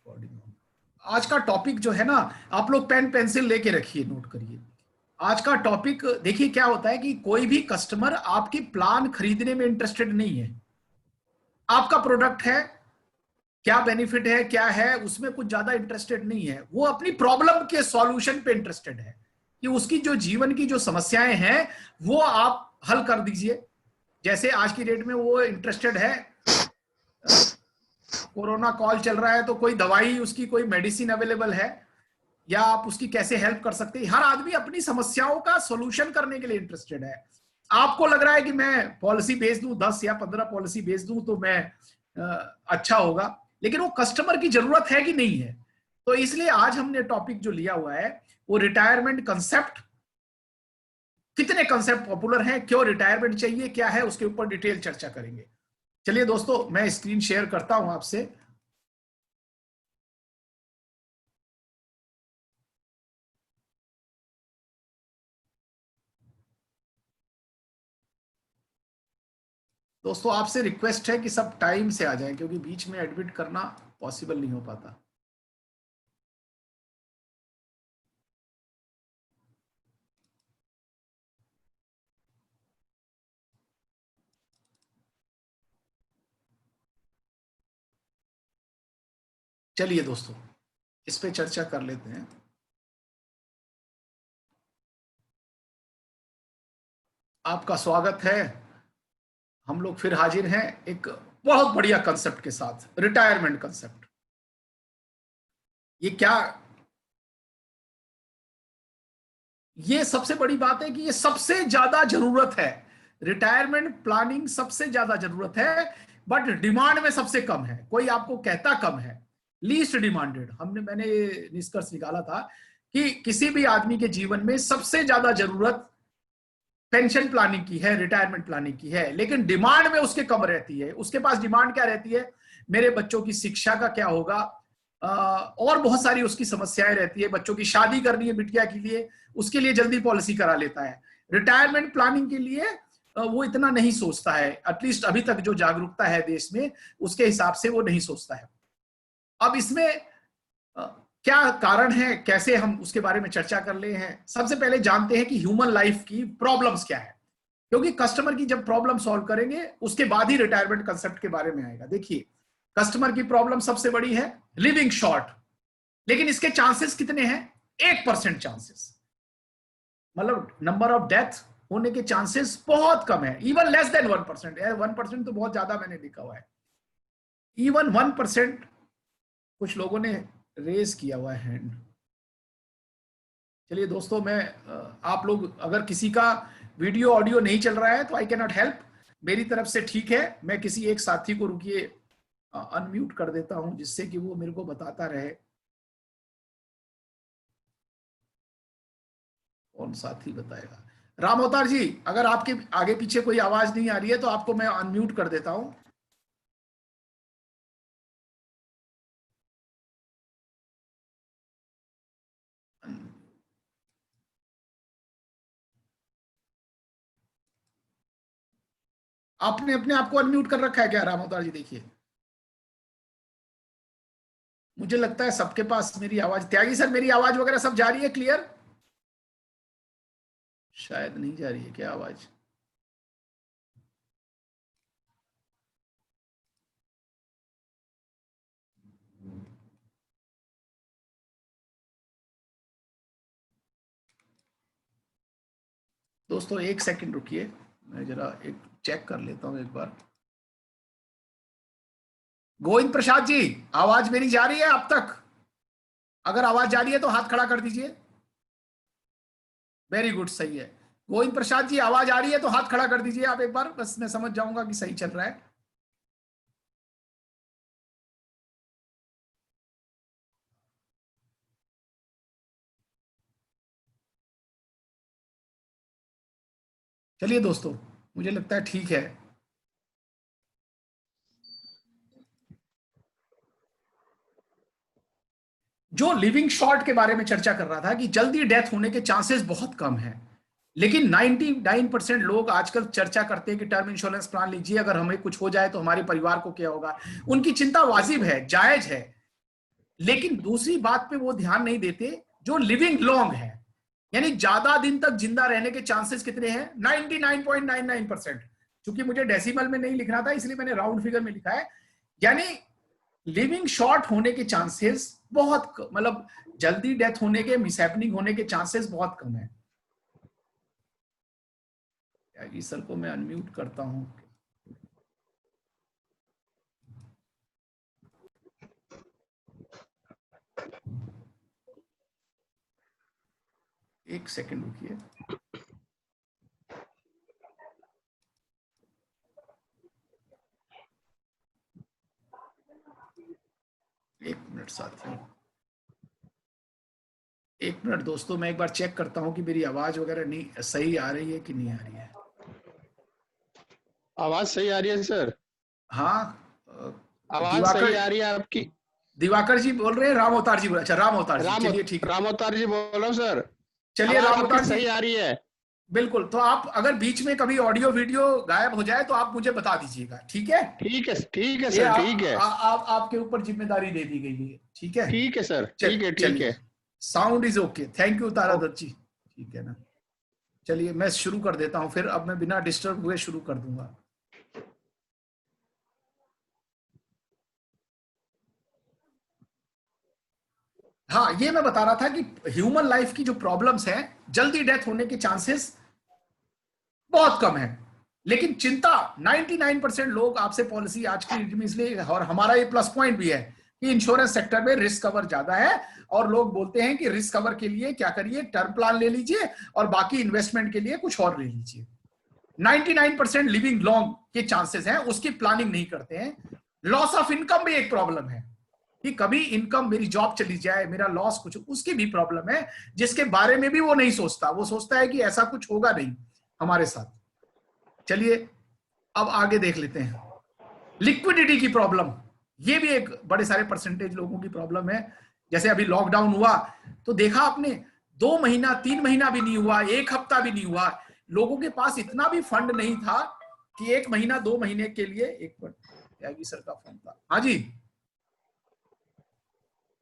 Recording. आज का topic जो है ना, आप लोग पेन पेंसिल लेके रखिए, नोट करिए। आज का टॉपिक देखिए क्या होता है कि कोई भी कस्टमर आपकी प्लान खरीदने में इंटरेस्टेड नहीं है। आपका प्रोडक्ट है, क्या बेनिफिट है, क्या है, उसमें कुछ ज्यादा इंटरेस्टेड नहीं है। वो अपनी प्रॉब्लम के सॉल्यूशन पे इंटरेस्टेड है कि उसकी जो जीवन की जो समस्याएं हैं वो आप हल कर दीजिए। जैसे आज की डेट में वो इंटरेस्टेड है, कोरोना कॉल चल रहा है तो कोई दवाई, उसकी कोई मेडिसिन अवेलेबल है, या आप उसकी कैसे हेल्प कर सकते हैं। हर आदमी अपनी समस्याओं का सॉल्यूशन करने के लिए इंटरेस्टेड है। आपको लग रहा है कि मैं पॉलिसी भेज दूं, 10 या 15 पॉलिसी भेज दूं तो मैं अच्छा होगा, लेकिन वो कस्टमर की जरूरत है कि नहीं है। तो इसलिए आज हमने टॉपिक जो लिया हुआ है वो रिटायरमेंट कंसेप्ट, कितने कंसेप्ट पॉपुलर हैं, क्यों रिटायरमेंट चाहिए, क्या है, उसके ऊपर डिटेल चर्चा करेंगे। चलिए दोस्तों, मैं स्क्रीन शेयर करता हूं आपसे। दोस्तों आपसे रिक्वेस्ट है कि सब टाइम से आ जाएं, क्योंकि बीच में एडमिट करना पॉसिबल नहीं हो पाता। चलिए दोस्तों, इस पे चर्चा कर लेते हैं। आपका स्वागत है। हम लोग फिर हाजिर हैं एक बहुत बढ़िया कंसेप्ट के साथ, रिटायरमेंट कंसेप्ट। ये क्या, ये सबसे बड़ी बात है कि ये सबसे ज्यादा जरूरत है। रिटायरमेंट प्लानिंग सबसे ज्यादा जरूरत है, बट डिमांड में सबसे कम है। कोई आपको कहता कम है, लीस्ट डिमांडेड। मैंने निष्कर्ष निकाला था कि किसी भी आदमी के जीवन में सबसे ज्यादा जरूरत पेंशन प्लानिंग की है, रिटायरमेंट प्लानिंग की है, लेकिन डिमांड में उसके कम रहती है। उसके पास डिमांड क्या रहती है, मेरे बच्चों की शिक्षा का क्या होगा, और बहुत सारी उसकी समस्याएं रहती है। बच्चों की शादी करनी है बिटिया के लिए, उसके लिए जल्दी पॉलिसी करा लेता है। रिटायरमेंट प्लानिंग के लिए वो इतना नहीं सोचता है, एटलीस्ट अभी तक जो जागरूकता है देश में उसके हिसाब से वो नहीं सोचता है। अब इसमें क्या कारण है, कैसे हम उसके बारे में चर्चा कर ले हैं। सबसे पहले जानते हैं कि ह्यूमन लाइफ की प्रॉब्लम्स क्या है, क्योंकि कस्टमर की जब प्रॉब्लम सॉल्व करेंगे उसके बाद ही रिटायरमेंट कंसेप्ट के बारे में आएगा। देखिए, कस्टमर की प्रॉब्लम सबसे बड़ी है लिविंग शॉर्ट, लेकिन इसके चांसेस कितने हैं, 1% चांसेस। मतलब नंबर ऑफ डेथ होने के चांसेस बहुत कम है, इवन लेस देन 1%। 1% तो बहुत ज्यादा मैंने लिखा हुआ है, इवन 1%। कुछ लोगों ने रेज किया हुआ है हैंड। चलिए दोस्तों, मैं आप लोग अगर किसी का वीडियो ऑडियो नहीं चल रहा है तो आई कैन नॉट हेल्प, मेरी तरफ से ठीक है। मैं किसी एक साथी को रुकिए अनम्यूट कर देता हूं, जिससे कि वो मेरे को बताता रहे कौन साथी बताएगा। राम अवतार जी, अगर आपके आगे पीछे कोई आवाज नहीं आ रही है तो आपको मैं अनम्यूट कर देता हूं। आपने अपने आप को अनम्यूट कर रखा है क्या राम अवतार जी? देखिए, मुझे लगता है सबके पास मेरी आवाज, त्यागी सर मेरी आवाज वगैरह सब जा रही है क्लियर? शायद नहीं जा रही है क्या आवाज? दोस्तों एक सेकंड रुकिए, मैं जरा एक चेक कर लेता हूं एक बार। गोविंद प्रसाद जी, आवाज मेरी जा रही है अब तक? अगर आवाज जा रही है तो हाथ खड़ा कर दीजिए। वेरी गुड, सही है। गोविंद प्रसाद जी, आवाज आ रही है तो हाथ खड़ा कर दीजिए आप एक बार, बस मैं समझ जाऊंगा कि सही चल रहा है। चलिए दोस्तों, मुझे लगता है ठीक है। जो लिविंग शॉर्ट के बारे में चर्चा कर रहा था कि जल्दी डेथ होने के चांसेस बहुत कम है, लेकिन 99% लोग आजकल चर्चा करते हैं कि टर्म इंश्योरेंस प्लान लीजिए, अगर हमें कुछ हो जाए तो हमारे परिवार को क्या होगा। उनकी चिंता वाजिब है, जायज है, लेकिन दूसरी बात पे वो ध्यान नहीं देते जो लिविंग लॉन्ग है, यानी ज्यादा दिन तक जिंदा रहने के चांसेस कितने हैं? 99.99%। चूंकि मुझे डेसिमल में नहीं लिखना था इसलिए मैंने राउंड फिगर में लिखा है। यानी लिविंग शॉर्ट होने के चांसेस बहुत, मतलब जल्दी डेथ होने के, मिसहैपनिंग होने के चांसेस बहुत कम है। इस सर को मैं अनम्यूट करता हूं। एक सेकंड रुकिए। एक मिनट साथियों, एक मिनट दोस्तों, मैं एक बार चेक करता हूं कि मेरी आवाज वगैरह नहीं सही आ रही है कि नहीं आ रही है। आवाज सही आ रही है सर। हाँ, आवाज सही आ रही है आपकी। दिवाकर जी बोल रहे हैं? राम अवतार जी बोल, अच्छा राम अवतार जी, चलिए ठीक है। राम अवतार जी बोल रहा हूँ सर। चलिए राम अवतार जी सही आ रही है। बिल्कुल। तो आप अगर बीच में कभी ऑडियो वीडियो गायब हो जाए तो आप मुझे बता दीजिएगा, ठीक है? ठीक है ठीक है ये सर, ठीक है। आपके ऊपर जिम्मेदारी दे दी गई है, ठीक है? ठीक है सर, ठीक है ठीक है। Sound is okay, thank you Tara Dutt ji, ठीक है ना? चलिए मैं शुरू कर देता हूं, फिर अब मैं बिना डिस्टर्ब हुए शुरू कर दूंगा। हाँ, ये मैं बता रहा था कि ह्यूमन लाइफ की जो प्रॉब्लम्स हैं, जल्दी डेथ होने के चांसेस बहुत कम है, लेकिन चिंता 99% लोग आपसे पॉलिसी आज की डेट में इसलिए, और हमारा ये प्लस पॉइंट भी है कि इंश्योरेंस सेक्टर में रिस्क कवर ज्यादा है, और लोग बोलते हैं कि रिस्क कवर के लिए क्या करिए, टर्म प्लान ले लीजिए और बाकी इन्वेस्टमेंट के लिए कुछ और ले लीजिए। 99% लिविंग लॉन्ग के चांसेस हैं, उसकी प्लानिंग नहीं करते हैं। लॉस ऑफ इनकम भी एक प्रॉब्लम है कि कभी इनकम, मेरी जॉब चली जाए, मेरा लॉस कुछ, उसकी भी प्रॉब्लम है, जिसके बारे में भी वो नहीं सोचता। वो सोचता है कि ऐसा कुछ होगा नहीं हमारे साथ। चलिए अब आगे देख लेते हैं। लिक्विडिटी की प्रॉब्लम, ये भी एक बड़े सारे परसेंटेज लोगों की प्रॉब्लम है। जैसे अभी लॉकडाउन हुआ तो देखा आपने, 2 महीना 3 महीना भी नहीं हुआ, 1 हफ्ता भी नहीं हुआ, लोगों के पास इतना भी फंड नहीं था कि 1 महीना 2 महीने के लिए। एक मिनट, त्यागी सर का फोन था। हाँ जी,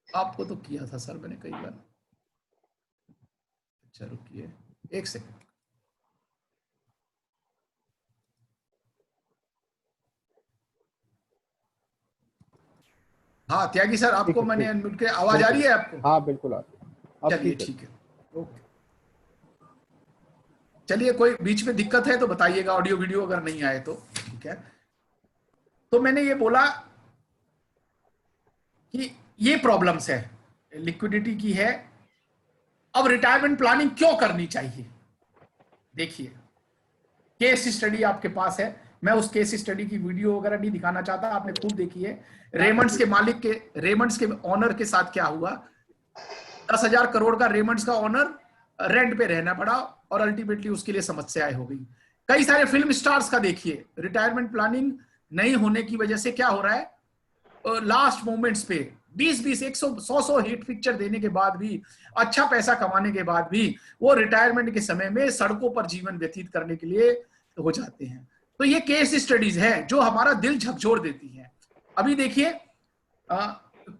आपको तो किया था सर मैंने कई बार। अच्छा रुकिए एक सेकंड। हाँ त्यागी सर, आपको मैंने अनम्यूट किया, आवाज आ रही है आपको? हाँ बिल्कुल आ रही है। चलिए ठीक है, ओके। चलिए कोई बीच में दिक्कत है तो बताइएगा, ऑडियो वीडियो अगर नहीं आए तो, ठीक है? तो मैंने ये बोला कि ये प्रॉब्लम्स है, लिक्विडिटी की है। अब रिटायरमेंट प्लानिंग क्यों करनी चाहिए? देखिए, केस स्टडी आपके पास है, मैं उस केस स्टडी की वीडियो वगैरह नहीं दिखाना चाहता, आपने खुद देखी है। रेमंड्स के मालिक के, रेमंड्स के ऑनर के साथ क्या हुआ। 10,000 करोड़ का रेमंड्स का ऑनर रेंट पे रहना पड़ा और अल्टीमेटली उसके लिए समस्याएं हो गई। कई सारे फिल्म स्टार्स का देखिए, रिटायरमेंट प्लानिंग नहीं होने की वजह से क्या हो रहा है, लास्ट मोमेंट्स पे 20-20, 100-100 हिट पिक्चर देने के बाद भी, अच्छा पैसा कमाने के बाद भी, वो रिटायरमेंट के समय में सड़कों पर जीवन व्यतीत करने के लिए हो जाते हैं। तो ये केस स्टडीज है जो हमारा दिल झकझोर देती है। अभी देखिए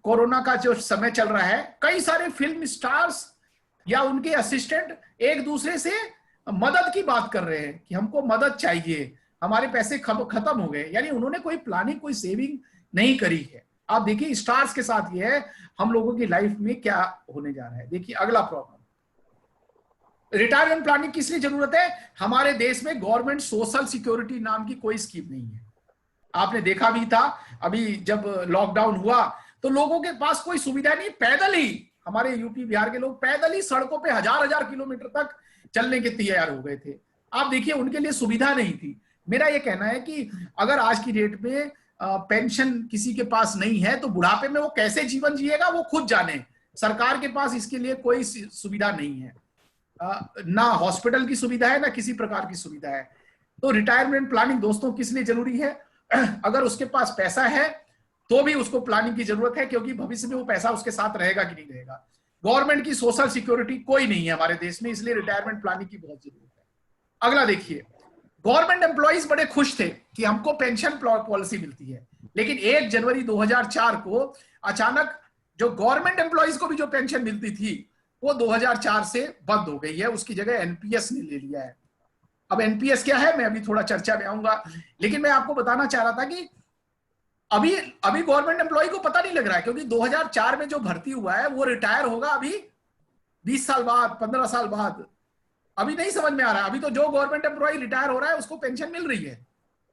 कोरोना का जो समय चल रहा है, कई सारे फिल्म स्टार्स या उनके असिस्टेंट एक दूसरे से मदद की बात कर रहे हैं कि हमको मदद चाहिए, हमारे पैसे खत्म हो गए। यानी उन्होंने कोई प्लानिंग, कोई सेविंग नहीं करी है। आप देखिए स्टार्स के साथ ये है, हम लोगों की लाइफ में क्या होने जा रहा है। देखिए अगला प्रॉब्लम, रिटायरमेंट प्लानिंग किस लिए जरूरत है? हमारे देश में गवर्नमेंट सोशल सिक्योरिटी नाम की कोई स्कीम नहीं है। आपने देखा भी था अभी जब लॉकडाउन हुआ तो लोगों के पास कोई सुविधा नहीं, पैदल ही, हमारे यूपी बिहार के लोग पैदल ही सड़कों पे हजार किलोमीटर तक चलने के तैयार हो गए थे। आप देखिए उनके लिए सुविधा नहीं थी। मेरा यह कहना है कि अगर आज की डेट में पेंशन किसी के पास नहीं है तो बुढ़ापे में वो कैसे जीवन जिएगा वो खुद जाने। सरकार के पास इसके लिए कोई सुविधा नहीं है, ना हॉस्पिटल की सुविधा है, ना किसी प्रकार की सुविधा है। तो रिटायरमेंट प्लानिंग दोस्तों किस लिए जरूरी है? अगर उसके पास पैसा है तो भी उसको प्लानिंग की जरूरत है, क्योंकि भविष्य में वो पैसा उसके साथ रहेगा कि नहीं रहेगा। गवर्नमेंट की सोशल सिक्योरिटी कोई नहीं है हमारे देश में, इसलिए रिटायरमेंट प्लानिंग की बहुत जरूरत है। अगला देखिए, गवर्नमेंट एम्प्लॉइज बड़े खुश थे कि हमको पेंशन पॉलिसी मिलती है, लेकिन 1 जनवरी 2004 को अचानक जो गवर्नमेंट एम्प्लॉइज को भी जो पेंशन मिलती थी वो 2004 से बंद हो गई है, उसकी जगह एनपीएस ने ले लिया है। अब एनपीएस क्या है मैं अभी थोड़ा चर्चा में आऊंगा, लेकिन मैं आपको बताना चाह रहा था कि अभी अभी गवर्नमेंट एम्प्लॉय को पता नहीं लग रहा है, क्योंकि 2004 में जो भर्ती हुआ है वो रिटायर होगा अभी 20 साल बाद, 15 साल बाद। अभी नहीं समझ में आ रहा है। अभी तो जो गवर्नमेंट एम्प्लॉय रिटायर हो रहा है उसको पेंशन मिल रही है,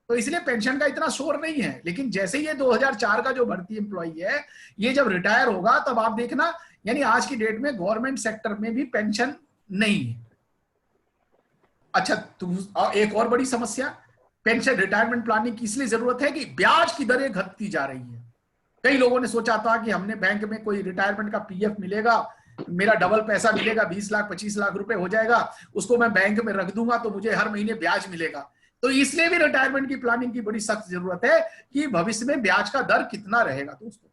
तो इसलिए पेंशन का इतना शोर नहीं है। लेकिन जैसे ये 2004 का जो भर्ती एम्प्लॉय है ये जब रिटायर होगा तब आप देखना, यानी आज की डेट में गवर्नमेंट सेक्टर में भी पेंशन नहीं है। अच्छा, तो एक और बड़ी समस्या पेंशन रिटायरमेंट प्लानिंग की इसलिए जरूरत है कि ब्याज की दरें घटती जा रही है। कई लोगों ने सोचा था कि हमने बैंक में कोई रिटायरमेंट का पीएफ मिलेगा, मेरा डबल पैसा मिलेगा, 20 लाख 25 लाख रुपए हो जाएगा, उसको मैं बैंक में रख दूंगा तो मुझे हर महीने ब्याज मिलेगा। तो इसलिए भी रिटायरमेंट की प्लानिंग की बड़ी सख्त जरूरत है कि भविष्य में ब्याज का दर कितना रहेगा। दोस्तों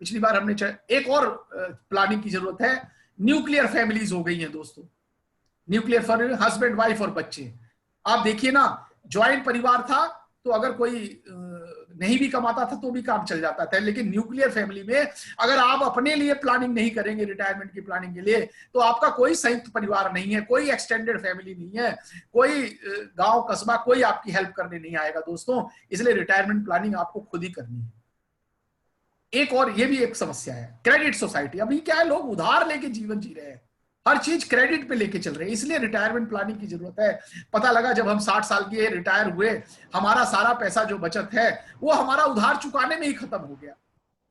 पिछली बार हमने एक और प्लानिंग की जरूरत है, न्यूक्लियर फैमिलीज हो गई हैं दोस्तों। न्यूक्लियर फैमिली, हस्बैंड वाइफ और बच्चे। आप देखिए ना, ज्वाइंट परिवार था तो अगर कोई नहीं भी कमाता था तो भी काम चल जाता था, लेकिन न्यूक्लियर फैमिली में अगर आप अपने लिए प्लानिंग नहीं करेंगे रिटायरमेंट की प्लानिंग के लिए तो आपका कोई संयुक्त परिवार नहीं है, कोई एक्सटेंडेड फैमिली नहीं है, कोई गांव कस्बा कोई आपकी हेल्प करने नहीं आएगा दोस्तों। इसलिए रिटायरमेंट प्लानिंग आपको खुद ही करनी है। एक और ये भी एक समस्या है, क्रेडिट सोसाइटी। अभी क्या है, लोग उधार लेके जीवन जी रहे हैं, हर चीज क्रेडिट पे लेके चल रहे हैं, इसलिए रिटायरमेंट प्लानिंग की जरूरत है। पता लगा जब हम 60 साल के रिटायर हुए, हमारा सारा पैसा जो बचत है वो हमारा उधार चुकाने में ही खत्म हो गया,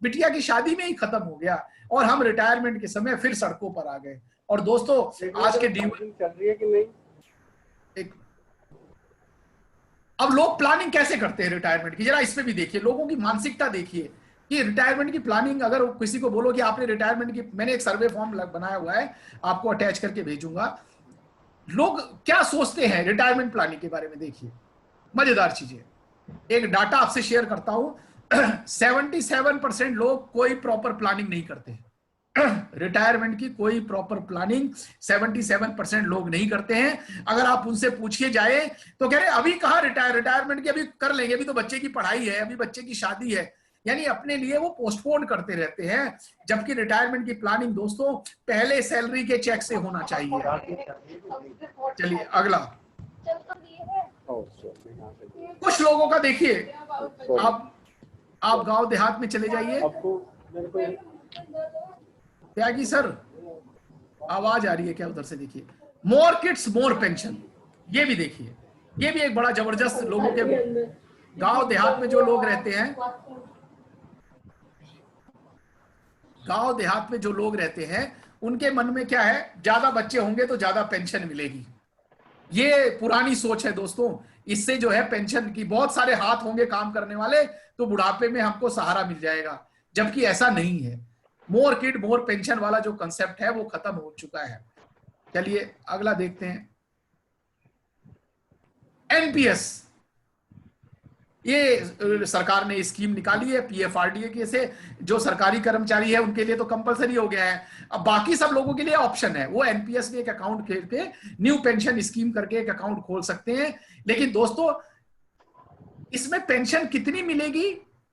बिटिया की शादी में ही खत्म हो गया, और हम रिटायरमेंट के समय फिर सड़कों पर आ गए। और दोस्तों आज के चल रही है कि नहीं, अब लोग प्लानिंग कैसे करते हैं रिटायरमेंट की, जरा इसमें भी देखिए, लोगों की मानसिकता देखिए कि रिटायरमेंट की प्लानिंग, अगर किसी को बोलो कि आपने रिटायरमेंट की, मैंने एक सर्वे फॉर्म बनाया हुआ है आपको अटैच करके भेजूंगा, लोग क्या सोचते हैं रिटायरमेंट प्लानिंग के बारे में। देखिए मजेदार चीजें, एक डाटा आपसे शेयर करता हूं 77% लोग कोई प्रॉपर प्लानिंग नहीं करते रिटायरमेंट की कोई प्रॉपर प्लानिंग 77% लोग नहीं करते हैं। अगर आप उनसे पूछिए जाए तो कह रहे अभी कहां रिटायरमेंट की, अभी कर लेंगे, अभी तो बच्चे की पढ़ाई है, अभी बच्चे की शादी है, यानी अपने लिए वो पोस्टपोन करते रहते हैं। जबकि रिटायरमेंट की प्लानिंग दोस्तों पहले सैलरी के चेक से होना चाहिए। चलिए अगला, कुछ लोगों का देखिए, आप गांव देहात में चले जाइए। त्यागी सर आवाज आ रही है क्या उधर से? देखिए, मोर किड्स मोर पेंशन, ये भी देखिए, ये भी एक बड़ा जबरदस्त, लोगों के गांव देहात में जो लोग रहते हैं, गांव देहात में जो लोग रहते हैं उनके मन में क्या है, ज्यादा बच्चे होंगे तो ज्यादा पेंशन मिलेगी। ये पुरानी सोच है दोस्तों, इससे जो है पेंशन की, बहुत सारे हाथ होंगे काम करने वाले तो बुढ़ापे में हमको सहारा मिल जाएगा, जबकि ऐसा नहीं है। मोर किड मोर पेंशन वाला जो कंसेप्ट है वो खत्म हो चुका है। चलिए अगला देखते हैं, एनपीएस। ये सरकार ने स्कीम निकाली है पीएफआरडीए के से, जो सरकारी कर्मचारी है उनके लिए तो कंपलसरी हो गया है, अब बाकी सब लोगों के लिए ऑप्शन है, वो एनपीएस में एक अकाउंट खोल के न्यू पेंशन स्कीम करके एक अकाउंट खोल सकते हैं। लेकिन दोस्तों इसमें पेंशन कितनी मिलेगी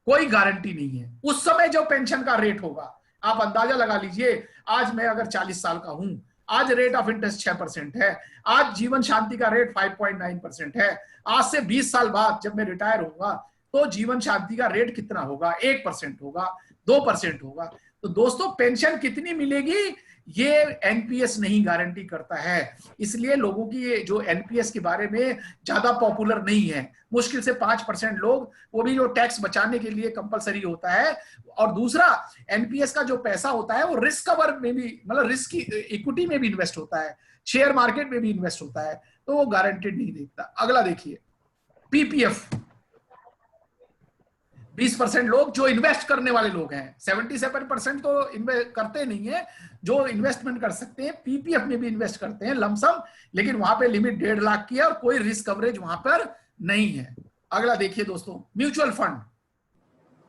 कोई गारंटी नहीं है। उस समय जो पेंशन का रेट होगा आप अंदाजा लगा लीजिए, आज मैं अगर 40 साल का हूं, आज रेट ऑफ इंटरेस्ट 6% है, आज जीवन शांति का रेट 5.9% है, आज से 20 साल बाद जब मैं रिटायर होऊंगा तो जीवन शांति का रेट कितना होगा, 1% होगा, 2% होगा। तो दोस्तों पेंशन कितनी मिलेगी ये एनपीएस नहीं गारंटी करता है, इसलिए लोगों की ये जो एनपीएस के बारे में ज्यादा पॉपुलर नहीं है। मुश्किल से 5% लोग, वो भी जो टैक्स बचाने के लिए कंपलसरी होता है। और दूसरा, एनपीएस का जो पैसा होता है वो रिस्क कवर में भी, मतलब रिस्क की इक्विटी में भी इन्वेस्ट होता है, शेयर मार्केट में भी इन्वेस्ट होता है, तो वो गारंटेड नहीं देता। अगला देखिए, पीपीएफ। 20% लोग जो इन्वेस्ट करने वाले लोग हैं, 77% तो इन्वेस्ट करते नहीं है, जो इन्वेस्टमेंट कर सकते हैं पीपीएफ में भी इन्वेस्ट करते हैं लमसम, लेकिन वहां पे लिमिट 1.5 लाख की है और कोई रिस्क कवरेज वहां पर नहीं है। अगला देखिए दोस्तों, म्यूचुअल फंड।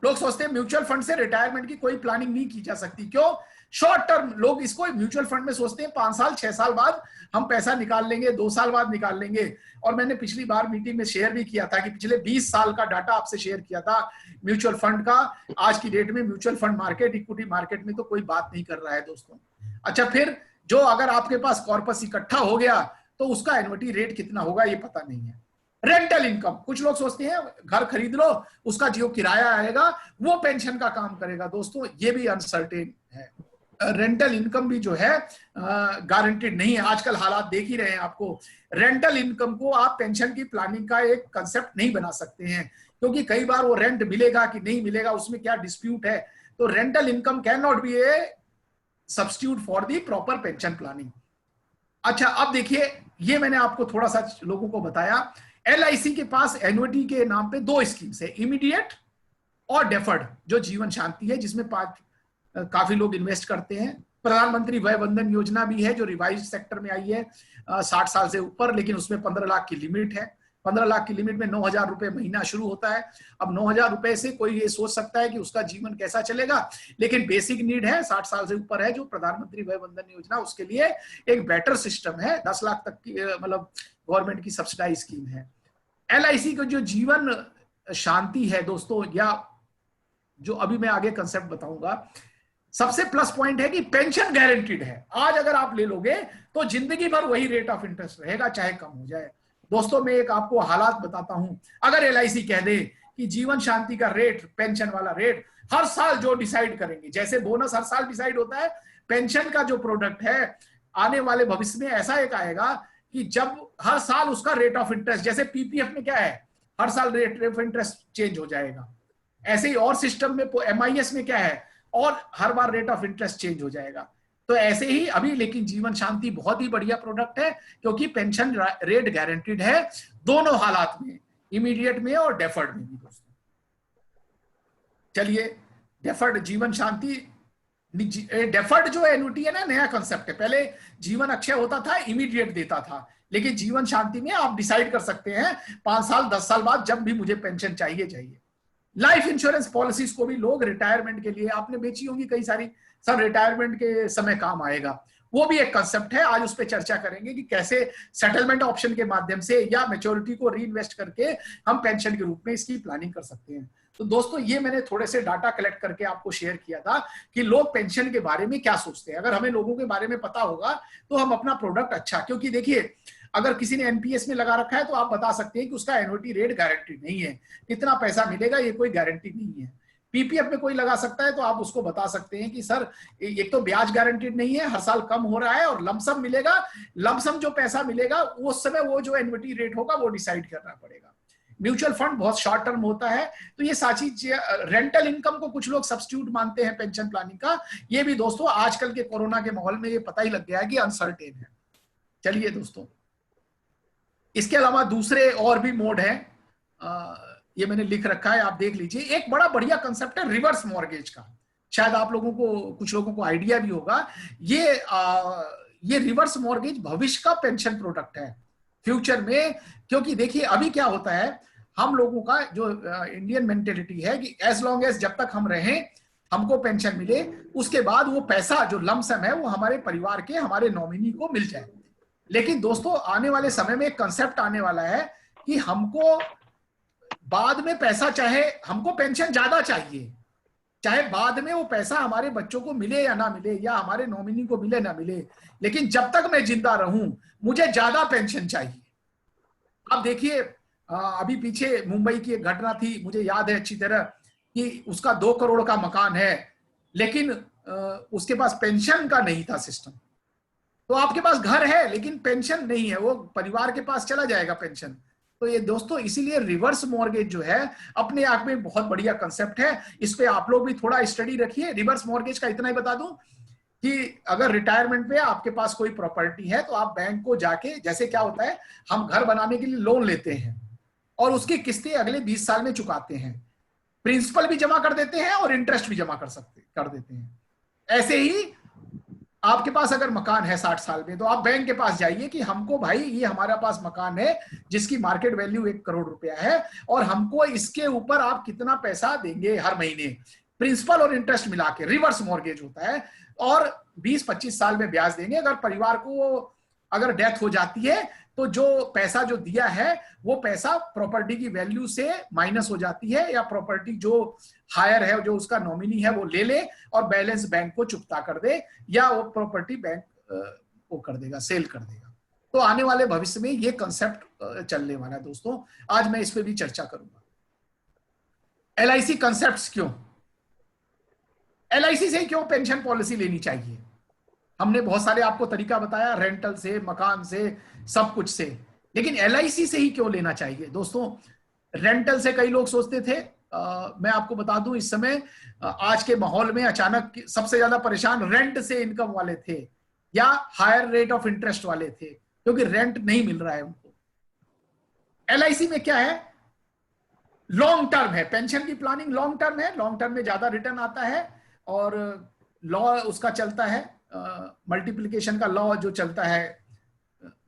लोग सोचते हैं म्यूचुअल फंड से रिटायरमेंट की कोई प्लानिंग नहीं की जा सकती, क्यों? शॉर्ट टर्म लोग इसको म्यूचुअल फंड में सोचते हैं 5 साल 6 साल बाद हम पैसा निकाल लेंगे, 2 साल बाद निकाल लेंगे। और मैंने पिछली बार मीटिंग में शेयर भी किया था कि पिछले 20 साल का डाटा आपसे शेयर किया था म्यूचुअल फंड का। आज की डेट में mutual fund market, equity market में तो कोई बात नहीं कर रहा है दोस्तों। अच्छा, फिर जो अगर आपके पास कॉर्पस इकट्ठा हो गया तो उसका एन्युटी रेट कितना होगा ये पता नहीं है। रेंटल इनकम, कुछ लोग सोचते हैं घर खरीद लो, उसका जो किराया आएगा वो पेंशन का काम करेगा। दोस्तों ये भी अनसर्टेन है। रेंटल इनकम भी जो है गारंटेड नहीं है। आजकल हालात देख ही रहे हैं आपको। रेंटल इनकम को आप पेंशन की प्लानिंग का एक कंसेप्ट नहीं बना सकते हैं, क्योंकि कई बार वो रेंट मिलेगा कि नहीं मिलेगा, उसमें क्या डिस्प्यूट है। तो rental income can not be A substitute for the proper pension planning. अच्छा, अब देखिए, ये मैंने आपको थोड़ा सा लोगों को बताया। LIC के पास एन्युटी के नाम पे 2 स्कीम्स है, इमीडिएट और डेफर्ड, जो जीवन शांति है, जिसमें काफी लोग इन्वेस्ट करते हैं। प्रधानमंत्री वय वंदन योजना भी है जो रिवाइज सेक्टर में आई है 60 साल से ऊपर, लेकिन उसमें 15 लाख की लिमिट है। 15 लाख की लिमिट में 9,000 रुपए महीना शुरू होता है। अब 9,000 रुपए से कोई ये सोच सकता है कि उसका जीवन कैसा चलेगा, लेकिन बेसिक नीड है, 60 साल से ऊपर है जो प्रधानमंत्री वय वंदन योजना, उसके लिए एक बेटर सिस्टम है। 10 लाख तक की मतलब गवर्नमेंट की सब्सिडाइज स्कीम है। LIC को जो जीवन शांति है दोस्तों, या जो अभी मैं आगे कंसेप्ट बताऊंगा, सबसे प्लस पॉइंट है कि पेंशन गारंटीड है। आज अगर आप ले लोगे तो जिंदगी भर वही रेट ऑफ इंटरेस्ट रहेगा, चाहे कम हो जाए। दोस्तों मैं एक आपको हालात बताता हूं। अगर LIC कह दे कि जीवन शांति का रेट, पेंशन वाला रेट हर साल जो डिसाइड करेंगे, जैसे बोनस हर साल डिसाइड होता है, पेंशन का जो प्रोडक्ट है आने वाले भविष्य में ऐसा एक आएगा कि जब हर साल उसका रेट ऑफ इंटरेस्ट, जैसे PPF में क्या है, हर साल रेट ऑफ इंटरेस्ट चेंज हो जाएगा, ऐसे ही और सिस्टम में MIS में क्या है, और हर बार रेट ऑफ इंटरेस्ट चेंज हो जाएगा। तो ऐसे ही अभी, लेकिन जीवन शांति बहुत ही बढ़िया प्रोडक्ट है, क्योंकि पेंशन रेट गारंटीड है दोनों हालात में, इमीडिएट में और डेफर्ड में भी दोस्तों। चलिए, डेफर्ड जीवन शांति, डेफर्ड जो एन्युटी है ना, नया कंसेप्ट है। पहले जीवन अक्षय होता था, इमीडिएट देता था, लेकिन जीवन शांति में आप डिसाइड कर सकते हैं 5 साल 10 साल बाद जब भी मुझे पेंशन चाहिए। लाइफ इंश्योरेंस पॉलिसीज को भी लोग रिटायरमेंट के लिए, आपने बेची होंगी कई सारी, सब रिटायरमेंट के समय काम आएगा। वो भी एक कंसेप्ट है, आज उस पर चर्चा करेंगे कि कैसे सेटलमेंट ऑप्शन के माध्यम से या मैच्योरिटी को रीइन्वेस्ट करके हम पेंशन के रूप में इसकी प्लानिंग कर सकते हैं। तो दोस्तों ये मैंने थोड़े से डाटा कलेक्ट करके आपको शेयर किया था कि लोग पेंशन के बारे में क्या सोचते हैं। अगर हमें लोगों के बारे में पता होगा तो हम अपना प्रोडक्ट अच्छा, क्योंकि देखिए अगर किसी ने NPS में लगा रखा है तो आप बता सकते हैं कि उसका एन्युटी रेट गारंटी नहीं है, कितना पैसा मिलेगा ये कोई गारंटी नहीं है। PPF में कोई लगा सकता है तो आप उसको बता सकते हैं कि सर एक तो ब्याज गारंटीड नहीं है, हर साल कम हो रहा है, और लमसम मिलेगा, लमसम जो पैसा मिलेगा उस समय वो जो एन्युटी रेट होगा वो डिसाइड करना पड़ेगा। म्यूचुअल फंड बहुत शॉर्ट टर्म होता है, तो ये सारी रेंटल इनकम को कुछ लोग सब्स्टिट्यूट मानते हैं पेंशन प्लानिंग का। ये भी दोस्तों आजकल के कोरोना के माहौल में ये पता ही लग गया है कि अनसर्टेन है। चलिए दोस्तों, इसके अलावा दूसरे और भी मोड है, ये मैंने लिख रखा है, आप देख लीजिए। एक बड़ा बढ़िया कंसेप्ट है रिवर्स मॉर्गेज का, शायद आप लोगों को, कुछ लोगों को आइडिया भी होगा। ये रिवर्स मॉर्गेज भविष्य का पेंशन प्रोडक्ट है फ्यूचर में, क्योंकि देखिए अभी क्या होता है, हम लोगों का जो इंडियन मेंटेलिटी है कि एज लॉन्ग एज, जब तक हम रहें हमको पेंशन मिले, उसके बाद वो पैसा जो लमसम है वो हमारे परिवार के, हमारे नॉमिनी को मिल जाए। लेकिन दोस्तों आने वाले समय में एक कंसेप्ट आने वाला है कि हमको बाद में पैसा, चाहे हमको पेंशन ज्यादा चाहिए, चाहे बाद में वो पैसा हमारे बच्चों को मिले या ना मिले, या हमारे नॉमिनी को मिले ना मिले, लेकिन जब तक मैं जिंदा रहूं मुझे ज्यादा पेंशन चाहिए। आप देखिए अभी पीछे मुंबई की एक घटना थी, मुझे याद है अच्छी तरह, कि उसका 2 करोड़ का मकान है, लेकिन उसके पास पेंशन का नहीं था सिस्टम। तो आपके पास घर है लेकिन पेंशन नहीं है, वो परिवार के पास चला जाएगा पेंशन। तो ये दोस्तों इसीलिए रिवर्स मॉर्गेज जो है अपने आप में बहुत बढ़िया कंसेप्ट है, इस पे आप लोग भी थोड़ा स्टडी रखिए। रिवर्स मॉर्गेज का इतना ही बता दूं कि अगर रिटायरमेंट पे आपके पास कोई प्रॉपर्टी है तो आप बैंक को जाके, जैसे क्या होता है हम घर बनाने के लिए लोन लेते हैं और उसकी किस्तें अगले 20 साल में चुकाते हैं, प्रिंसिपल भी जमा कर देते हैं और इंटरेस्ट भी जमा कर देते हैं। ऐसे ही आपके पास अगर मकान है 60 साल में, तो आप बैंक के पास जाइए कि हमको भाई ये हमारा पास मकान है जिसकी मार्केट वैल्यू 1 करोड़ रुपया है, और हमको इसके ऊपर आप कितना पैसा देंगे हर महीने। प्रिंसिपल और इंटरेस्ट मिला के, रिवर्स मॉर्गेज होता है, और 20-25 साल में ब्याज देंगे। अगर परिवार को अगर डेथ हो जाती है तो जो पैसा जो दिया है वो पैसा प्रॉपर्टी की वैल्यू से माइनस हो जाती है, या प्रॉपर्टी जो हायर है, जो उसका नॉमिनी है, वो ले ले और बैलेंस बैंक को चुकता कर दे, या वो प्रॉपर्टी बैंक वो कर देगा, सेल कर देगा। तो आने वाले भविष्य में ये कंसेप्ट चलने वाला है दोस्तों। आज मैं इस पे भी चर्चा करूंगा। एलआईसी कंसेप्ट्स क्यों, एलआईसी से क्यों पेंशन पॉलिसी लेनी चाहिए। हमने बहुत सारे आपको तरीका बताया, रेंटल से, मकान से, सब कुछ से, लेकिन एलआईसी से ही क्यों लेना चाहिए दोस्तों। रेंटल से कई लोग सोचते थे, मैं आपको बता दूं, इस समय आज के माहौल में अचानक सबसे ज्यादा परेशान रेंट से इनकम वाले थे या हायर रेट ऑफ इंटरेस्ट वाले थे, क्योंकि रेंट नहीं मिल रहा है उनको। एलआईसी में क्या है, लॉन्ग टर्म है, पेंशन की प्लानिंग लॉन्ग टर्म है, लॉन्ग टर्म में ज्यादा रिटर्न आता है, और लॉ उसका चलता है, मल्टीप्लिकेशन का लॉ जो चलता है,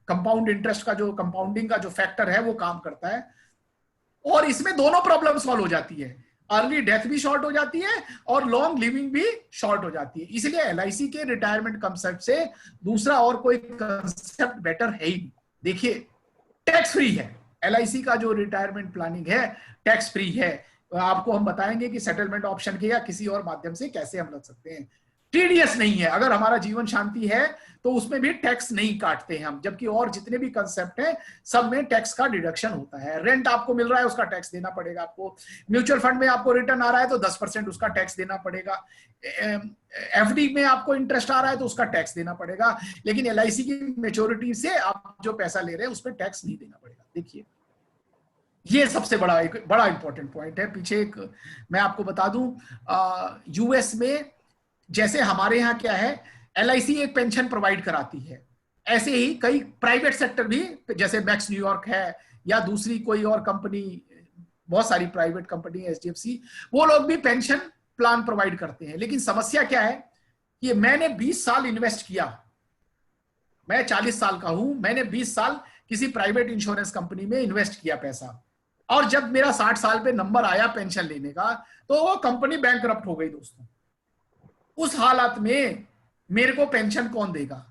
कंपाउंड इंटरेस्ट का जो कंपाउंडिंग का जो फैक्टर है वो काम करता है, और इसमें दोनों प्रॉब्लम सॉल्व हो जाती है, अर्ली डेथ भी शॉर्ट हो जाती है और लॉन्ग लिविंग भी शॉर्ट हो जाती है। इसलिए एलआईसी के रिटायरमेंट कंसेप्ट से दूसरा और कोई कंसेप्ट बेटर है ही। देखिए, टैक्स फ्री है, एलआईसी का जो रिटायरमेंट प्लानिंग है टैक्स फ्री है। आपको हम बताएंगे कि सेटलमेंट ऑप्शन के या किसी और माध्यम से कैसे हम लग सकते हैं। टीडीएस नहीं है, अगर हमारा जीवन शांति है तो उसमें भी टैक्स नहीं काटते हैं हम, जबकि और जितने भी कंसेप्ट हैं सब में टैक्स का डिडक्शन होता है। रेंट आपको मिल रहा है उसका टैक्स देना पड़ेगा आपको, म्यूचुअल फंड में आपको रिटर्न आ रहा है तो 10% उसका टैक्स देना पड़ेगा, एफडी में आपको इंटरेस्ट आ रहा है तो उसका टैक्स देना पड़ेगा, लेकिन एलआईसी की मैच्योरिटी से आप जो पैसा ले रहे हैं उस पर टैक्स नहीं देना पड़ेगा। देखिए, ये सबसे बड़ा एक बड़ा इंपॉर्टेंट पॉइंट है। पीछे एक मैं आपको बता दूं, यूएस में जैसे हमारे यहाँ क्या है, एलआईसी एक पेंशन प्रोवाइड कराती है, ऐसे ही कई प्राइवेट सेक्टर भी, जैसे मैक्स न्यूयॉर्क है या दूसरी कोई और कंपनी, बहुत सारी प्राइवेट कंपनी, एचडीएफसी, वो लोग भी पेंशन प्लान प्रोवाइड करते हैं। लेकिन समस्या क्या है कि मैंने 20 साल इन्वेस्ट किया, मैं 40 साल का हूं, मैंने 20 साल किसी प्राइवेट इंश्योरेंस कंपनी में इन्वेस्ट किया पैसा, और जब मेरा 60 साल पे नंबर आया पेंशन लेने का तो वो कंपनी बैंकरप्ट हो गई दोस्तों। उस हालत में मेरे को पेंशन कौन देगा,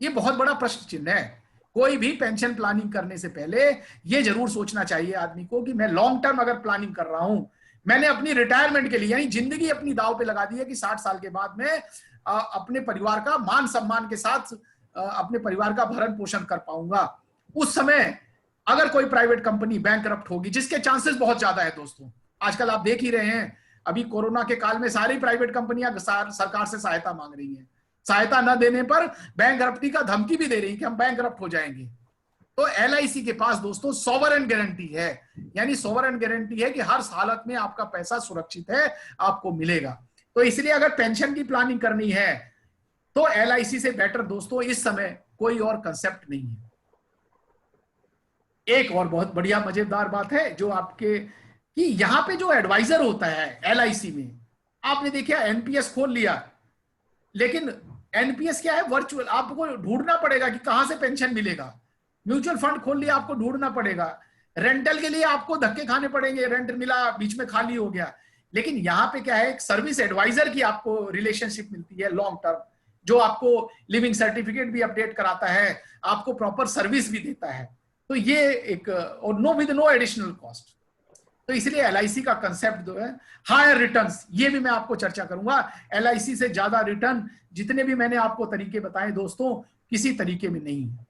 ये बहुत बड़ा प्रश्न चिन्ह है। कोई भी पेंशन प्लानिंग करने से पहले ये जरूर सोचना चाहिए आदमी को कि मैं लॉन्ग टर्म अगर प्लानिंग कर रहा हूं, मैंने अपनी रिटायरमेंट के लिए यानी जिंदगी अपनी दांव पे लगा दी है कि 60 साल के बाद मैं अपने परिवार का मान सम्मान के साथ अपने परिवार का भरण पोषण कर पाऊंगा। उस समय अगर कोई प्राइवेट कंपनी बैंकरप्ट होगी, जिसके चांसेस बहुत ज्यादा है दोस्तों, आजकल आप देख ही रहे हैं, अभी कोरोना के काल में सारी प्राइवेट कंपनियां सरकार से सहायता मांग रही हैं, सहायता न देने पर बैंकरप्टी का धमकी भी दे रही है कि हम बैंकरप्ट हो जाएंगे। तो एलआईसी के पास दोस्तों सॉवरेन गारंटी है, यानी सॉवरेन गारंटी है कि हर हालत में आपका पैसा सुरक्षित है, आपको मिलेगा। तो इसलिए अगर पेंशन की प्लानिंग करनी है तो एलआईसी से बेटर दोस्तों इस समय कोई और कंसेप्ट नहीं है। एक और बहुत बढ़िया मजेदार बात है जो आपके, कि यहां पे जो एडवाइजर होता है एलआईसी में, आपने देखा एनपीएस खोल लिया, लेकिन एनपीएस क्या है, वर्चुअल, आपको ढूंढना पड़ेगा कि कहां से पेंशन मिलेगा। म्यूचुअल फंड खोल लिया, आपको ढूंढना पड़ेगा। रेंटल के लिए आपको धक्के खाने पड़ेंगे, रेंट मिला बीच में खाली हो गया। लेकिन यहां पे क्या है, एक सर्विस एडवाइजर की आपको रिलेशनशिप मिलती है लॉन्ग टर्म, जो आपको लिविंग सर्टिफिकेट भी अपडेट कराता है, आपको प्रॉपर सर्विस भी देता है। तो ये एक, और no with no additional cost. तो इसलिए एलआईसी का कंसेप्ट जो है हायर रिटर्न्स, ये भी मैं आपको चर्चा करूंगा। एलआईसी से ज्यादा रिटर्न जितने भी मैंने आपको तरीके बताए दोस्तों किसी तरीके में नहीं है।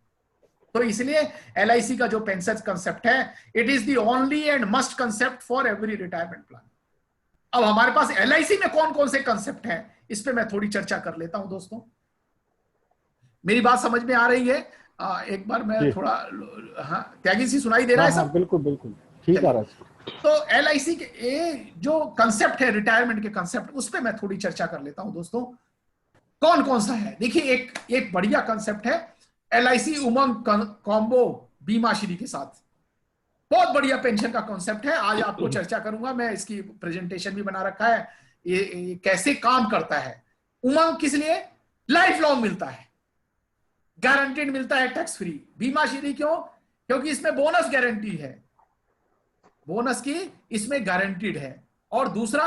तो इसलिए एलआईसी का जो पेंशन कंसेप्ट है, it is the only and must concept for every retirement plan. अब हमारे पास एलआईसी में कौन कौन से कंसेप्ट हैं, इस पे मैं थोड़ी चर्चा कर लेता हूं दोस्तों। मेरी बात समझ में आ रही है? एक बार मैं थोड़ा, हाँ त्यागी सी सुनाई दे रहा है सब? बिल्कुल बिल्कुल ठीक आ रहा है। तो एलआईसी के जो कंसेप्ट है रिटायरमेंट के कंसेप्ट, उस पे मैं थोड़ी चर्चा कर लेता हूं दोस्तों। कौन कौन सा है? देखिए, एक बढ़िया कंसेप्ट है एलआईसी उमंग कॉम्बो बीमा श्री के साथ। बहुत बढ़िया पेंशन का कॉन्सेप्ट है, आज आपको चर्चा करूंगा मैं, इसकी प्रेजेंटेशन भी बना रखा है, ये कैसे काम करता है। उमंग किस लिए? लाइफ लॉन्ग मिलता है, गारंटेड मिलता है, टैक्स फ्री। बीमा श्री क्यों? क्योंकि इसमें बोनस गारंटी है, बोनस की इसमें गारंटीड है। और दूसरा,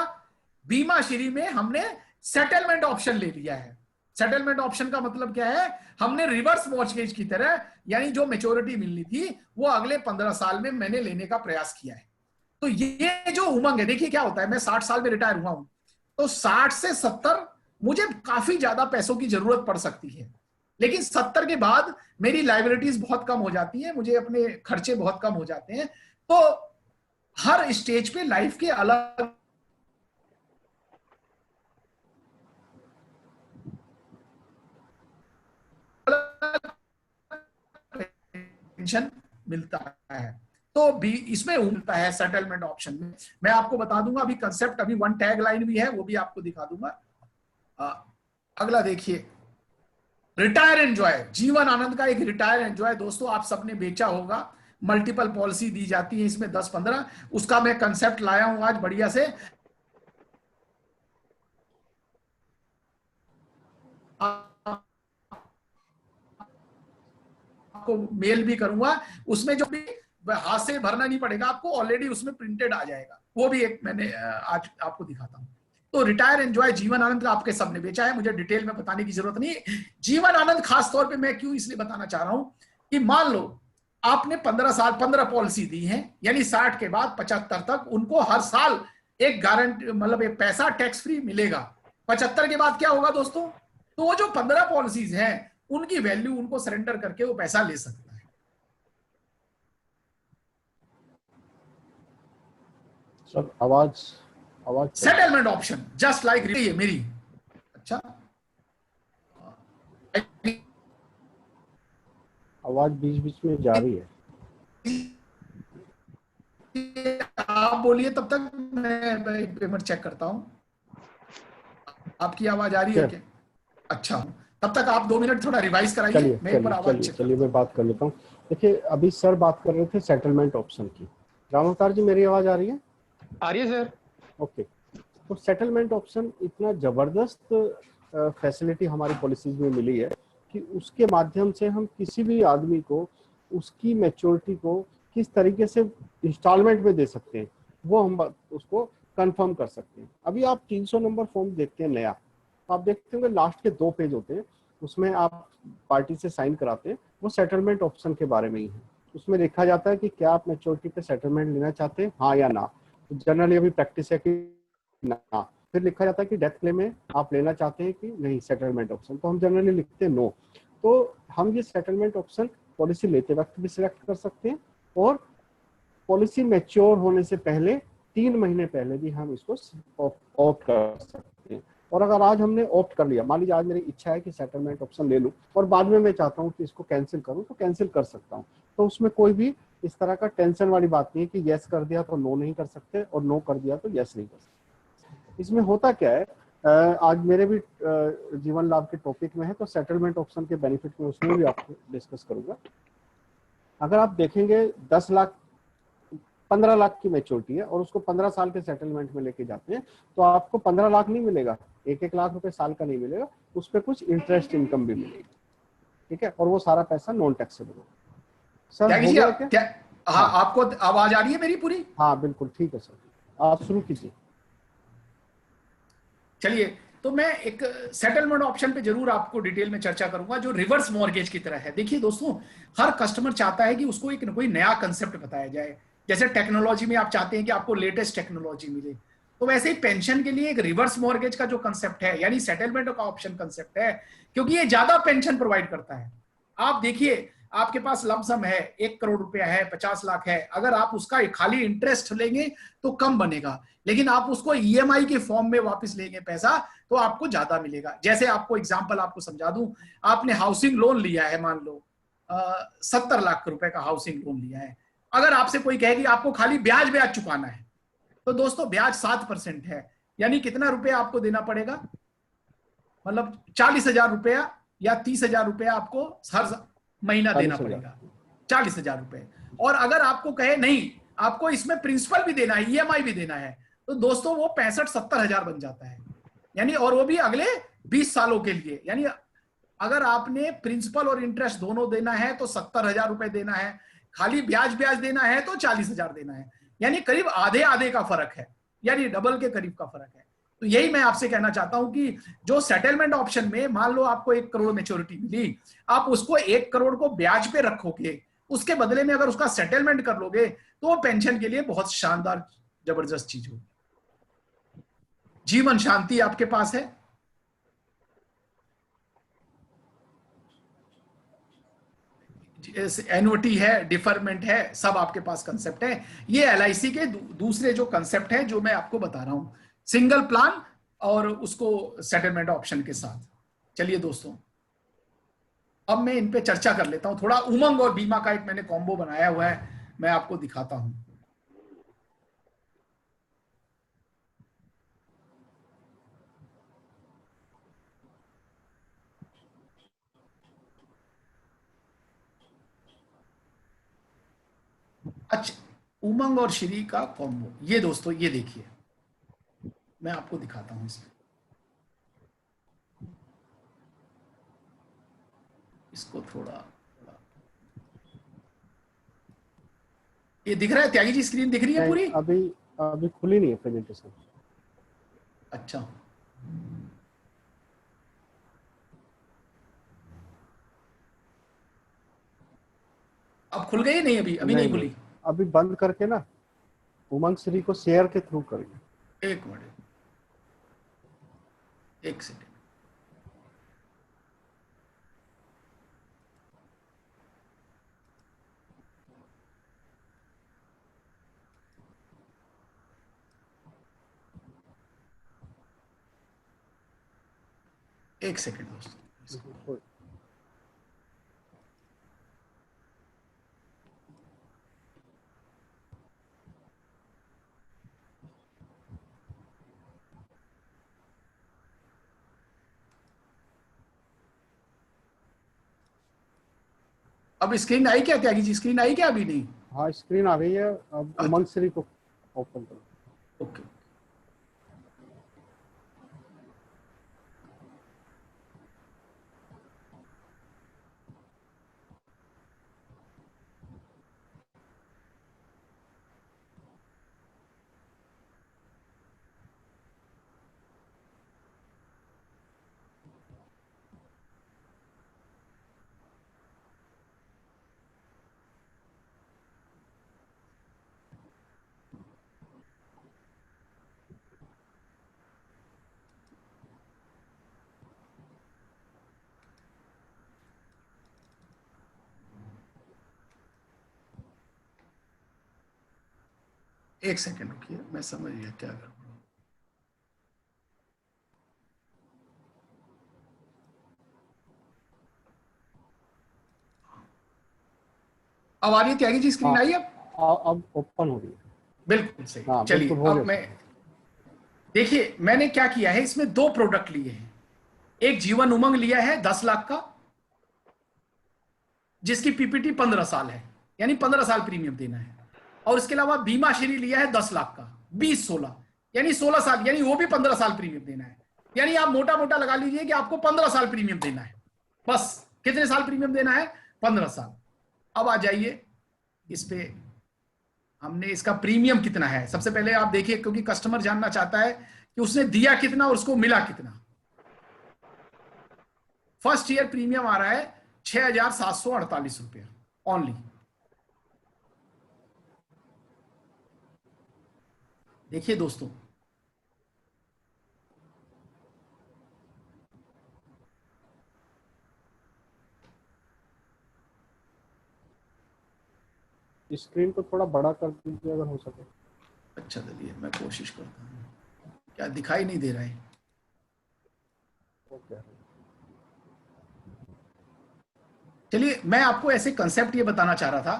बीमा श्री में हमने सेटलमेंट ऑप्शन ले लिया है। सेटलमेंट ऑप्शन का मतलब क्या है, हमने रिवर्स मॉर्गेज की तरह, यानी जो मेच्योरिटी मिलनी थी वो अगले 15 साल में मैंने लेने का प्रयास किया है। तो ये जो उमंग है, देखिए क्या होता है, मैं 60 साल में रिटायर हुआ हूं, तो 60 से 70 मुझे काफी ज्यादा पैसों की जरूरत पड़ सकती है, लेकिन 70 के बाद मेरी लाइबिलिटीज बहुत कम हो जाती है, मुझे अपने खर्चे बहुत कम हो जाते हैं। तो हर स्टेज पे लाइफ के अलग पेंशन मिलता है। तो भी इसमें मिलता है सेटलमेंट ऑप्शन में। मैं आपको बता दूंगा अभी कंसेप्ट, अभी वन टैग लाइन भी है वो भी आपको दिखा दूंगा। अगला देखिए, रिटायर एंजॉय, जीवन आनंद का एक रिटायर एंजॉय दोस्तों आप सबने बेचा होगा, मल्टीपल पॉलिसी दी जाती है इसमें 10-15, उसका मैं कंसेप्ट लाया हूं आज बढ़िया से। आपको मेल भी करूंगा, उसमें जो भी हाथ से भरना नहीं पड़ेगा आपको, ऑलरेडी उसमें प्रिंटेड आ जाएगा, वो भी एक मैंने आज आपको दिखाता हूं। तो रिटायर एंजॉय जीवन आनंद आपके सबने बेचा है, मुझे डिटेल में बताने की जरूरत नहीं। जीवन आनंद खास तौर पे मैं क्यों इसलिए बताना चाह रहा हूं कि मान लो आपने 15 साल 15 पॉलिसी दी है, यानी 60 के बाद 75 तक उनको हर साल एक गारंटी, मतलब एक पैसा टैक्स फ्री मिलेगा। 75 के बाद क्या होगा दोस्तों, तो वो जो 15 पॉलिसीज हैं उनकी वैल्यू उनको सरेंडर करके वो पैसा ले सकता है। सर आवाज सेटलमेंट ऑप्शन जस्ट लाइक ये मेरी, अच्छा आवाज बीच बीच में जा रही है, आप बोलिए तब तक मैं पेमेंट चेक करता हूं। आपकी आवाज आ रही है क्या? अच्छा, तब तक आप 2 मिनट थोड़ा रिवाइज कराइए, मैं एक बार आवाज चेक। चलिए मैं बात कर लेता हूँ। देखिए अभी सर बात कर रहे थे सेटलमेंट ऑप्शन की। राम अवतार जी मेरी आवाज आ रही है? आ रही है सर। ओके, तो सेटलमेंट ऑप्शन इतना जबरदस्त फैसिलिटी हमारी पॉलिसीज में मिली है कि उसके माध्यम से हम किसी भी आदमी को उसकी मैच्योरिटी को किस तरीके से इंस्टॉलमेंट में दे सकते हैं वो हम उसको कंफर्म कर सकते हैं। अभी आप 300 नंबर फॉर्म देखते हैं नया, आप देखते होंगे लास्ट के 2 पेज होते हैं, उसमें आप पार्टी से साइन कराते हैं, वो सेटलमेंट ऑप्शन के बारे में ही है। उसमें देखा जाता है कि क्या आप मैच्योरिटी पे सेटलमेंट लेना चाहते हैं, हाँ या ना। तो जनरली अभी प्रैक्टिस है कि ना। फिर लिखा जाता है कि डेथ क्लेम में आप लेना चाहते हैं कि नहीं सेटलमेंट ऑप्शन, तो हम जनरली लिखते हैं नो। तो हम ये सेटलमेंट ऑप्शन पॉलिसी लेते वक्त भी सिलेक्ट कर सकते हैं और पॉलिसी मैच्योर होने से पहले 3 महीने पहले भी हम इसको ऑप्ट कर सकते हैं। और अगर आज हमने ऑप्ट कर लिया, मान लीजिए आज मेरी इच्छा है कि सेटलमेंट ऑप्शन ले लूं और बाद में मैं चाहता हूं कि इसको कैंसिल करूं, तो कैंसिल कर सकता हूं। तो उसमें कोई भी इस तरह का टेंशन वाली बात नहीं है कि यस कर दिया तो नो नहीं कर सकते और नो कर दिया तो यस नहीं कर सकते। इसमें होता क्या है, आज मेरे भी जीवन लाभ के टॉपिक में है, तो सेटलमेंट ऑप्शन के बेनिफिट में उसमें भी आपको डिस्कस करूंगा। अगर आप देखेंगे 10 लाख 15 लाख की मैच्योरिटी है और उसको 15 साल के सेटलमेंट में लेके जाते हैं, तो आपको 15 लाख नहीं मिलेगा, 1-1 लाख रुपए साल का नहीं मिलेगा, उस पर कुछ इंटरेस्ट इनकम भी मिलेगी, ठीक है, और वो सारा पैसा नॉन टैक्सेबल होगा। सर हो गया क्या? हाँ, आपको आवाज आ रही है मेरी पूरी? हाँ बिल्कुल ठीक है सर, आप शुरू कीजिए। चलिए, तो मैं एक सेटलमेंट ऑप्शन पे जरूर आपको डिटेल में चर्चा करूंगा जो रिवर्स मॉर्गेज की तरह है। देखिए दोस्तों, हर कस्टमर चाहता है कि उसको एक कोई नया कंसेप्ट बताया जाए। जैसे टेक्नोलॉजी में आप चाहते हैं कि आपको लेटेस्ट टेक्नोलॉजी मिले, तो वैसे ही पेंशन के लिए एक रिवर्स मॉर्गेज का जो कंसेप्ट है, यानी सेटलमेंट का ऑप्शन कंसेप्ट है, क्योंकि ये ज्यादा पेंशन प्रोवाइड करता है। आप देखिए, आपके पास लमसम है 1 करोड़ रुपया है, 50 लाख है, अगर आप उसका खाली इंटरेस्ट लेंगे तो कम बनेगा, लेकिन आप उसको ईएमआई के फॉर्म में वापस लेंगे पैसा तो आपको ज्यादा मिलेगा। जैसे आपको एग्जांपल आपको समझा दूं, आपने हाउसिंग लोन लिया है, मान लो 70 लाख रुपए का हाउसिंग लोन लिया है। अगर आपसे कोई कहे कि आपको खाली ब्याज चुकाना है, तो दोस्तों ब्याज 7% है, यानी कितना रुपया आपको देना पड़ेगा, मतलब 40,000 रुपया या 30,000 रुपया आपको हर महीना देना पड़ेगा, 40,000 रुपए। और अगर आपको कहे नहीं, आपको इसमें प्रिंसिपल भी देना है, ईएमआई भी देना है, तो दोस्तों वो 65-70,000 बन जाता है, यानी, और वो भी अगले 20 सालों के लिए। यानी अगर आपने प्रिंसिपल और इंटरेस्ट दोनों देना है तो 70,000 रुपए देना है, खाली ब्याज देना है तो 40,000 देना है, यानी करीब आधे का फर्क है, यानी डबल के करीब का फर्क है। तो यही मैं आपसे कहना चाहता हूं कि जो सेटलमेंट ऑप्शन में मान लो आपको 1 करोड़ मैच्योरिटी मिली, आप उसको 1 करोड़ को ब्याज पे रखोगे, उसके बदले में अगर उसका सेटलमेंट कर लोगे तो वो पेंशन के लिए बहुत शानदार जबरदस्त चीज होगी। जीवन शांति आपके पास है, एनुअटी है, डिफरमेंट है, सब आपके पास कंसेप्ट है। ये एलआईसी के दूसरे जो कंसेप्ट है जो मैं आपको बता रहा हूं, सिंगल प्लान और उसको सेटलमेंट ऑप्शन के साथ। चलिए दोस्तों, अब मैं इन पे चर्चा कर लेता हूं थोड़ा। उमंग और बीमा का एक मैंने कॉम्बो बनाया हुआ है, मैं आपको दिखाता हूं। अच्छा, उमंग और श्री का कॉम्बो, ये दोस्तों ये देखिए, मैं आपको दिखाता हूं इसमें। इसको थोड़ा ये दिख रहा है त्यागी जी, स्क्रीन दिख रही है पूरी? अभी अभी खुली नहीं है प्रेजेंटेशन। अच्छा, अब खुल गई? नहीं, अभी नहीं खुली। अभी बंद करके ना उमंग श्री को शेयर के थ्रू करिए। एक मिनट, एक सेकेंड। एक सेकेंड दोस्तों। अब स्क्रीन आई क्या त्यागी जी? स्क्रीन आई क्या? अभी नहीं। हाँ, स्क्रीन आ गई है। अब उमंग श्री को ओपन करो। ओके, एक सेकेंड रुकिए, मैं समझ गया क्या कर। अब आ रही है त्यागी जी, स्क्रीन आई अब ओपन हो रही है। बिल्कुल सही। हाँ, चलिए बिल्कुल हो अब मैं देखिए, मैंने क्या किया है, इसमें 2 प्रोडक्ट लिए हैं। एक जीवन उमंग लिया है 10 लाख का, जिसकी पीपीटी 15 साल है, यानी 15 साल प्रीमियम देना है। और इसके अलावा बीमा श्री लिया है 10 लाख का, 20-16 यानी 16 साल, यानी वो भी 15 साल प्रीमियम देना है। यानी आप मोटा मोटा लगा लीजिए कि आपको 15 साल प्रीमियम देना है। बस कितने साल प्रीमियम देना है? 15 साल। अब आ जाइए इस पे, हमने इसका प्रीमियम कितना है सबसे पहले आप देखिए, क्योंकि कस्टमर जानना चाहता है कि उसने दिया कितना और उसको मिला कितना। फर्स्ट ईयर प्रीमियम आ रहा है 6,748 रुपया ओनली। देखिए दोस्तों, स्क्रीन को थोड़ा बड़ा कर दीजिए अगर हो सके। अच्छा चलिए मैं कोशिश करता हूँ। क्या दिखाई नहीं दे रहा है? ओके। चलिए मैं आपको ऐसे कंसेप्ट ये बताना चाह रहा था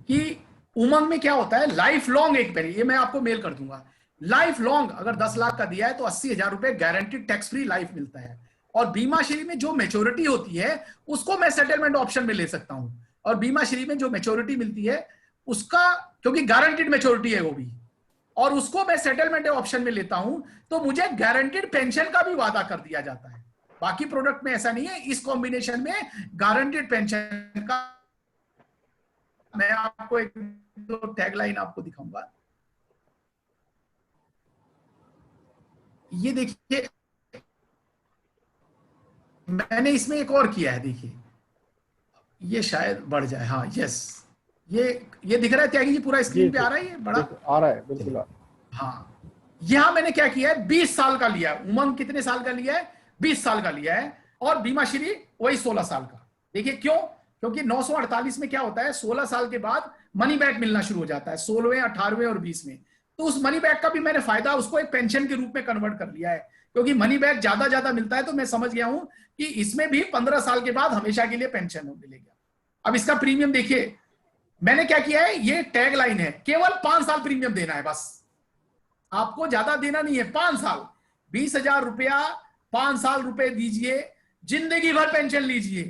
कि उमंग में क्या होता है, लाइफ लॉन्ग एक पेरी, ये मैं आपको मेल कर दूंगा। लाइफ लॉन्ग अगर 10 लाख का दिया है तो 80,000 रुपए गारंटीड टैक्स फ्री लाइफ मिलता है। और बीमा श्री में जो मेच्योरिटी होती है उसको मैं सेटलमेंट ऑप्शन में ले सकता हूं। और बीमा श्री में जो मेच्योरिटी मिलती है उसका, क्योंकि गारंटीड मेच्योरिटी है वो भी, और उसको मैं सेटलमेंट ऑप्शन में लेता हूं तो मुझे गारंटीड पेंशन का भी वादा कर दिया जाता है। बाकी प्रोडक्ट में ऐसा नहीं है। इस कॉम्बिनेशन में गारंटीड पेंशन का, मैं आपको एक दो टैगलाइन आपको दिखाऊंगा। ये देखिए मैंने इसमें एक और किया है, देखिए ये शायद बढ़ जाए, हाँ यस, ये दिख रहा है त्यागी जी, पूरा स्क्रीन पे आ रहा है ये बड़ा, आ रहा है, बिल्कुल आ रहा है। हाँ यहां मैंने क्या किया है, 20 साल का लिया है। उमंग कितने साल का लिया है, 20 साल का लिया है, और बीमाश्री वही 16 साल का। देखिए क्यों, क्योंकि 948 में क्या होता है, 16 साल के बाद मनी बैक मिलना शुरू हो जाता है, 16वें 18वें और 20 में। तो उस मनी बैक का भी मैंने फायदा उसको एक पेंशन के रूप में कन्वर्ट कर लिया है, क्योंकि मनी बैक ज्यादा मिलता है। तो मैं समझ गया हूं कि इसमें भी 15 साल के बाद हमेशा के लिए पेंशन मिलेगा। अब इसका प्रीमियम देखिए, मैंने क्या किया है, ये टैग लाइन है, केवल 5 साल प्रीमियम देना है बस, आपको ज्यादा देना नहीं है। 5 साल, 20,000 रुपया, 5 साल रुपए दीजिए, जिंदगी भर पेंशन लीजिए।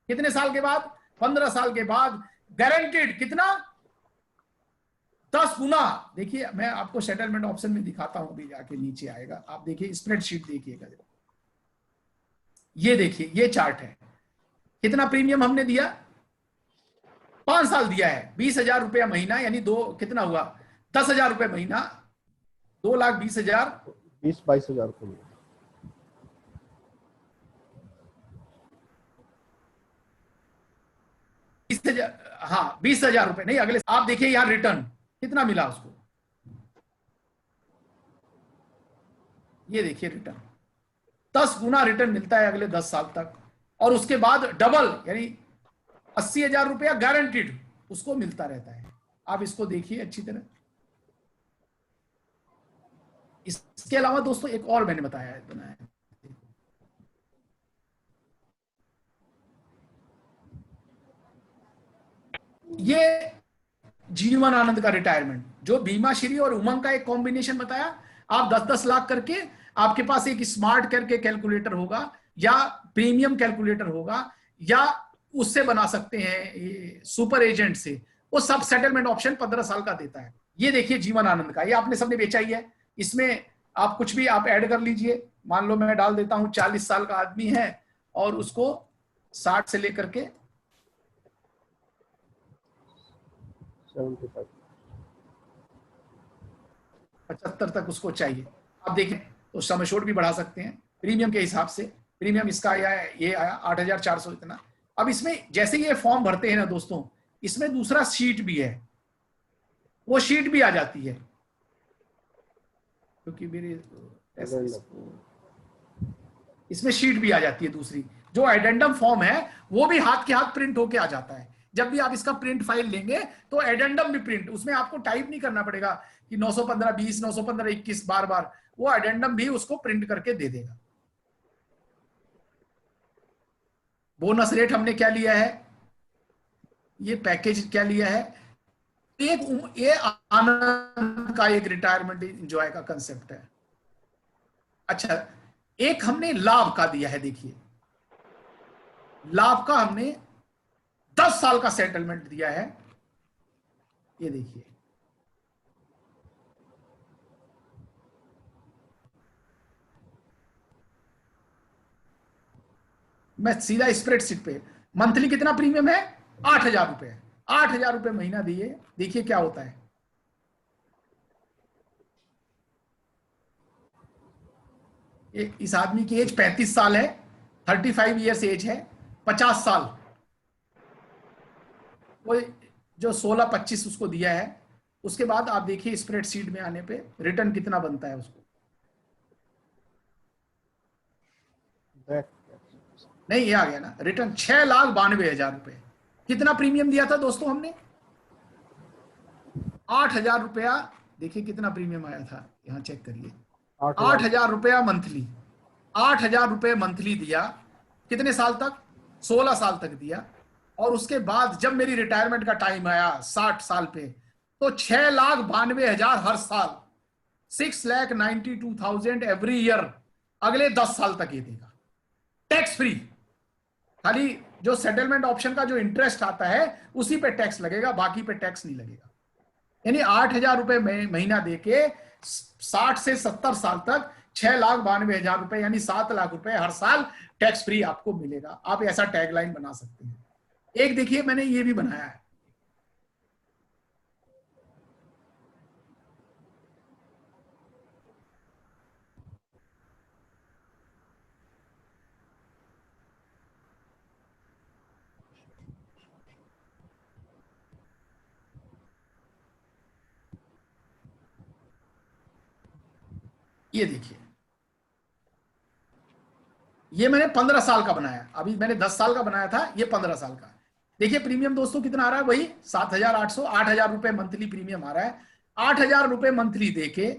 कितने साल के बाद, 15 साल के बाद, गारंटेड कितना, 10 गुना। देखिए मैं आपको सेटलमेंट ऑप्शन में दिखाता हूं, अभी जाके नीचे आएगा, आप देखिए स्प्रेडशीट देखिएगा, ये देखिए ये चार्ट है, कितना प्रीमियम हमने दिया, 5 साल दिया है, 20,000 रुपया महीना, यानी दो कितना हुआ, 10,000 रुपये महीना, 2,20,000, 20-22 हजार रुपये। 20,000, हाँ 20,000 रुपए नहीं, अगले आप देखिए यहां रिटर्न कितना मिला उसको, ये देखिए रिटर्न 10 गुना रिटर्न मिलता है अगले 10 साल तक। और उसके बाद डबल, यानी 80,000 रुपया गारंटीड उसको मिलता रहता है। आप इसको देखिए अच्छी तरह। इसके अलावा दोस्तों एक और मैंने बताया है, बनाया है, ये जीवन आनंद का रिटायरमेंट, जो बीमा श्री और उमंग का एक कॉम्बिनेशन बताया। आप 10-10 लाख करके, आपके पास एक स्मार्ट करके कैलकुलेटर होगा, या प्रीमियम कैलकुलेटर होगा, या उससे बना सकते हैं ये सुपर एजेंट से, वो सब सेटलमेंट ऑप्शन 15 साल का देता है। ये देखिए जीवन आनंद का, ये आपने सबने बेचा ही है, इसमें आप कुछ भी आप ऐड कर लीजिए। मान लो मैं डाल देता हूं 40 साल का आदमी है और उसको 60 से लेकर के 75 तक उसको चाहिए। आप देखें तो सम एश्योर्ड भी बढ़ा सकते हैं प्रीमियम के हिसाब से। प्रीमियम इसका आया, ये आया 8,400 इतना। अब इसमें जैसे ये फॉर्म भरते हैं ना दोस्तों, इसमें दूसरा शीट भी है, वो शीट भी आ जाती है, क्योंकि मेरे इसमें शीट भी आ जाती है दूसरी, जो एडेंडम फॉर्म है वो भी हाथ के हाथ प्रिंट होके आ जाता है। जब भी आप इसका प्रिंट फाइल लेंगे तो एडेंडम भी प्रिंट, उसमें आपको टाइप नहीं करना पड़ेगा कि 915-20, 915-21 बार बार, वो एडेंडम भी उसको प्रिंट करके दे देगा। बोनस रेट हमने क्या लिया है, ये पैकेज क्या लिया है, ये आनंद का एक रिटायरमेंट एंजॉय का कंसेप्ट है। अच्छा, एक हमने लाभ का दिया है, देखिए लाभ का हमने 10 साल का सेटलमेंट दिया है, ये देखिए मैं सीधा स्प्रेडशीट पे, मंथली कितना प्रीमियम है, 8,000 रुपए, 8,000 रुपए महीना दिए, देखिए क्या होता है। इस आदमी की एज 35 साल है, 35 ईयर्स एज है, 50 साल, वो जो 16-25 उसको दिया है। उसके बाद आप देखिए स्प्रेडशीट में आने पे रिटर्न कितना बनता है उसको, नहीं ये आ गया ना रिटर्न, 6,92,000 रुपए। कितना प्रीमियम दिया था दोस्तों हमने, 8,000 रुपया। देखिए कितना प्रीमियम आया था, यहां चेक करिए, 8,000 रुपया मंथली, 8,000 रुपये मंथली दिया, कितने साल तक, 16 साल तक दिया। और उसके बाद जब मेरी रिटायरमेंट का टाइम आया 60 साल पे, तो 6,92,000 हर साल, 6,92,000 एवरी ईयर, अगले 10 साल तक ये देगा, टैक्स फ्री। खाली जो सेटलमेंट ऑप्शन का जो इंटरेस्ट आता है उसी पे टैक्स लगेगा, बाकी पे टैक्स नहीं लगेगा। यानी 8,000 रुपए महीना देके 60 से 70 साल तक 6,92,000 रुपए, यानी 7 लाख रुपए हर साल टैक्स फ्री आपको मिलेगा। आप ऐसा टैगलाइन बना सकते हैं। एक देखिए मैंने ये भी बनाया है, ये देखिए, ये मैंने 15 साल का बनाया, अभी मैंने 10 साल का बनाया था, ये 15 साल का। देखिए प्रीमियम दोस्तों कितना आ रहा है, वही 7,800, 8,000 रुपए मंथली प्रीमियम आ रहा है। 8,000 रुपए मंथली देके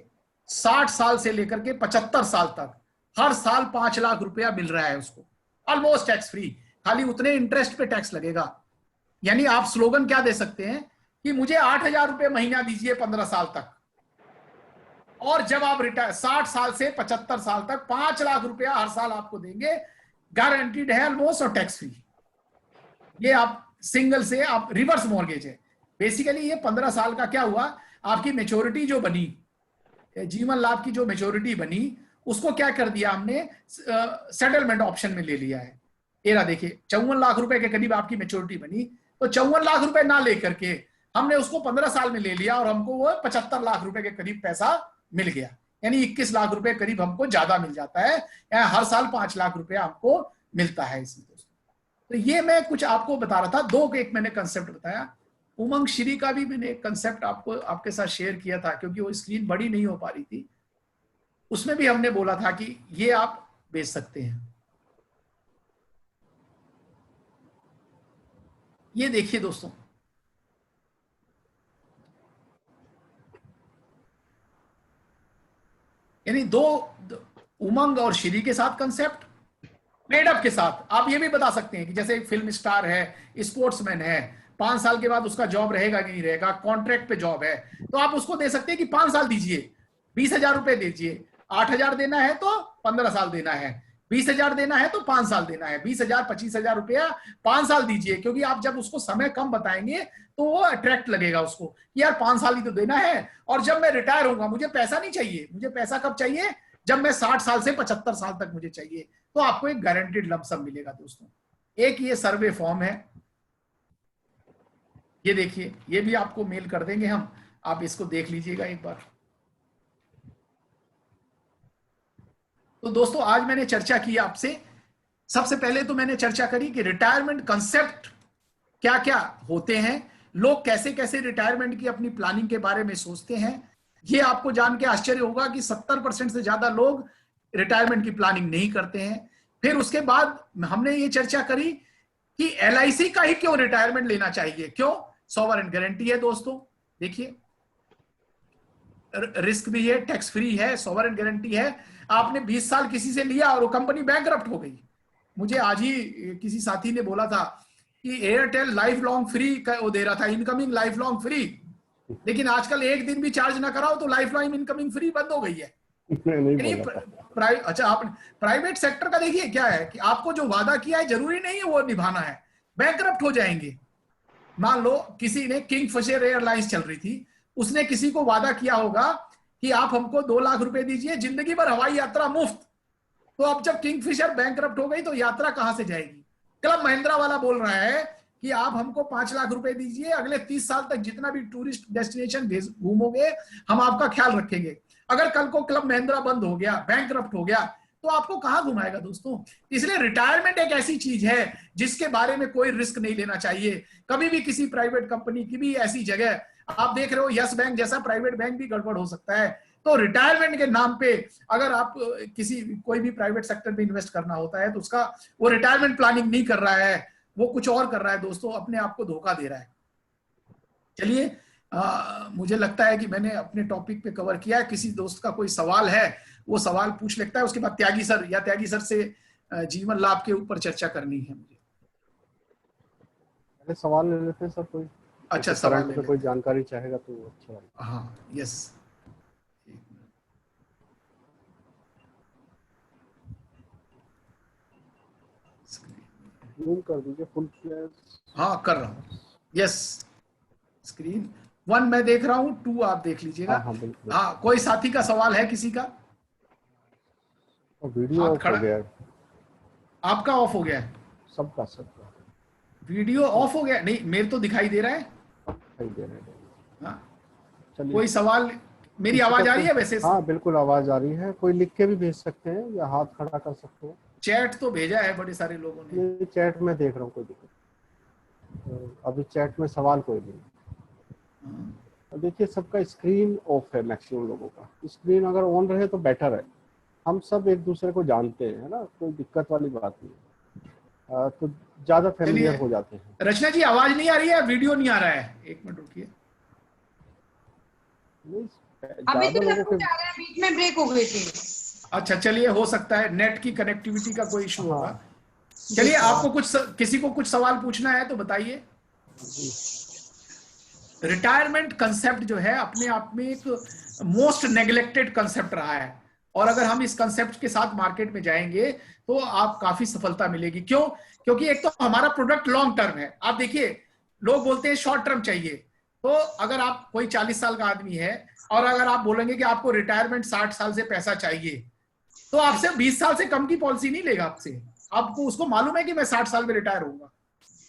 60 साल से लेकर के 75 साल तक हर साल 5 लाख रुपया मिल रहा है उसको, ऑलमोस्ट टैक्स फ्री। खाली उतने इंटरेस्ट पे टैक्स लगेगा। यानी आप स्लोगन क्या दे सकते हैं कि मुझे 8,000 रुपए महीना दीजिए 15 साल तक, और जब आप रिटायर 60 साल से 75 साल तक 5 लाख रुपया हर साल आपको देंगे, गारंटीड है ऑलमोस्ट, और टैक्स फ्री। ये आप सिंगल से आप रिवर्स मॉर्गेज है बेसिकली। ये 15 साल का क्या हुआ, आपकी मेच्योरिटी जो बनी, जीवन लाभ की जो मेच्योरिटी बनी, उसको क्या कर दिया हमने, सेटलमेंट ऑप्शन में ले लिया है। एरा देखिए 54 लाख रुपए के करीब आपकी मेच्योरिटी बनी, तो 54 लाख रुपए ना लेकर के हमने उसको 15 साल में ले लिया, और हमको वो 75 लाख रुपए के करीब पैसा मिल गया। यानी 21 लाख रुपए करीब हमको ज्यादा मिल जाता है, हर साल 5 लाख रुपया हमको मिलता है इसमें दोस्तों। तो ये मैं कुछ आपको बता रहा था, दो एक मैंने कंसेप्ट बताया। उमंग श्री का भी मैंने एक कंसेप्ट आपको आपके साथ शेयर किया था, क्योंकि वो स्क्रीन बड़ी नहीं हो पा रही थी। उसमें भी हमने बोला था कि ये आप बेच सकते हैं। ये देखिए दोस्तों, यानी दो उमंग और श्री के साथ कंसेप्ट, ट्रेडअप के साथ आप ये भी बता सकते हैं कि जैसे एक फिल्म स्टार है, स्पोर्ट्समैन है, 5 साल के बाद उसका जॉब रहेगा कि नहीं रहेगा, कॉन्ट्रैक्ट पे जॉब है, तो आप उसको दे सकते हैं कि 5 साल दीजिए, 20,000 रुपए दीजिए। 8,000 देना है तो 15 साल देना है, 20,000 देना है तो 5 साल देना है, 20,000 25,000 रुपया 5 साल दीजिए। क्योंकि आप जब उसको समय कम बताएंगे तो वो अट्रैक्ट लगेगा उसको कि यार 5 साल ही तो देना है, और जब मैं रिटायर होऊंगा मुझे पैसा नहीं चाहिए, मुझे पैसा कब चाहिए, जब मैं 60 साल से 75 साल तक मुझे चाहिए। तो आपको एक गारंटीड लंप सम मिलेगा दोस्तों। एक ये सर्वे फॉर्म है, ये देखिए, ये भी आपको मेल कर देंगे हम, आप इसको देख लीजिएगा एक बार। तो दोस्तों आज मैंने चर्चा की आपसे, सबसे पहले तो मैंने चर्चा करी कि रिटायरमेंट कंसेप्ट क्या क्या होते हैं, लोग कैसे कैसे रिटायरमेंट की अपनी प्लानिंग के बारे में सोचते हैं। ये आपको जान के आश्चर्य होगा कि 70% से ज्यादा लोग रिटायरमेंट की प्लानिंग नहीं करते हैं। फिर उसके बाद हमने ये चर्चा करी कि LIC का ही क्यों रिटायरमेंट लेना चाहिए, क्यों, सॉवरेन गारंटी है दोस्तों, देखिए रिस्क भी है, टैक्स फ्री है, सॉवरेन गारंटी है। आपने 20 साल किसी से लिया और वो कंपनी बैंकरप्ट हो गई। मुझे आज ही किसी साथी ने बोला था कि एयरटेल लाइफ लॉन्ग फ्री वो दे रहा था, इनकमिंग लाइफ लॉन्ग फ्री, लेकिन आजकल एक दिन भी चार्ज ना कराओ तो लाइफ लॉन्ग इनकमिंग फ्री बंद हो गई है। अच्छा, आप प्राइवेट सेक्टर का देखिए क्या है कि आपको जो वादा किया है जरूरी नहीं है वो निभाना है, बैंकरप्ट हो जाएंगे। मान लो किसी ने किंगफिशर एयरलाइंस चल रही थी, उसने किसी को वादा किया होगा कि आप हमको 2 लाख रुपए दीजिए, जिंदगी भर हवाई यात्रा मुफ्त। तो अब जब किंगफिशर बैंकरप्ट हो गई तो यात्रा कहां से जाएगी। क्लब महिंद्रा वाला बोल रहा है कि आप हमको 5 लाख रुपए दीजिए, अगले 30 साल तक जितना भी टूरिस्ट डेस्टिनेशन घूमोगे हम आपका ख्याल रखेंगे। अगर कल को क्लब महिंद्रा बंद हो गया, बैंकरप्ट हो गया, तो आपको कहां घुमाएगा दोस्तों। इसलिए रिटायरमेंट एक ऐसी चीज है जिसके बारे में कोई रिस्क नहीं लेना चाहिए। कभी भी किसी प्राइवेट कंपनी की भी ऐसी जगह, आप देख रहे हो यस बैंक जैसा प्राइवेट बैंक भी गड़बड़ हो सकता है। तो रिटायरमेंट के नाम पे अगर आप किसी कोई भी प्राइवेट सेक्टर में इन्वेस्ट करना होता है तो उसका वो रिटायरमेंट प्लानिंग नहीं कर रहा है, वो कुछ और कर रहा है दोस्तों, अपने आप को धोखा दे रहा है। चलिए, मुझे लगता है कि मैंने अपने टॉपिक पे कवर किया है। किसी दोस्त का कोई सवाल है वो सवाल पूछ लेता है, उसके बाद त्यागी सर से जीवन लाभ के ऊपर चर्चा करनी है मुझे। सवाल ले लेते हैं सर, कोई अच्छा सवाल में कोई जानकारी चाहेगा तो अच्छा। हाँ, यस, जूम कर दीजिए फुल फ्लैश। हाँ कर रहा हूँ, यस, स्क्रीन 1 मैं देख रहा हूँ, 2 आप देख लीजिएगा। हाँ, कोई साथी का सवाल है किसी का? वीडियो ऑफ हो गया है। आपका ऑफ हो गया है? सबका वीडियो ऑफ हो गया? नहीं, मेरे तो दिखाई दे रहा है। हाँ, कोई सवाल, मेरी आवाज आ रही है वैसे? हाँ बिल्कुल आवाज आ रही है। कोई लिख के भी भेज सकते हैं या हाथ खड़ा कर सकते हैं। चैट तो भेजा है बड़े सारे लोगों ने। चैट में देख रहा हूँ, कोई दिक्कत अभी चैट में सवाल कोई नहीं। देखिए सबका स्क्रीन ऑफ है, मैक्सिमम लोगों का। स्क्रीन अगर ऑन रहे तो बेटर है। हम सब एक दूसरे को जानते हैं, है ना, कोई दिक्कत वाली बात नहीं। तो ज्यादा चलिए फेमिलियर हो जाते हैं। रचना जी, आवाज नहीं आ रही है, वीडियो नहीं आ रहा है, एक मिनट रुकिए। नहीं, अभी ज्यादा तो लोगों सब के। कुछ आ रहा है, बीच में ब्रेक हो गई थी। अच्छा चलिए, हो सकता है नेट की कनेक्टिविटी का कोई इशू हाँ होगा। चलिए, आपको किसी को कुछ सवाल पूछना है तो बताइए। जी। रिटायरमेंट कंसेप्ट जो है अपने आप में एक मोस्ट नेग्लेक्टेड कंसेप्ट रहा है, और अगर हम इस कंसेप्ट के साथ मार्केट में जाएंगे तो आप काफी सफलता मिलेगी। क्यों? क्योंकि एक तो हमारा प्रोडक्ट लॉन्ग टर्म है। आप देखिए, लोग बोलते हैं शॉर्ट टर्म चाहिए, तो अगर आप कोई 40 साल का आदमी है और अगर आप बोलेंगे कि आपको रिटायरमेंट 60 साल से पैसा चाहिए, तो आपसे 20 साल से कम की पॉलिसी नहीं लेगा आपसे। आपको उसको मालूम है कि मैं 60 साल में रिटायर होऊंगा,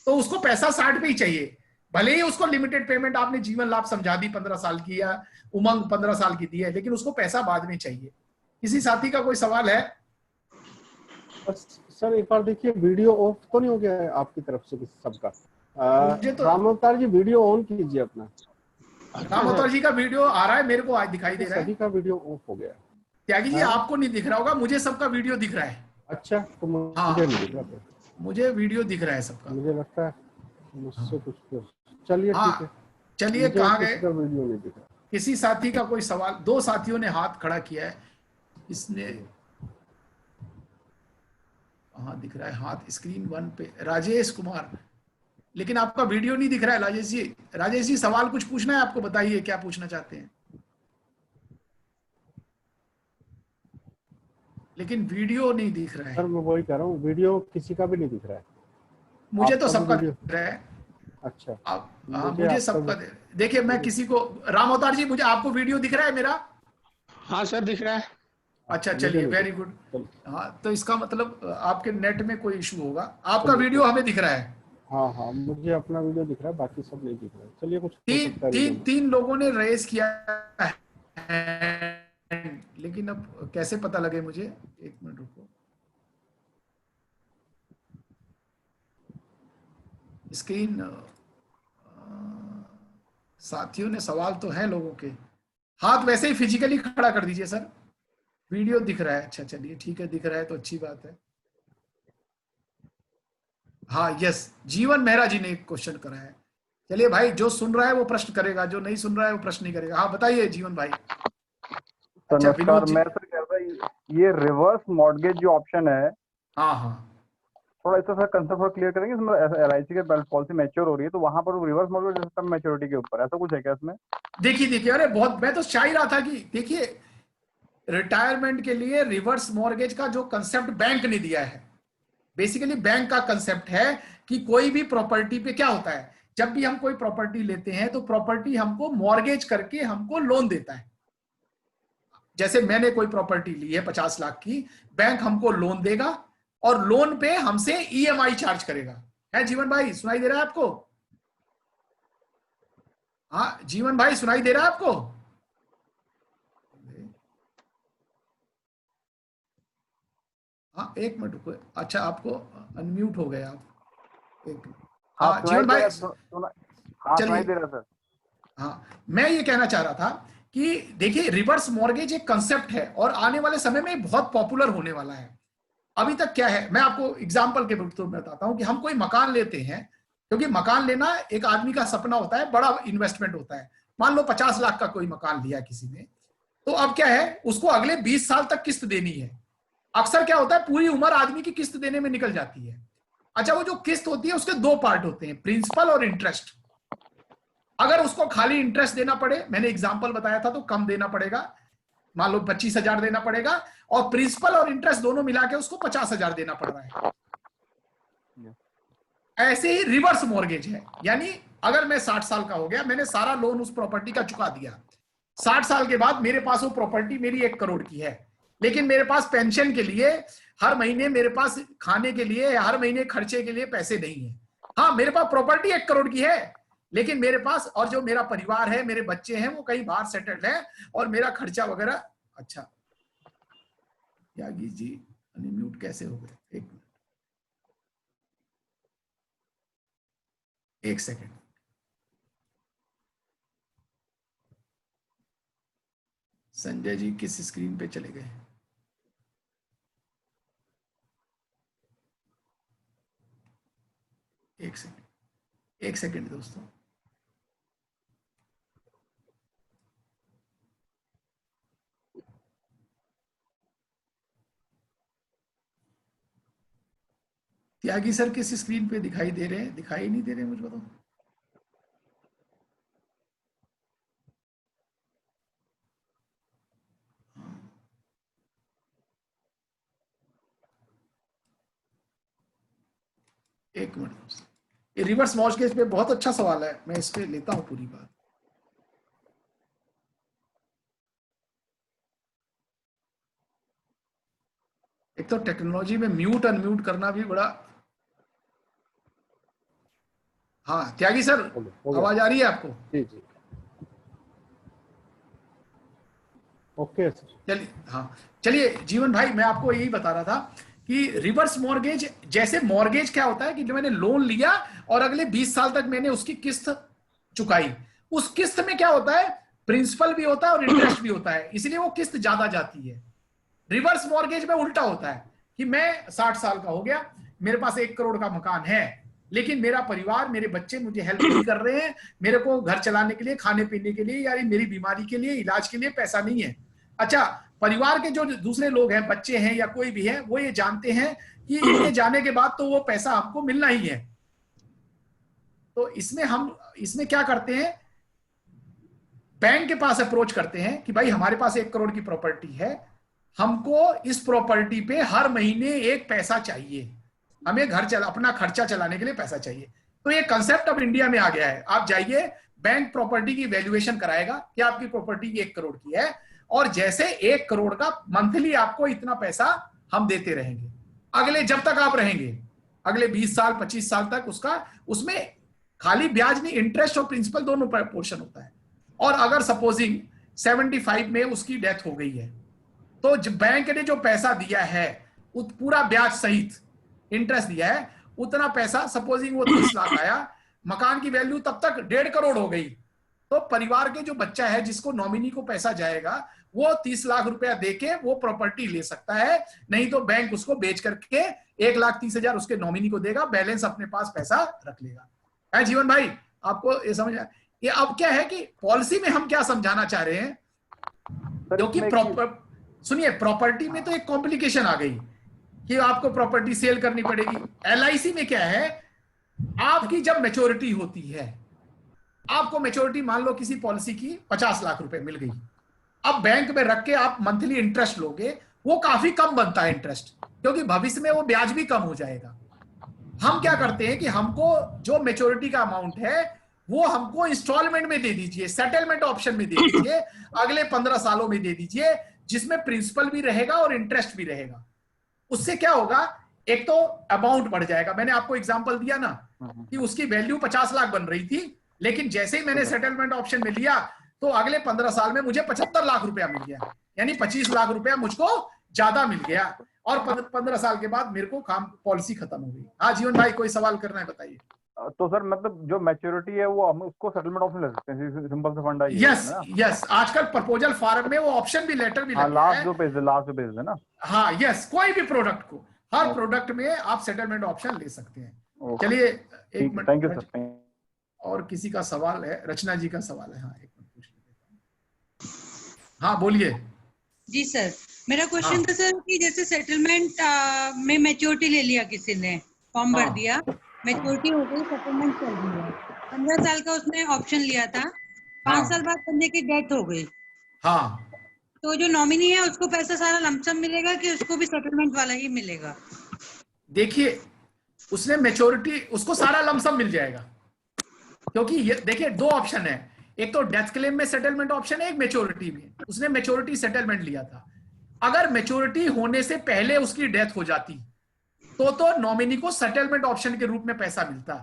तो उसको पैसा 60 पे ही चाहिए। भले ही उसको लिमिटेड पेमेंट आपने जीवन लाभ समझा दी 15 साल की या उमंग 15 साल की दी है, लेकिन उसको पैसा बाद में चाहिए। किसी साथी का कोई सवाल है? बस सर एक बार देखिए, वीडियो ऑफ तो नहीं हो गया है आपकी तरफ से किसी सबका? मुझे तो राम अवतार जी वीडियो ऑन कीजिए अपना। राम अवतार जी का वीडियो आ रहा है, मेरे को आज दिखाई दे रहा है। सभी का वीडियो ऑफ हो गया। त्यागी जी, हाँ? आपको नहीं दिख रहा होगा, मुझे सबका वीडियो दिख रहा है। अच्छा, तो मुझे नहीं हाँ, दिख रहा फिर। मुझे वीडियो दिख रहा है सबका। मुझे लगता है मुझसे कुछ फिर। चलिए ठीक है। हाँ, चलिए, मुझे कहाँ गए? किसी का वीडियो नहीं दिख रहा। किसी साथी का कोई सवाल? दो साथियों ने हाथ खड़ा किया है। इसने, हाँ दिख रहा है हाथ स्क्रीन 1 पे, राजेश कुमार। लेकिन आपका वीडियो नहीं दिख रहा है राजेश जी। राजेश जी, सवाल कुछ पूछना है आपको, बताइए क्या पूछना चाहते हैं। लेकिन वीडियो नहीं दिख रहा सर है। मैं वही कह रहा हूँ, वीडियो किसी का भी नहीं दिख रहा है। मुझे तो आपका भी सबका वीडियो। दिख रहा है। अच्छा, आप, हाँ, मुझे मुझे आपका सबका देखिए, मैं किसी को, राम अवतार जी, मुझे आपको वीडियो दिख रहा है मेरा? हाँ सर दिख रहा है। अच्छा मुझे चलिए, नहीं वेरी दिख गुड। रहा। चलिए हाँ, तो इसका मतलब आपके नेट में कोई इशू होगा। आपका चलिए वीडियो कोई। हमें दिख रहा है। हाँ हाँ, मुझे अपना वीडियो दिख रहा है, बाकी सब नहीं दिख रहा है। चलिए, कुछ हो तीन सकता है तीन रीजन। तीन लोगों ने रेज किया है, लेकिन अब कैसे पता लगे मुझे? एक मिनट रुको। स्क्रीन, साथियों ने सवाल तो है लोगों के, हाथ वैसे ही फिजिकली खड़ा कर दीजिए सर। वीडियो दिख रहा है? अच्छा चलिए ठीक है, दिख रहा है तो अच्छी बात है। हाँ यस, जीवन मेहरा जी ने एक क्वेश्चन करा है। चलिए भाई, जो सुन रहा है वो प्रश्न करेगा, जो नहीं सुन रहा है वो प्रश्न नहीं करेगा। हाँ बताइए जीवन भाई। सर अच्छा नमस्कार। विनोद जी। मैं सर कह रहा ये रिवर्स मॉर्गेज जो ऑप्शन है, हाँ हाँ, थोड़ा इसका सर कंसेप्ट थोड़ा क्लियर करेंगे। इसमें एलआईसी के पॉलिसी मैच्योर हो रही है तो वहां पर रिवर्स मॉर्गेज कम मैच्योरिटी के ऊपर ऐसा कुछ है क्या इसमें? देखिए देखिए, अरे बहुत, मैं तो चाह ही रहा था कि देखिए, रिटायरमेंट के लिए रिवर्स मॉर्गेज का जो कंसेप्ट बैंक ने दिया है, बेसिकली बैंक का कंसेप्ट है कि कोई भी प्रॉपर्टी पे क्या होता है, जब भी हम कोई प्रॉपर्टी लेते हैं तो प्रॉपर्टी हमको मॉर्गेज करके हमको लोन देता है। जैसे मैंने कोई प्रॉपर्टी ली है 50 लाख की, बैंक हमको लोन देगा और लोन पे हमसे ईएमआई चार्ज करेगा। है जीवन भाई, सुनाई दे रहा है आपको? हाँ जीवन भाई, सुनाई दे रहा है आपको? हाँ एक मिनट रुको। अच्छा, आपको अनम्यूट हो गए आप, एक। हाँ हाँ सुनाई जीवन दे भाई, रहा। हाँ सुनाई चलिए। दे रहा सर। हाँ, मैं ये कहना चाह रहा था कि देखिए, रिवर्स मॉर्गेज एक कंसेप्ट है और आने वाले समय में बहुत पॉपुलर होने वाला है। अभी तक क्या है, मैं आपको एग्जांपल के रूप में बताता हूं कि हम कोई मकान लेते हैं, क्योंकि मकान लेना एक आदमी का सपना होता है, बड़ा इन्वेस्टमेंट होता है। मान लो 50 लाख का कोई मकान लिया किसी ने, तो अब क्या है, उसको अगले 20 साल तक किस्त देनी है। अक्सर क्या होता है, पूरी उम्र आदमी की किस्त देने में निकल जाती है। अच्छा, वो जो किस्त होती है उसके दो पार्ट होते हैं, प्रिंसिपल और इंटरेस्ट। अगर उसको खाली इंटरेस्ट देना पड़े, मैंने एग्जांपल बताया था, तो कम देना पड़ेगा, मान लो 25,000 देना पड़ेगा, और प्रिंसिपल और इंटरेस्ट दोनों मिला के उसको 50,000 देना पड़ रहा है। ऐसे ही रिवर्स मॉर्गेज है, यानी अगर मैं 60 साल का हो गया, मैंने सारा लोन उस प्रॉपर्टी का चुका दिया, 60 साल के बाद मेरे पास वो प्रॉपर्टी मेरी 1 करोड़ की है, लेकिन मेरे पास पेंशन के लिए, हर महीने मेरे पास खाने के लिए, हर महीने खर्चे के लिए पैसे नहीं है। हाँ, मेरे पास प्रॉपर्टी 1 करोड़ की है, लेकिन मेरे पास, और जो मेरा परिवार है, मेरे बच्चे हैं, वो कहीं बाहर सेटल्ड है, और मेरा खर्चा वगैरह। अच्छा, यागी जी अनम्यूट कैसे हो गए? एक सेकेंड। संजय जी किस स्क्रीन पे चले गए? एक सेकंड दोस्तों। त्यागी सर किस स्क्रीन पे दिखाई दे रहे हैं? दिखाई नहीं दे रहे मुझको तो। एक मिनट दोस्तों, ये रिवर्स मॉर्गेज पे बहुत अच्छा सवाल है, मैं इस पे लेता हूं पूरी बात। एक तो टेक्नोलॉजी में म्यूट अनम्यूट करना भी बड़ा। हाँ त्यागी सर, हो गया। आवाज आ रही है आपको? जी जी, ओके सर। चलिए, हाँ चलिए जीवन भाई, मैं आपको यही बता रहा था कि रिवर्स मॉर्गेज, जैसे मॉर्गेज क्या होता है कि जो मैंने लोन लिया और अगले 20 साल तक मैंने उसकी किस्त चुकाई, उस किस्त में क्या होता है, प्रिंसिपल भी होता है और इंटरेस्ट भी होता है, इसलिए वो किस्त ज्यादा जाती है। रिवर्स मॉर्गेज में उल्टा होता है कि मैं 60 साल का हो गया, मेरे पास 1 करोड़ का मकान है, लेकिन मेरा परिवार, मेरे बच्चे मुझे हेल्प नहीं कर रहे हैं, मेरे को घर चलाने के लिए, खाने पीने के लिए, या मेरी बीमारी के लिए, इलाज के लिए पैसा नहीं है। अच्छा, परिवार के जो दूसरे लोग हैं, बच्चे हैं या कोई भी है, वो ये जानते हैं कि इनके जाने के बाद तो वो पैसा हमको मिलना ही है। तो इसमें क्या करते हैं, बैंक के पास अप्रोच करते हैं कि भाई हमारे पास 1 करोड़ की प्रॉपर्टी है, हमको इस प्रॉपर्टी पे हर महीने एक पैसा चाहिए, हमें अपना खर्चा चलाने के लिए पैसा चाहिए। तो ये कंसेप्ट अब इंडिया में आ गया है। आप जाइए, बैंक प्रॉपर्टी की वैल्यूएशन कराएगा कि आपकी प्रॉपर्टी 1 करोड़ की है, और जैसे 1 करोड़ का मंथली आपको इतना पैसा हम देते रहेंगे, अगले जब तक आप रहेंगे, अगले 20 साल 25 साल तक उसमें खाली ब्याज नहीं, इंटरेस्ट और प्रिंसिपल दोनों पोर्शन होता है। और अगर सपोजिंग 75 में उसकी डेथ हो गई है, तो बैंक ने जो पैसा दिया है, पूरा ब्याज सहित इंटरेस्ट दिया है, उतना पैसा, सपोजिंग वो 30 लाख आया, मकान की वैल्यू तब तक 1.5 करोड़ हो गई, तो परिवार के जो बच्चा है जिसको नॉमिनी को पैसा जाएगा, वो 30 लाख रुपया देके वो प्रॉपर्टी ले सकता है, नहीं तो बैंक उसको बेच करके 1,30,000 उसके नॉमिनी को देगा, बैलेंस अपने पास पैसा रख लेगा। है जीवन भाई, आपको ये समझ आया? ये अब क्या है कि पॉलिसी में हम क्या समझाना चाह रहे हैं, क्योंकि सुनिए, प्रॉपर्टी में तो एक कॉम्प्लिकेशन आ गई कि आपको प्रॉपर्टी सेल करनी पड़ेगी। LIC में क्या है, आपकी जब मैच्योरिटी होती है, आपको मैच्योरिटी मान लो किसी पॉलिसी की 50 लाख रुपए मिल गई, अब बैंक में रख के आप मंथली इंटरेस्ट लोगे, वो काफी कम बनता है इंटरेस्ट, क्योंकि भविष्य में वो ब्याज भी कम हो जाएगा। हम क्या करते हैं कि हमको जो मैच्योरिटी का अमाउंट है वो हमको इंस्टॉलमेंट में दे दीजिए, सेटलमेंट ऑप्शन में दे दीजिए, अगले 15 सालों में दे दीजिए, जिसमें प्रिंसिपल भी रहेगा और इंटरेस्ट भी रहेगा। उससे क्या होगा, एक तो अमाउंट बढ़ जाएगा। मैंने आपको एग्जांपल दिया ना कि उसकी वैल्यू 50 लाख बन रही थी, लेकिन जैसे ही मैंने सेटलमेंट ऑप्शन में लिया तो अगले 15 साल में मुझे 75 लाख रुपया मिल गया, यानी 25 लाख रुपया मुझको ज्यादा मिल गया, और 15 साल के बाद मेरे को काम पॉलिसी खत्म हो गई। हाँ जीवन भाई, कोई सवाल करना है बताइए। तो सर मतलब जो मैच्योरिटी है वो हम उसको सेटलमेंट ऑप्शन ले सकते हैं, सिंपल सा फंडा ये यस यस, आजकल प्रपोजल फॉर्म में वो ऑप्शन भी, लेटर भी, लास्ट जो पेज है ना। हाँ यस, कोई भी प्रोडक्ट को, हर प्रोडक्ट में आप सेटलमेंट ऑप्शन ले सकते हैं। चलिए एक मिनट, थैंक यू सर। और किसी का सवाल है, रचना जी का सवाल है। हाँ एक मिनट पूछ लेते हैं। हाँ बोलिए। जी सर, मेरा क्वेश्चन था सर कि जैसे सेटलमेंट में मैच्योरिटी ले लिया, किसी ने फॉर्म भर दिया, मैच्योरिटी हो गई, सेटलमेंट चल रही है, 15 साल का उसने ऑप्शन लिया था, 5 साल बाद बंदे की डेथ हो गई, हाँ, तो जो नॉमिनी है उसको पैसा सारा लमसम मिलेगा कि उसको भी सेटलमेंट वाला ही मिलेगा? देखिए, उसने मैच्योरिटी, उसको सारा लमसम मिल जाएगा, क्योंकि ये देखिए 2 ऑप्शन है, एक तो डेथ क्लेम में सेटलमेंट ऑप्शन है, एक मैच्योरिटी में। उसने मैच्योरिटी सेटलमेंट लिया था, अगर मैच्योरिटी होने से पहले उसकी डेथ हो जाती तो नॉमिनी को सेटलमेंट ऑप्शन के रूप में पैसा मिलता,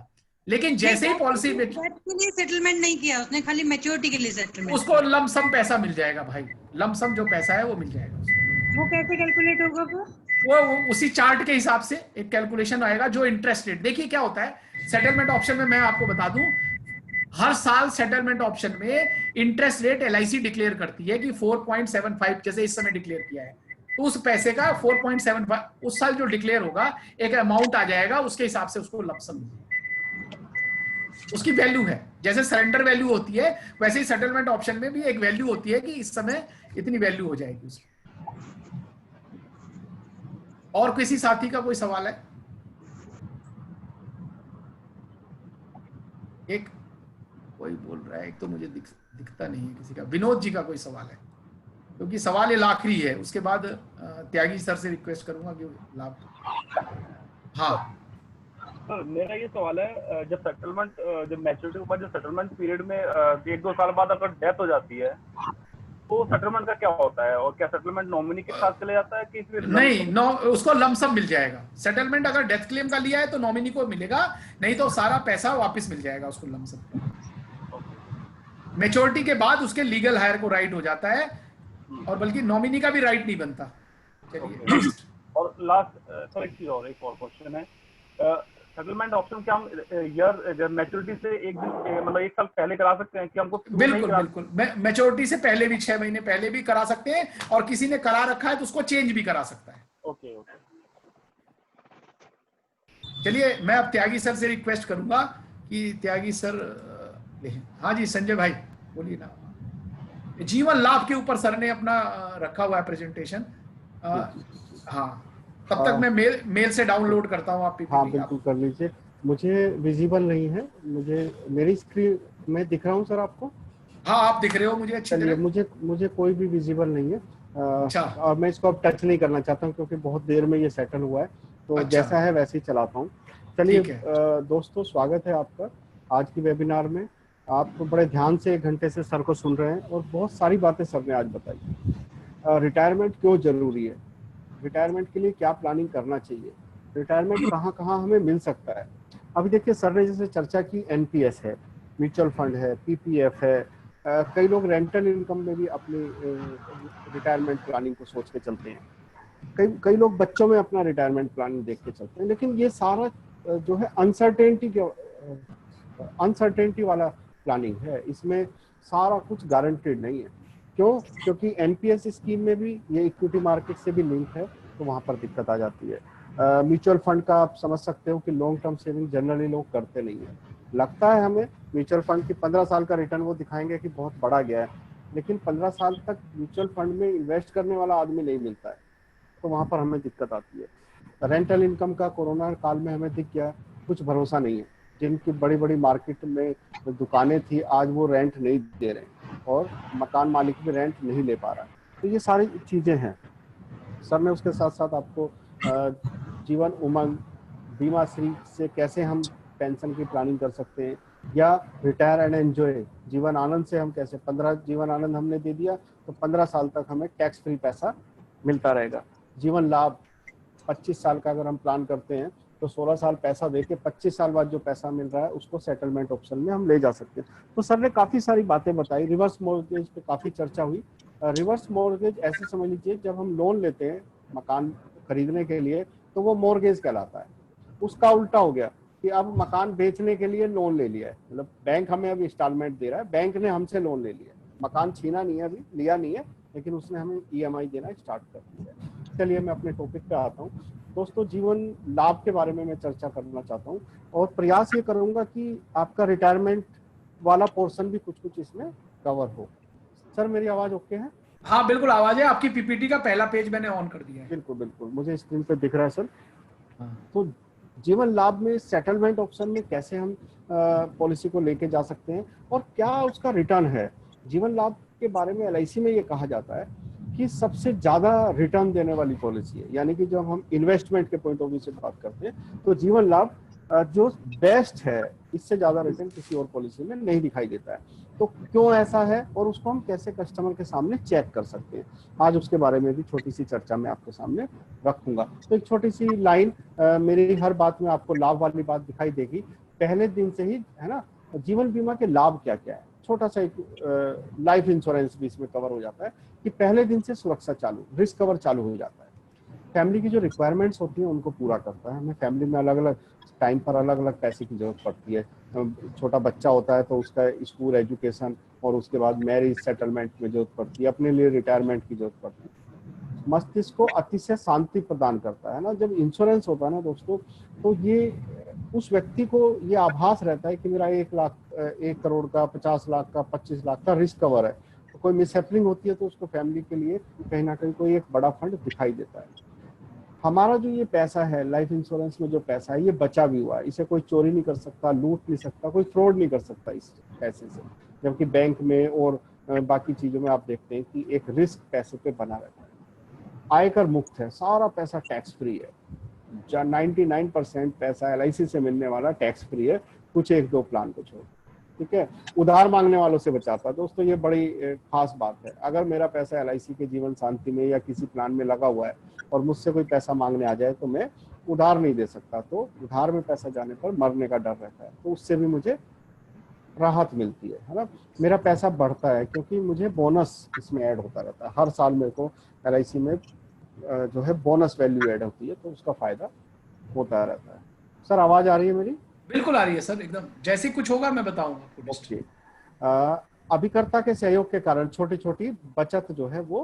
लेकिन जैसे ही पॉलिसी में डेथ के लिए सेटलमेंट नहीं किया उसने, खाली मैच्योरिटी के लिए सेटलमेंट, उसको लमसम पैसा मिल जाएगा भाई, लमसम जो पैसा है वो मिल जाएगा उसको। वो कैसे कैलकुलेट होगा वो उसी चार्ट के हिसाब से एक कैलकुलेशन आएगा, जो इंटरेस्ट रेट। देखिए क्या होता है सेटलमेंट ऑप्शन में, मैं आपको बता दूं, हर साल सेटलमेंट ऑप्शन में इंटरेस्ट रेट एलआईसी डिक्लेयर करती है कि 4.75 जैसे इस समय डिक्लेयर किया है, तो उस पैसे का 4.75 उस साल जो डिक्लेयर होगा एक अमाउंट आ जाएगा, उसके हिसाब से उसको लमसम उसकी वैल्यू है। जैसे सरेंडर वैल्यू होती है वैसे ही सेटलमेंट ऑप्शन में भी एक वैल्यू होती है कि इस समय इतनी वैल्यू हो जाएगी उसकी। और किसी साथी का कोई सवाल है? एक कोई बोल रहा है, एक तो मुझे दिखता नहीं है किसी का। विनोद जी का कोई सवाल है? क्योंकि सवाल ये आखिरी है, उसके बाद त्यागी सर से रिक्वेस्ट करूंगा कि लाभ। हाँ सर मेरा ये सवाल है, जब सेटलमेंट जब मैच्योरिटी के बाद जो सेटलमेंट पीरियड में 1-2 साल बाद अगर डेथ हो जाती है तो सेटलमेंट का क्या होता है, और क्या सेटलमेंट नॉमिनी के साथ चले जाता है कि फिर नहीं, उसको लमसम मिल जाएगा। सेटलमेंट अगर डेथ क्लेम का लिया है तो नॉमिनी को मिलेगा, नहीं तो सारा पैसा वापस मिल जाएगा उसको लमसम। मैच्योरिटी के बाद उसके लीगल हायर को राइट हो जाता है, और बल्कि नॉमिनी का भी राइट नहीं बनता। चलिए और लास्ट सर एक और क्वेश्चन है, सेटलमेंट ऑप्शन क्या हम ईयर मैच्योरिटी से एक दिन मतलब 1 साल पहले करा सकते हैं कि हमको? बिल्कुल बिल्कुल, मैच्योरिटी से पहले भी 6 महीने पहले भी करा सकते हैं, और किसी ने करा रखा है तो उसको चेंज भी करा सकता है। ओके। चलिए मैं अब त्यागी सर से रिक्वेस्ट करूंगा कि त्यागी सर हाँ जी संजय भाई बोलिए ना। जीवन लाभ के ऊपर सर ने अपना रखा हुआ है प्रेजेंटेशन। हाँ तब तक मैं मेल से डाउनलोड करता हूँ आप पीपीटी। हाँ बिल्कुल कर लीजिए। मुझे विजिबल नहीं है, मेरी स्क्रीन में दिख रहा हूँ सर आपको? हाँ आप दिख रहे हो मुझे अच्छी तरह। मुझे कोई भी विजिबल नहीं है। अच्छा। और मैं इसको अब टच नहीं करना चाहता हूँ क्योंकि बहुत देर में ये सेटल हुआ है, तो अच्छा। जैसा है वैसे ही चलाता हूँ। चलिए दोस्तों, स्वागत है आपका आज की वेबिनार में। आप बड़े ध्यान से 1 घंटे से सर को सुन रहे हैं और बहुत सारी बातें सर ने आज बताई। रिटायरमेंट क्यों जरूरी है, रिटायरमेंट के लिए क्या प्लानिंग करना चाहिए, रिटायरमेंट कहाँ कहाँ हमें मिल सकता है। अभी देखिए सर ने जैसे चर्चा की, एनपीएस है, म्यूचुअल फंड है, पीपीएफ है, कई लोग रेंटल इनकम में भी अपनी रिटायरमेंट प्लानिंग को सोच के चलते हैं, कई लोग बच्चों में अपना रिटायरमेंट प्लानिंग देख के चलते हैं। लेकिन ये सारा जो है अनसर्टेनिटी वाला प्लानिंग है, इसमें सारा कुछ गारंटेड नहीं है। क्यों? क्योंकि एनपीएस स्कीम में भी ये इक्विटी मार्केट से भी लिंक है, तो वहां पर दिक्कत आ जाती है। म्यूचुअल फंड का आप समझ सकते हो कि लॉन्ग टर्म सेविंग जनरली लोग करते नहीं है। लगता है हमें म्यूचुअल फंड की 15 साल का रिटर्न वो दिखाएंगे कि बहुत बड़ा गया है, लेकिन 15 साल तक म्यूचुअल फंड में इन्वेस्ट करने वाला आदमी नहीं मिलता है, तो वहां पर हमें दिक्कत आती है। रेंटल इनकम का कोरोना काल में हमें दिख गया, कुछ भरोसा नहीं है। जिनकी बड़ी बड़ी मार्केट में दुकानें थी, आज वो रेंट नहीं दे रहे और मकान मालिक भी रेंट नहीं ले पा रहा। तो ये सारी चीजें हैं। सर ने उसके साथ साथ आपको जीवन उमंग बीमा श्री से कैसे हम पेंशन की प्लानिंग कर सकते हैं, या retire and enjoy Jeevan Anand से हम कैसे 15 जीवन आनंद हमने दे दिया तो 15 साल तक हमें टैक्स फ्री पैसा मिलता रहेगा। जीवन लाभ 25 साल का अगर हम प्लान करते हैं तो 16 साल पैसा देके 25 साल बाद जो पैसा मिल रहा है उसको सेटलमेंट ऑप्शन में हम ले जा सकते हैं। तो सर ने काफी सारी बातें बताई। रिवर्स मॉर्गेज पे काफी चर्चा हुई। रिवर्स मॉर्गेज ऐसे समझ लीजिए, जब हम लोन लेते हैं मकान खरीदने के लिए तो वो मॉर्गेज कहलाता है। उसका उल्टा हो गया कि अब मकान बेचने के लिए लोन ले लिया है, मतलब बैंक हमें अभी इंस्टॉलमेंट दे रहा है, बैंक ने हमसे लोन ले लिया, मकान छीना नहीं है, अभी लिया नहीं है, लेकिन उसने हमें ईएमआई देना स्टार्ट कर दिया है। चलिए मैं अपने टॉपिक पे आता हूँ। दोस्तों, जीवन लाभ के बारे में मैं चर्चा करना चाहता हूँ और प्रयास ये करूंगा कि आपका रिटायरमेंट वाला पोर्शन भी कुछ कुछ इसमें कवर हो। सर मेरी आवाज ओके है? हाँ बिल्कुल आवाज है। आपकी पीपीटी का पहला पेज मैंने ऑन कर दिया है। बिल्कुल बिल्कुल, मुझे स्क्रीन पे दिख रहा है सर। तो जीवन लाभ में सेटलमेंट ऑप्शन में कैसे हम पॉलिसी को लेके जा सकते हैं और क्या उसका रिटर्न है। जीवन लाभ के बारे में एलआईसी में ये कहा जाता है कि सबसे ज्यादा रिटर्न देने वाली पॉलिसी है, यानी कि जब हम इन्वेस्टमेंट के पॉइंट ऑफ व्यू से बात करते हैं तो जीवन लाभ जो बेस्ट है, इससे ज्यादा रिटर्न किसी और पॉलिसी में नहीं दिखाई देता है। तो क्यों ऐसा है और उसको हम कैसे कस्टमर के सामने चेक कर सकते हैं, आज उसके बारे में भी छोटी सी चर्चा मैं आपके सामने रखूंगा। तो एक छोटी सी लाइन, मेरी हर बात में आपको लाभ वाली बात दिखाई देगी पहले दिन से ही, है ना। जीवन बीमा के लाभ क्या क्या है, छोटा सा एक लाइफ इंश्योरेंस भी इसमें कवर हो जाता है कि पहले दिन से सुरक्षा चालू, रिस्क कवर चालू हो जाता है। फैमिली की जो रिक्वायरमेंट्स होती हैं उनको पूरा करता है। हमें फैमिली में अलग अलग टाइम पर अलग अलग पैसे की जरूरत पड़ती है। छोटा बच्चा होता है तो उसका स्कूल एजुकेशन और उसके बाद मैरिज सेटलमेंट में जरूरत पड़ती है, अपने लिए रिटायरमेंट की जरूरत पड़ती है। मस्तिष्क को अतिशय शांति प्रदान करता है ना। जब इंश्योरेंस होता है ना दोस्तों, तो ये उस व्यक्ति को ये आभास रहता है कि मेरा 1 लाख 1 करोड़ का 50 लाख का 25 लाख का रिस्क कवर है। तो कोई मिसहैपनिंग होती है तो उसको फैमिली के लिए कहीं ना कहीं कोई एक बड़ा फंड दिखाई देता है। हमारा जो ये पैसा है लाइफ इंश्योरेंस में, जो पैसा है ये बचा भी हुआ है, इसे कोई चोरी नहीं कर सकता, लूट नहीं सकता, कोई फ्रॉड नहीं कर सकता इस पैसे से। जबकि बैंक में और बाकी चीजों में आप देखते हैं कि एक रिस्क पैसे पे बना रहता है। आयकर मुक्त है, सारा पैसा टैक्स फ्री है। 99% पैसा LIC से मिलने वाला टैक्स फ्री है, कुछ 1-2 प्लान को छोड़, ठीक है। उधार मांगने वालों से बचाता है। दोस्तों ये बड़ी खास बात है। अगर मेरा पैसा LIC के जीवन शांति में या किसी प्लान में लगा हुआ है और मुझसे कोई पैसा मांगने आ जाए तो मैं उधार नहीं दे सकता। तो उधार में पैसा जाने पर मरने का डर रहता है, तो उससे भी मुझे राहत मिलती है ना। मेरा पैसा बढ़ता है क्योंकि मुझे बोनस इसमें ऐड होता रहता है। हर साल मेरे को LIC में जो है बोनस वैल्यू ऐड होती है, तो उसका फायदा होता रहता है। सर आवाज आ रही है मेरी? बिल्कुल आ रही है सर, एकदम। जैसे कुछ होगा मैं बताऊंगा आपको। ओके। अभिकर्ता के सहयोग के कारण छोटी छोटी बचत जो है वो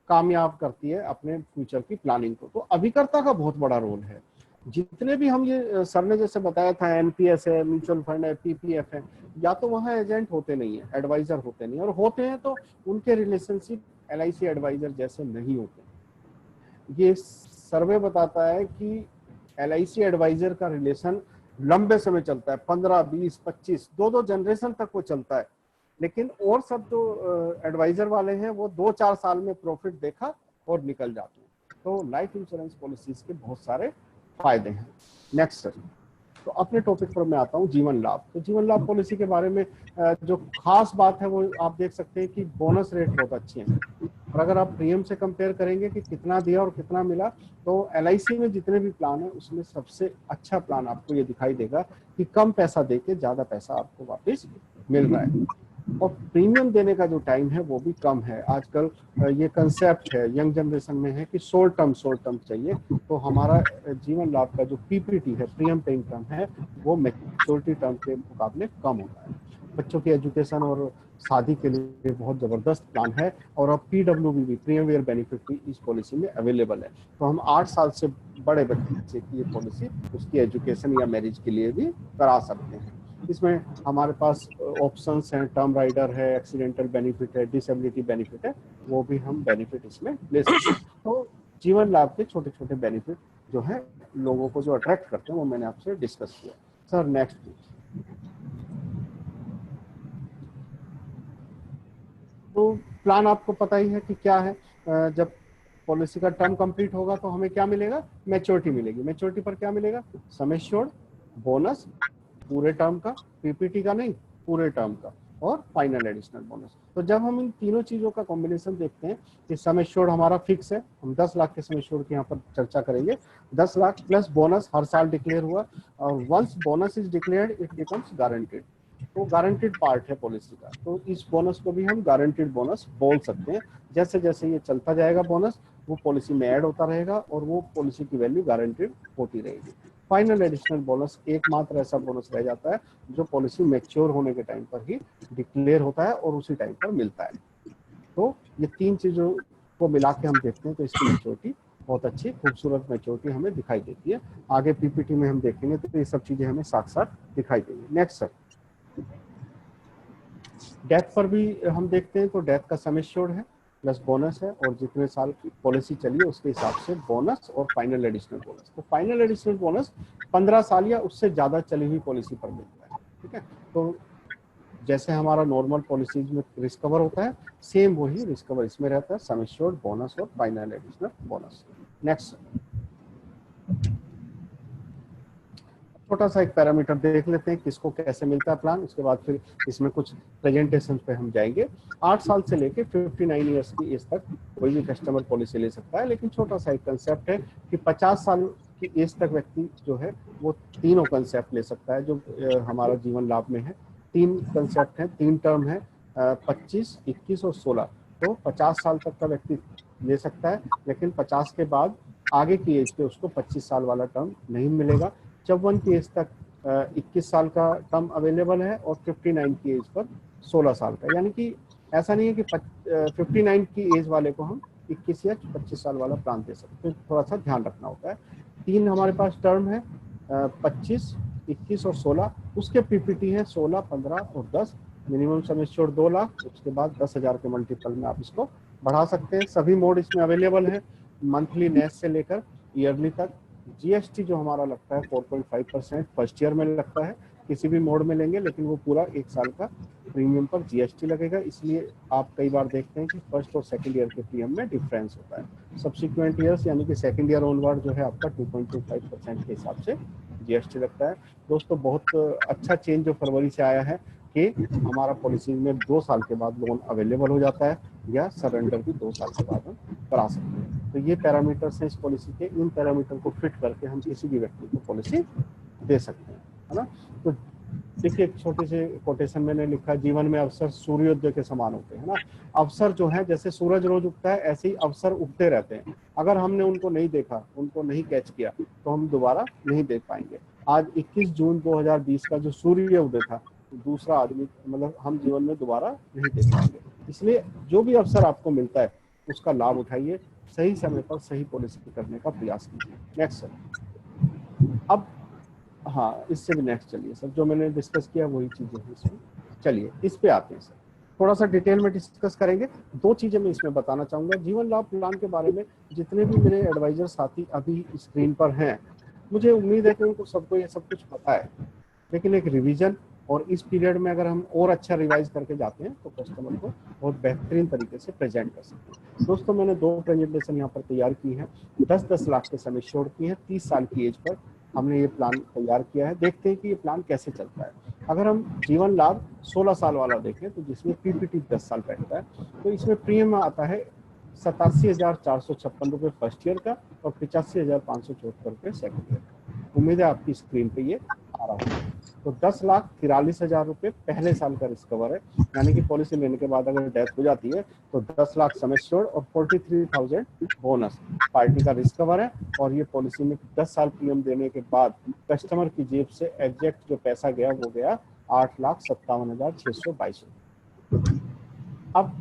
कामयाब करती है अपने फ्यूचर की प्लानिंग को। तो अभिकर्ता का बहुत बड़ा रोल है। जितने भी हम ये सर ने जैसे बताया था, NPS है, म्यूचुअल फंड है, PPF है, या तो वहाँ एजेंट होते नहीं है, एडवाइजर होते नहीं, और होते हैं तो उनके रिलेशनशिप LIC एडवाइजर जैसे नहीं होते। ये सर्वे बताता है कि LIC एडवाइजर का रिलेशन लंबे समय चलता है, 15, 20, 25, 2 जनरेशन तक वो चलता है। लेकिन और सब जो एडवाइजर वाले हैं वो 2-4 साल में प्रॉफिट देखा और निकल जाते हैं। तो लाइफ इंश्योरेंस पॉलिसीज के बहुत सारे फायदे हैं। नेक्स्ट सर, तो अपने टॉपिक पर मैं आता हूँ, जीवन लाभ। तो जीवन लाभ पॉलिसी के बारे में जो खास बात है वो आप देख सकते हैं कि बोनस रेट बहुत अच्छे हैं। और अगर आप प्रीमियम से कंपेयर करेंगे कि कितना दिया और कितना मिला, तो LIC में जितने भी प्लान है उसमें सबसे अच्छा प्लान आपको ये दिखाई देगा कि कम पैसा देके ज्यादा पैसा आपको वापस मिल रहा है। और प्रीमियम देने का जो टाइम है वो भी कम है। आजकल ये कंसेप्ट है यंग जनरेशन में है कि शॉर्ट टर्म चाहिए। तो हमारा जीवन लाभ का जो PPT है, प्रीमियम पेइंग टर्म है, वो मैच्योरिटी टर्म के मुकाबले कम होता है। बच्चों की एजुकेशन और शादी के लिए बहुत जबरदस्त प्लान है। और अब PWB प्रीमियम ईयर बेनिफिट भी इस पॉलिसी में अवेलेबल है। तो हम 8 साल से बड़े बच्चे की ये पॉलिसी उसकी एजुकेशन या मैरिज के लिए भी करा सकते हैं। इसमें हमारे पास ऑप्शंस हैं, टर्म राइडर है, एक्सीडेंटल बेनिफिट है, डिसेबिलिटी बेनिफिट है, वो भी हम बेनिफिट इसमें ले सकते हैं। तो जीवन लाभ के छोटे छोटे बेनिफिट जो है लोगों को जो अट्रैक्ट करते हैं वो मैंने आपसे डिस्कस किया। Sir next please. तो प्लान आपको पता ही है कि क्या है। जब पॉलिसी का टर्म कंप्लीट होगा तो हमें क्या मिलेगा? मैच्योरिटी मिलेगी। मैच्योरिटी पर क्या मिलेगा? सम एश्योर्ड, बोनस पूरे टर्म का, PPT का नहीं, पूरे टर्म का, और फाइनल एडिशनल बोनस। तो जब हम इन तीनों चीजों का कॉम्बिनेशन देखते हैं कि सम एश्योर्ड हमारा फिक्स है, हम 10 लाख के सम एश्योर्ड की यहाँ पर चर्चा करेंगे। 10 लाख प्लस बोनस हर साल डिक्लेयर हुआ, और once bonus is declared it becomes guaranteed. तो गारंटेड पार्ट है पॉलिसी का, तो इस बोनस को भी हम गारंटेड बोनस बोल सकते हैं। जैसे जैसे ये चलता जाएगा बोनस, वो पॉलिसी में ऐड होता रहेगा और वो पॉलिसी की वैल्यू गारंटेड होती रहेगी। फाइनल एडिशनल बोनस एकमात्र ऐसा बोनस रह जाता है जो पॉलिसी मैच्योर होने के टाइम पर ही डिक्लेयर होता है और उसी टाइम पर मिलता है। तो ये 3 चीजों को मिला के हम देखते हैं तो इसकी मैच्योरिटी बहुत अच्छी खूबसूरत मैच्योरिटी हमें दिखाई देती है। आगे PPT में हम देखेंगे तो ये सब चीजें हमें साथ साथ दिखाई देंगी। नेक्स्ट सर, डेथ पर भी हम देखते हैं तो डेथ का सम एश्योर्ड है प्लस बोनस है, और जितने साल की पॉलिसी चली है उसके हिसाब से बोनस और फाइनल एडिशनल बोनस। तो फाइनल एडिशनल बोनस 15 साल या उससे ज्यादा चली हुई पॉलिसी पर मिलता है, ठीक है। तो जैसे हमारा नॉर्मल पॉलिसीज में रिस्क कवर होता है, सेम वही रिस्क कवर इसमें रहता है, सम एश्योर्ड, बोनस और फाइनल एडिशनल बोनस। नेक्स्ट, छोटा सा एक पैरामीटर देख लेते हैं किसको कैसे मिलता है प्लान, उसके बाद फिर इसमें कुछ प्रेजेंटेशन पे हम जाएंगे। 8 साल से लेके 59 ईयर्स की एज तक कोई भी कस्टमर पॉलिसी ले सकता है, लेकिन छोटा सा एक कंसेप्ट है कि 50 साल की एज तक व्यक्ति जो है वो तीनों कंसेप्ट ले सकता है जो हमारा जीवन लाभ में है। 3 कंसेप्ट हैं, 3 टर्म है, 25, 21 और 16। तो 50 साल तक का व्यक्ति ले सकता है, लेकिन 50 के बाद आगे की एज पे उसको 25 साल वाला टर्म नहीं मिलेगा। जब 1 की एज तक 21 साल का टर्म अवेलेबल है और 59 की एज पर 16 साल का। यानी कि ऐसा नहीं है कि 59 की एज वाले को हम 21 या 25 साल वाला प्लान दे सकते हैं, थोड़ा सा ध्यान रखना होता है। 3 हमारे पास टर्म है, 25, 21 और 16। उसके पीपीटी है 16, 15 और 10। मिनिमम सम एश्योर्ड 2 लाख, उसके बाद 10,000 के मल्टीपल में आप इसको बढ़ा सकते हैं। सभी मोड इसमें अवेलेबल है, मंथली नेस से लेकर ईयरली तक। जीएसटी जो हमारा लगता है 4.5% फर्स्ट ईयर में लगता है, किसी भी मोड में लेंगे, लेकिन वो पूरा 1 साल का प्रीमियम पर जीएसटी लगेगा। इसलिए आप कई बार देखते हैं कि फर्स्ट और सेकंड ईयर के प्रीमियम में डिफरेंस होता है। सब्सिक्वेंट ईयर्स यानी कि सेकंड ईयर ऑनवर्ड जो है आपका 2.25% के हिसाब से जीएसटी लगता है। दोस्तों बहुत अच्छा चेंज जो फरवरी से आया है कि हमारा पॉलिसी में 2 साल के बाद लोन अवेलेबल हो जाता है, या सरेंडर भी 2 साल के बाद हम करा सकते हैं। तो ये पैरामीटर्स हैं इस पॉलिसी के, इन पैरामीटर को फिट करके हम किसी भी व्यक्ति को पॉलिसी दे सकते हैं, है ना। तो देखिए एक छोटे से कोटेशन मैंने लिखा, जीवन में अवसर सूर्योदय के समान होते हैं ना। अवसर जो है, जैसे सूरज रोज उगता है ऐसे ही अवसर उगते रहते हैं। अगर हमने उनको नहीं देखा, उनको नहीं कैच किया, तो हम दोबारा नहीं देख पाएंगे। आज 21 जून 2020 का जो सूर्य उदय था, दूसरा आदमी मतलब हम जीवन में दोबारा नहीं देख पाएंगे। इसलिए जो भी अवसर आपको मिलता है उसका लाभ उठाइए, सही समय पर सही पॉलिसी करने का प्रयास कीजिए। Next sir. अब हाँ, इससे भी नेक्स्ट चलिए सर, जो मैंने डिस्कस किया वही चीजें हैं इसमें। चलिए इस पे आते हैं सर, थोड़ा सा डिटेल में डिस्कस करेंगे। 2 चीजें मैं इसमें बताना चाहूंगा जीवन लाभ प्लान के बारे में। जितने भी मेरे एडवाइजर साथी अभी स्क्रीन पर हैं, मुझे उम्मीद है कि उनको सबको ये सब कुछ पता है, लेकिन एक रिवीजन और इस पीरियड में अगर हम और अच्छा रिवाइज करके जाते हैं तो कस्टमर को बहुत बेहतरीन तरीके से प्रेजेंट कर सकते हैं। दोस्तों मैंने 2 प्रेजेंटेशन यहाँ पर तैयार की है, 10-10 लाख के सम एश्योर्ड की है, 30 साल की एज पर हमने ये प्लान तैयार किया है। देखते हैं कि ये प्लान कैसे चलता है। अगर हम जीवन लाभ 16 साल वाला देखें तो जिसमें पीपीटी 10 साल बैठता है, तो इसमें प्रीमियम आता है 87,456 रुपये फर्स्ट ईयर का और 85,574 रुपये सेकंड ईयर का। उम्मीद है आपकी स्क्रीन पे ये आ रहा होगा। तो 10,43,000 रुपये पहले साल का रिस्क कवर है, यानी कि पॉलिसी लेने के बाद अगर डेथ हो जाती है तो 10 लाख सम एश्योर्ड और 43,000 बोनस पार्टी का रिस्क कवर है। और ये पॉलिसी में 10 साल प्रीमियम देने के बाद कस्टमर की जेब से एग्जैक्ट जो पैसा गया वो गया 8,57,622 रुपये। अब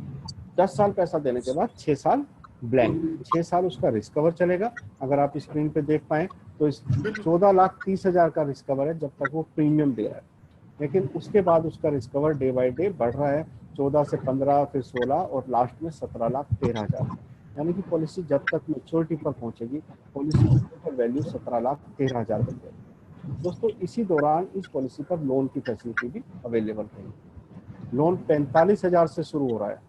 10 साल पैसा देने के बाद 6 साल ब्लैंक, 6 साल उसका रिस्क कवर चलेगा। अगर आप स्क्रीन पे देख पाए तो इस 14,30,000 का रिस्क कवर है जब तक वो प्रीमियम दे रहा है, लेकिन उसके बाद उसका risk cover day by day बढ़ रहा है, 14 से 15, फिर 16 और लास्ट में 17,13,000। यानी कि पॉलिसी जब तक मैच्योरिटी पर पहुंचेगी पॉलिसी की टोटल वैल्यू 17,13,000 बन जाएगी। दोस्तों इसी दौरान इस पॉलिसी पर लोन की फैसिलिटी भी अवेलेबल रहेगी। लोन 45,000 से शुरू हो रहा है।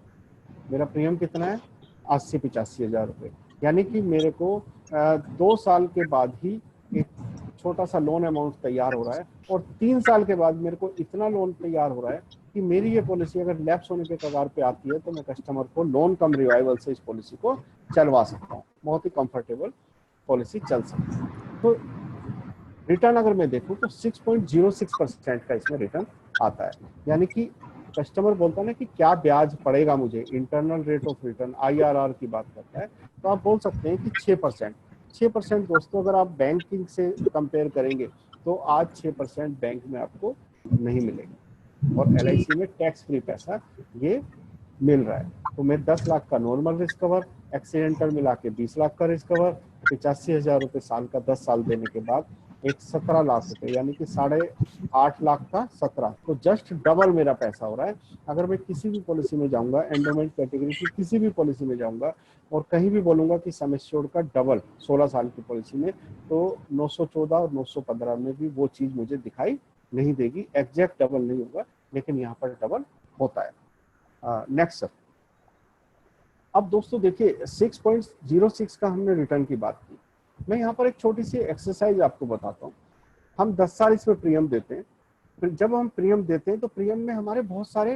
मेरा प्रीमियम कितना है? 80-85,000 रुपये। यानी कि मेरे को 2 साल के बाद ही एक छोटा सा लोन अमाउंट तैयार हो रहा है, और 3 साल के बाद मेरे को इतना लोन तैयार हो रहा है कि मेरी ये पॉलिसी अगर लैप्स होने के कगार पे आती है तो मैं कस्टमर को लोन कम रिवाइवल से इस पॉलिसी को चलवा सकता हूँ। बहुत ही कंफर्टेबल पॉलिसी चल सकती है। तो रिटर्न अगर मैं देखूँ तो 6.06% का इसमें रिटर्न आता है। यानी कि कस्टमर बोलता है ना कि क्या ब्याज पड़ेगा मुझे, internal rate of return IRR की बात करता है, तो आप बोल सकते हैं कि 6%। दोस्तों अगर आप बैंकिंग से कंपेयर करेंगे तो आज 6% बैंक में आपको नहीं मिलेगा, और LIC में टैक्स फ्री पैसा ये मिल रहा है। तो मैं 10 लाख का नॉर्मल रिस्क कवर, एक्सीडेंटल मिला के 20 लाख का रिस्क कवर, 85,000 रुपये साल का 10 साल देने के बाद एक 17 लाख रुपए, यानी कि 8.5 लाख का 17, तो जस्ट डबल मेरा पैसा हो रहा है। अगर मैं किसी भी पॉलिसी में जाऊंगा, एंडोमेंट कैटेगरी की किसी भी पॉलिसी में जाऊंगा और कहीं भी बोलूंगा कि सम एश्योर्ड का डबल 16 साल की पॉलिसी में, तो 914 और 915 में भी वो चीज मुझे दिखाई नहीं देगी। एग्जैक्ट डबल नहीं होगा, लेकिन यहाँ पर डबल होता है। Next sir. अब दोस्तों देखिए 6.06 का हमने रिटर्न की बात की। मैं यहाँ पर एक छोटी सी एक्सरसाइज आपको बताता हूँ। हम 10 साल इसमें प्रीमियम देते हैं। फिर जब हम प्रीमियम देते हैं तो प्रीमियम में हमारे बहुत सारे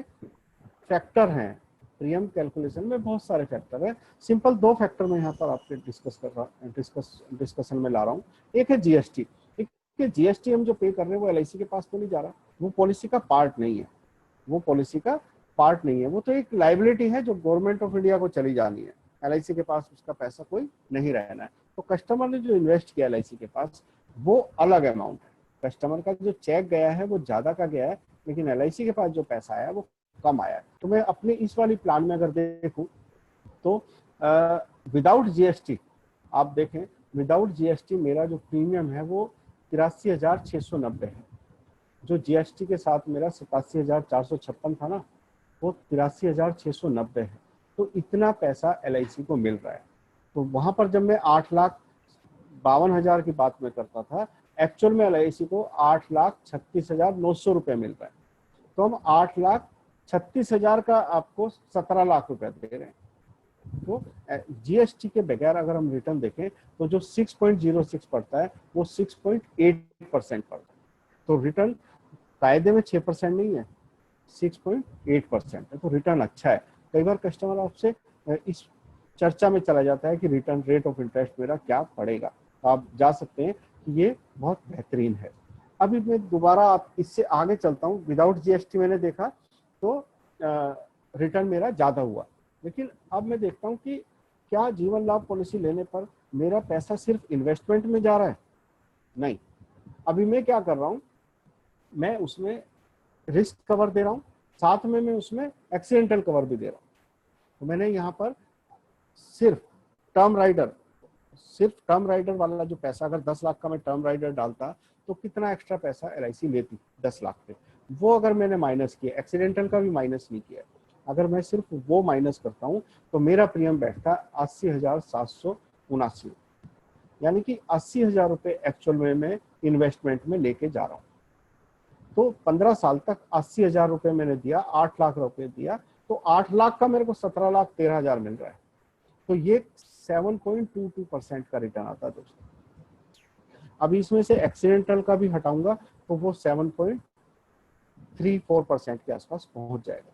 फैक्टर हैं। प्रीमियम कैलकुलेशन में बहुत सारे फैक्टर हैं। सिंपल 2 फैक्टर मैं यहाँ पर आपके डिस्कशन में ला रहा हूँ। एक है GST। GST हम जो पे कर रहे हैं वो LIC के पास तो नहीं जा रहा, वो पॉलिसी का पार्ट नहीं है, वो तो एक लाइबिलिटी है जो गवर्नमेंट ऑफ इंडिया को चली जानी है। LIC के पास उसका पैसा कोई नहीं रहना है। तो कस्टमर ने जो इन्वेस्ट किया LIC के पास वो अलग अमाउंट है। कस्टमर का जो चेक गया है वो ज्यादा का गया है, लेकिन LIC के पास जो पैसा आया है वो कम आया है। तो मैं अपने इस वाली प्लान में अगर देखूं तो विदाउट GST आप देखें, विदाउट GST मेरा जो प्रीमियम है वो 83,690 है। जो GST के साथ मेरा 87,456 था ना, वो 83,690 है। तो इतना पैसा LIC को मिल रहा है। तो वहां पर जब मैं 8,52,000 की बात में करता था, एक्चुअल में LIC को 8,36,900 रुपये मिल रहा है। तो हम 8,36,000 का आपको 17 लाख रुपए दे रहे हैं। तो GST के बगैर अगर हम रिटर्न देखें तो जो 6.06 पड़ता है वो 6.8% पड़ता है। तो रिटर्न कायदे में 6% नहीं है, 6.8% है। तो रिटर्न अच्छा है। कई बार कस्टमर आपसे इस चर्चा में चला जाता है कि रिटर्न रेट ऑफ इंटरेस्ट मेरा क्या पड़ेगा, तो आप जा सकते हैं कि ये बहुत बेहतरीन है। अभी मैं दोबारा आप इससे आगे चलता हूँ। विदाउट GST मैंने देखा तो रिटर्न मेरा ज़्यादा हुआ, लेकिन अब मैं देखता हूँ कि क्या जीवन लाभ पॉलिसी लेने पर मेरा पैसा सिर्फ इन्वेस्टमेंट में जा रहा है? नहीं। अभी मैं क्या कर रहा हूँ, मैं उसमें रिस्क कवर दे रहा हूँ, साथ में मैं उसमें एक्सीडेंटल कवर भी दे रहा हूँ। तो मैंने यहाँ पर सिर्फ टर्म राइडर वाला जो पैसा, अगर 10 लाख का मैं टर्म राइडर डालता तो कितना एक्स्ट्रा पैसा LIC लेती 10 लाख पे, वो अगर मैंने माइनस किया, एक्सीडेंटल का भी माइनस नहीं किया, अगर मैं सिर्फ वो माइनस करता हूँ तो मेरा प्रीमियम बैठता 80,779, यानी कि 80,000 रुपये एक्चुअल में मैं इन्वेस्टमेंट में लेके जा रहा हूँ। तो 15 साल तक 80,000 रुपये मैंने दिया, 8 लाख रुपए दिया, तो 8 लाख का मेरे को 17,13,000 मिल रहा है। तो ये 7.22% का रिटर्न आता है दोस्तों। अभी इसमें से एक्सीडेंटल का भी हटाऊंगा तो वो 7.34% के आसपास पहुंच जाएगा।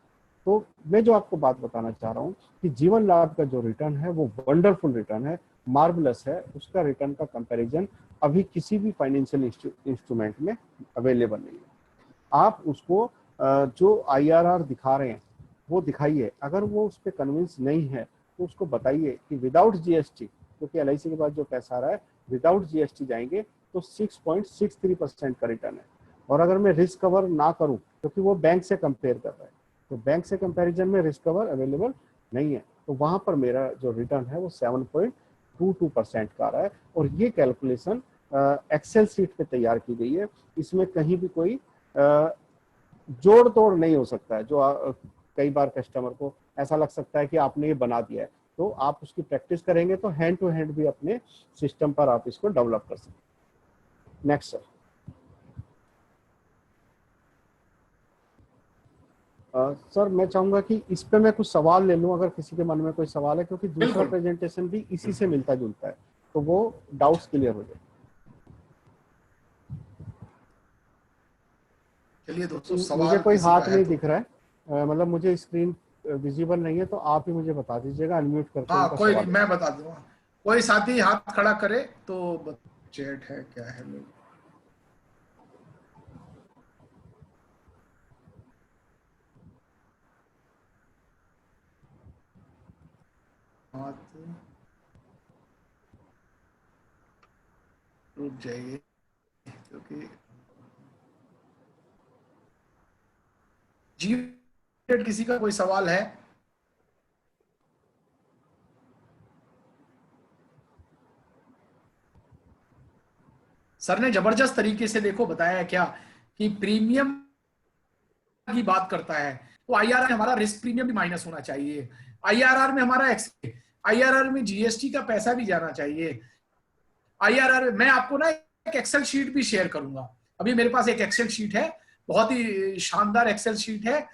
तो मैं जो आपको बात बताना चाह रहा हूँ कि जीवन लाभ का जो रिटर्न है वो वंडरफुल रिटर्न है, मार्वलस है। उसका रिटर्न का कंपैरिजन अभी किसी भी फाइनेंशियल इंस्ट्रूमेंट में अवेलेबल नहीं है। आप उसको जो IRR दिखा रहे हैं वो दिखाइए। अगर वो उस पर कन्विंस नहीं है तो उसको बताइए कि विदाउट GST, क्योंकि LIC के पास जो पैसा आ रहा है विदाउट GST जाएंगे तो 6.63% का रिटर्न है। और अगर मैं रिस्क कवर ना करूं, क्योंकि वो बैंक से कंपेयर कर रहा है, तो बैंक से कंपैरिजन में रिस्क कवर अवेलेबल नहीं है, तो वहां पर मेरा जो रिटर्न है वो 7.22% का आ रहा है। और ये कैलकुलेशन एक्सेल सीट पे तैयार की गई है। इसमें कहीं भी कोई जोड़ तोड़ नहीं हो सकता है। जो कई बार कस्टमर को ऐसा लग सकता है कि आपने ये बना दिया है, तो आप उसकी प्रैक्टिस करेंगे तो हैंड टू हैंड भी अपने सिस्टम पर आप इसको डेवलप कर सकते हैं। Next sir. सर मैं चाहूंगा कि इस पे मैं कुछ सवाल ले लूं, अगर किसी के मन में कोई सवाल है, क्योंकि दूसरा प्रेजेंटेशन भी इसी से मिलता जुलता है, तो वो डाउट्स क्लियर हो जाए। चलिए दोस्तों, सवाल मुझे कोई किसी हाथ का नहीं तो दिख रहा है, मतलब मुझे स्क्रीन विजिबल नहीं है, तो आप ही मुझे बता दीजिएगा अनम्यूट करके। हाँ, उनका कोई सवाल नहीं, मैं बता दूंगा। कोई साथी हाथ खड़ा करे तो चैट है क्या है लोग। हाथ रुक जाइए, क्योंकि जी किसी का कोई सवाल है? सर ने जबरदस्त तरीके से देखो बताया क्या कि प्रीमियम की बात करता है तो IRR में हमारा रिस्क प्रीमियम भी माइनस होना चाहिए, IRR में हमारा IRR में GST का पैसा भी जाना चाहिए। IRR मैं आपको ना एक एक्सेल शीट भी शेयर करूंगा। अभी मेरे पास एक एक्सेल शीट है, बहुत ही शानदार एक्सेल शीट है,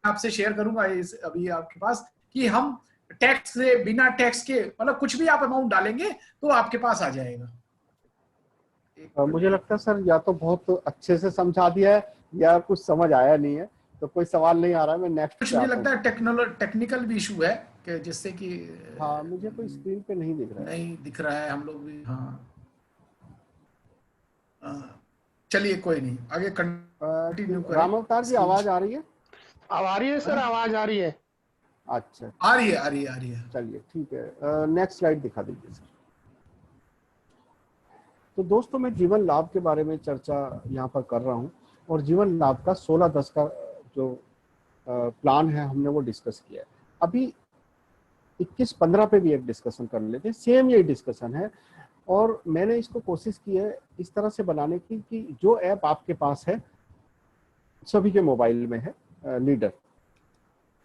आपसे शेयर करूंगा अभी आपके पास, कि हम टैक्स से, बिना टैक्स के, मतलब कुछ भी आप अमाउंट डालेंगे तो आपके पास आ जाएगा। मुझे लगता है सर या तो बहुत अच्छे से समझा दिया है या कुछ समझ आया नहीं है, तो कोई सवाल नहीं आ रहा है। मैं नेक्स्ट कुछ मुझे लगता है टेक्निकल भी इशू है कि जिससे कि हाँ मुझे कोई स्क्रीन पे नहीं दिख रहा है। नहीं दिख रहा है, हम लोग भी। हाँ चलिए कोई नहीं, आगे कंटिन्यू करें। राम अवतार जी आवाज आ रही है? अब आ रही है सर, आवाज आ रही है। अच्छा, आ रही है, आ रही है, आ रही है। चलिए ठीक है, नेक्स्ट स्लाइड दिखा दीजिए सर। तो दोस्तों मैं जीवन लाभ के बारे में चर्चा यहाँ पर कर रहा हूँ, और जीवन लाभ का 16-10 का जो प्लान है हमने वो डिस्कस किया है। अभी 21-15 पे भी एक डिस्कशन कर लेते हैं, सेम यही डिस्कशन है, और मैंने इसको कोशिश की है इस तरह से बनाने की कि जो ऐप आपके पास है सभी के मोबाइल में है, लीडर,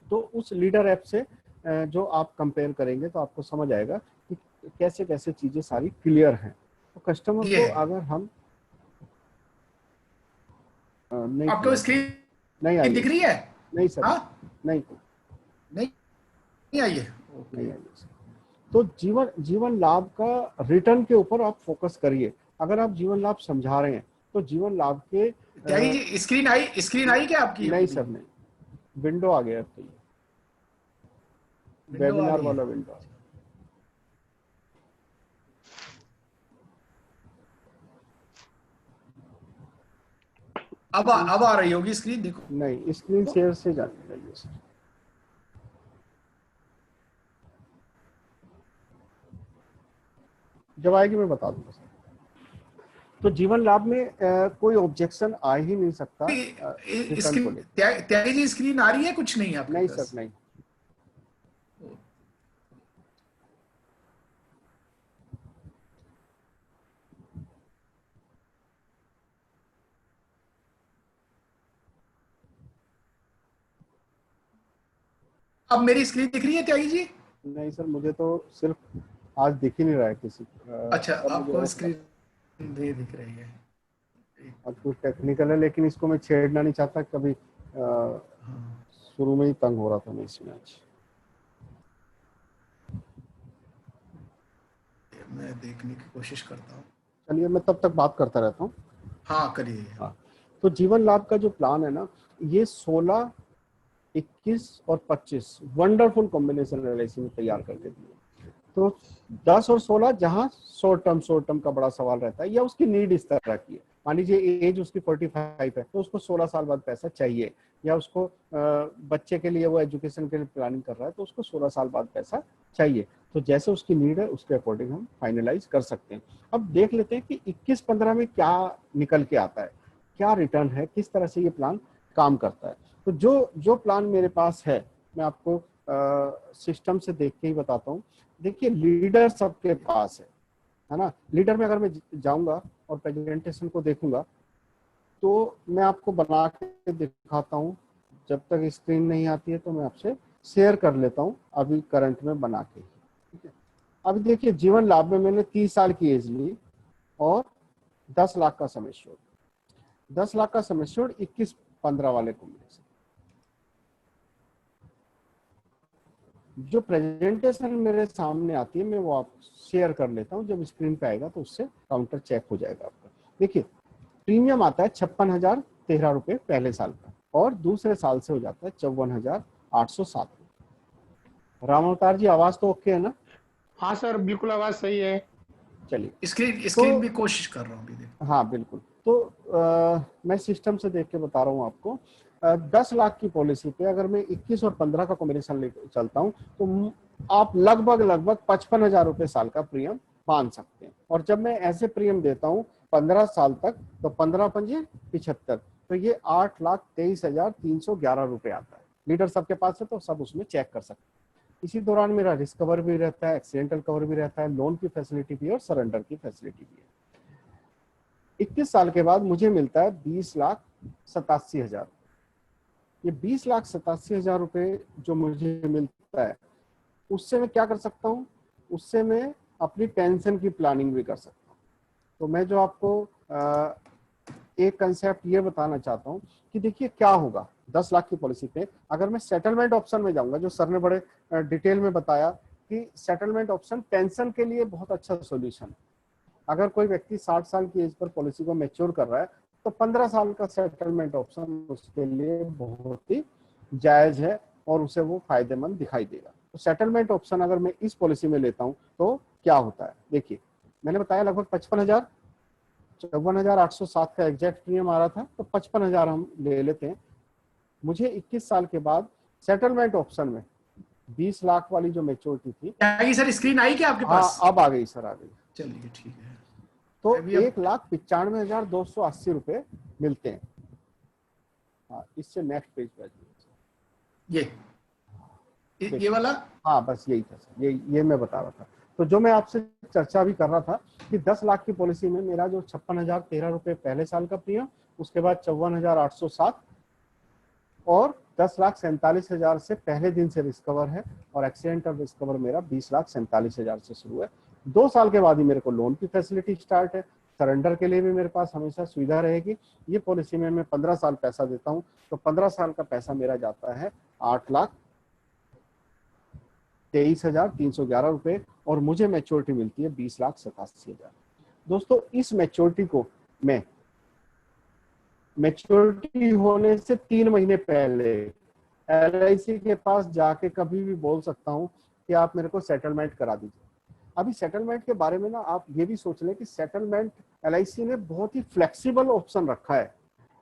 तो उस लीडर ऐप से जो आप कंपेयर करेंगे तो आपको समझ आएगा कि कैसे कैसे चीजें सारी क्लियर हैं। तो कस्टमर ये को अगर हम नहीं आपको स्क्रीन नहीं आई दिख रही है? नहीं सर, हाँ, नहीं नहीं आई है। नहीं आई सर। तो जीवन लाभ का रिटर्न के ऊपर आप फोकस करिए। अगर आप जीवन लाभ समझा रहे हैं तो जीवन लाभ के त्यागी जी, स्क्रीन आई क्या आपकी? नहीं सर, नहीं, विंडो आ गया तो विंडो आ वेबिनार रही है। वाला विंडो। अब आ रही होगी स्क्रीन, देखो। नहीं, स्क्रीन शेयर से जाने चाहिए सर। जब आएगी मैं बता दूंगा सर। तो जीवन लाभ में कोई ऑब्जेक्शन आ ही नहीं सकता रिटर्न को लेकर। त्यागी जी स्क्रीन आ रही है? कुछ नहीं आपके नहीं पास? सर, नहीं। अब मेरी स्क्रीन दिख रही है त्यागी जी? नहीं सर, मुझे तो सिर्फ आज दिख ही नहीं रहा है किसी अच्छा, आपको स्क्रीन दिख रही है। अब कुछ टेक्निकल है, लेकिन इसको मैं छेड़ना नहीं चाहता। कभी शुरू में ही तंग हो रहा था मैं इसमें आज। मैं देखने की कोशिश करता हूँ। चलिए, मैं तब तक बात करता रहता हूँ। हाँ, करिए। हाँ, तो जीवन लाभ का जो प्लान है ना, ये 16, 21 और 25 वंडरफुल कॉम्बिनेशन एलआईसी में तैयार करके दिए। तो 10 और 16 जहां शॉर्ट टर्म का बड़ा सवाल रहता है, या उसकी नीड इस तरह की है, मान लीजिए एज उसकी 45 है तो उसको 16 साल बाद पैसा चाहिए, या उसको बच्चे के लिए वो एजुकेशन के लिए प्लानिंग कर रहा है तो उसको 16 साल बाद पैसा चाहिए। तो जैसे उसकी नीड है उसके अकॉर्डिंग हम फाइनलाइज कर सकते हैं। अब देख लेते हैं कि 21-15 में क्या निकल के आता है, क्या रिटर्न है, किस तरह से ये प्लान काम करता है। तो जो प्लान मेरे पास है मैं आपको सिस्टम से देख के ही बताता हूँ। देखिए, लीडर सबके पास है ना। लीडर में अगर मैं जाऊंगा और प्रेजेंटेशन को देखूंगा तो मैं आपको बना के दिखाता हूँ। जब तक स्क्रीन नहीं आती है तो मैं आपसे शेयर कर लेता हूँ अभी करंट में बना के। ठीक है, अभी देखिए, जीवन लाभ में मैंने 30 साल की एज ली और 10 लाख का सम एश्योर्ड, 10 लाख का सम एश्योर्ड 21-15 वाले कॉम्बिनेशन। जो प्रेजेंटेशन मेरे सामने आती है मैं वो आप शेयर कर लेता हूँ। जब स्क्रीन पे आएगा तो उससे काउंटर चेक हो जाएगा आपका। देखिए, प्रीमियम आता है 56,013 रुपए पहले साल का, और दूसरे साल से हो जाता है 54,807। राम अवतार जी, आवाज तो ओके है ना? हाँ सर, बिल्कुल आवाज सही है। चलिए, स्क्रीन भी कोशिश कर रहा हूँ अभी। हाँ बिल्कुल। तो मैं सिस्टम से देख के बता रहा हूँ आपको। 10 लाख की पॉलिसी पे अगर मैं 21 और 15 का कॉम्बिनेशन लेकर चलता हूँ तो आप लगभग 55,000 रुपए साल का प्रीमियम मान सकते हैं। और जब मैं ऐसे प्रीमियम देता हूँ 15 साल तक तो 15×5 = 75, तो ये 8,23,311 रुपए आता है। लीडर सबके पास है तो सब उसमें चेक कर सकते हैं। इसी दौरान मेरा रिस्क कवर भी रहता है, एक्सीडेंटल कवर भी रहता है, लोन की फैसिलिटी भी है और सरेंडर की फैसिलिटी भी है। 21 साल के बाद मुझे मिलता है 20,87,000। ये 20,87,000 रुपए जो मुझे मिलता है उससे मैं क्या कर सकता हूँ, उससे मैं अपनी पेंशन की प्लानिंग भी कर सकता हूँ। तो मैं जो आपको एक कंसेप्ट ये बताना चाहता हूँ कि देखिए क्या होगा 10 लाख की पॉलिसी पे अगर मैं सेटलमेंट ऑप्शन में जाऊंगा। जो सर ने बड़े डिटेल में बताया कि सेटलमेंट ऑप्शन पेंशन के लिए बहुत अच्छा सोल्यूशन है। अगर कोई व्यक्ति 60 साल की एज पर पॉलिसी को मैच्योर कर रहा है तो 15 साल का सेटलमेंट ऑप्शन उसके लिए बहुत ही जायज है और उसे वो फायदेमंद दिखाई देगा। तो सेटलमेंट ऑप्शन अगर मैं इस पॉलिसी में लेता हूँ तो क्या होता है, देखिए मैंने बताया लगभग 55,000, 54,807 का एग्जैक्ट प्रीमियम आ रहा था, तो 55,000 हम ले लेते हैं। मुझे 21 साल के बाद सेटलमेंट ऑप्शन में 20 लाख वाली जो मेच्योरिटी थी, क्या ये सर स्क्रीन आई क्या आपके हाँ पास? अब आ गई सर, आ गई। चलिए ठीक है। तो अभी अब- 1,95,280 रुपए मिलते हैं। हाँ, इससे नेक्स्ट पेज पे आइए। ये वाला। हाँ बस यही था सर, ये मैं बता रहा था। तो जो मैं आपसे चर्चा भी कर रहा था कि 10 लाख की पॉलिसी में मेरा जो 56,013 रुपए पहले साल का प्रीमियम, उसके बाद 54,807 और 10,47,000 से पहले दिन से रिस्क कवर है, और एक्सीडेंटल रिस्क कवर मेरा 20,47,000 से शुरू है। 2 साल के बाद ही मेरे को लोन की फैसिलिटी स्टार्ट है। सरेंडर के लिए भी मेरे पास हमेशा सुविधा रहेगी। ये पॉलिसी में मैं 15 साल पैसा देता हूँ, तो 15 साल का पैसा मेरा जाता है 8,23,311 रुपए, और मुझे मैच्योरिटी मिलती है 20,87,000। दोस्तों इस मैच्योरिटी को मैं मैच्योरिटी होने से 3 महीने पहले LIC के पास जाके कभी भी बोल सकता हूं कि आप मेरे को सेटलमेंट करा दीजिए। अभी सेटलमेंट के बारे में ना आप ये भी सोच लें कि सेटलमेंट LIC ने बहुत ही फ्लेक्सिबल ऑप्शन रखा है।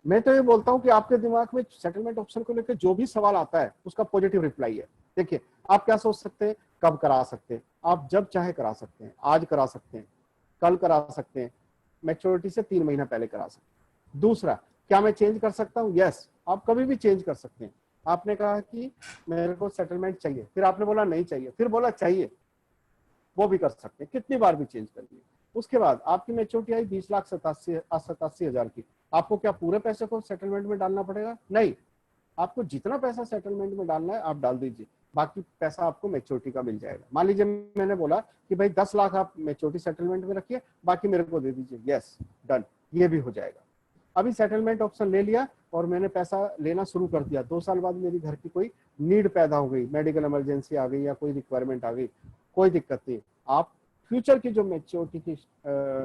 मैं तो ये बोलता हूं कि आपके दिमाग में सेटलमेंट ऑप्शन को लेकर जो भी सवाल आता है उसका पॉजिटिव रिप्लाई है। देखिए आप क्या सोच सकते हैं, कब करा सकते हैं, आप जब चाहे करा सकते हैं, आज करा सकते हैं, कल करा सकते हैं, मैच्योरिटी से 3 महीना पहले करा सकते हैं। दूसरा, क्या मैं चेंज कर सकता हूँ? यस, आप कभी भी चेंज कर सकते हैं। आपने कहा कि मेरे को सेटलमेंट चाहिए, फिर आपने बोला नहीं चाहिए, फिर बोला चाहिए, वो भी कर सकते हैं, कितनी बार भी चेंज करिए। उसके बाद आपकी मैच्योरिटी आई 20,87,000 की। आपको क्या पूरे पैसे को सेटलमेंट में डालना पड़ेगा? नहीं, आपको जितना पैसा सेटलमेंट में डालना है आप डाल दीजिए, बाकी पैसा आपको मैच्योरिटी का मिल जाएगा। मान लीजिए मैंने बोला कि भाई 10 लाख आप मैच्योरिटी सेटलमेंट में रखिए, बाकी मेरे को दे दीजिए, यस डन, ये भी हो जाएगा। अभी सेटलमेंट ऑप्शन ले लिया और मैंने पैसा लेना शुरू कर दिया। 2 साल बाद मेरी घर की कोई नीड पैदा हो गई, मेडिकल इमरजेंसी आ गई या कोई रिक्वायरमेंट आ गई, कोई दिक्कत नहीं, आप फ्यूचर की जो मैच्योरिटी की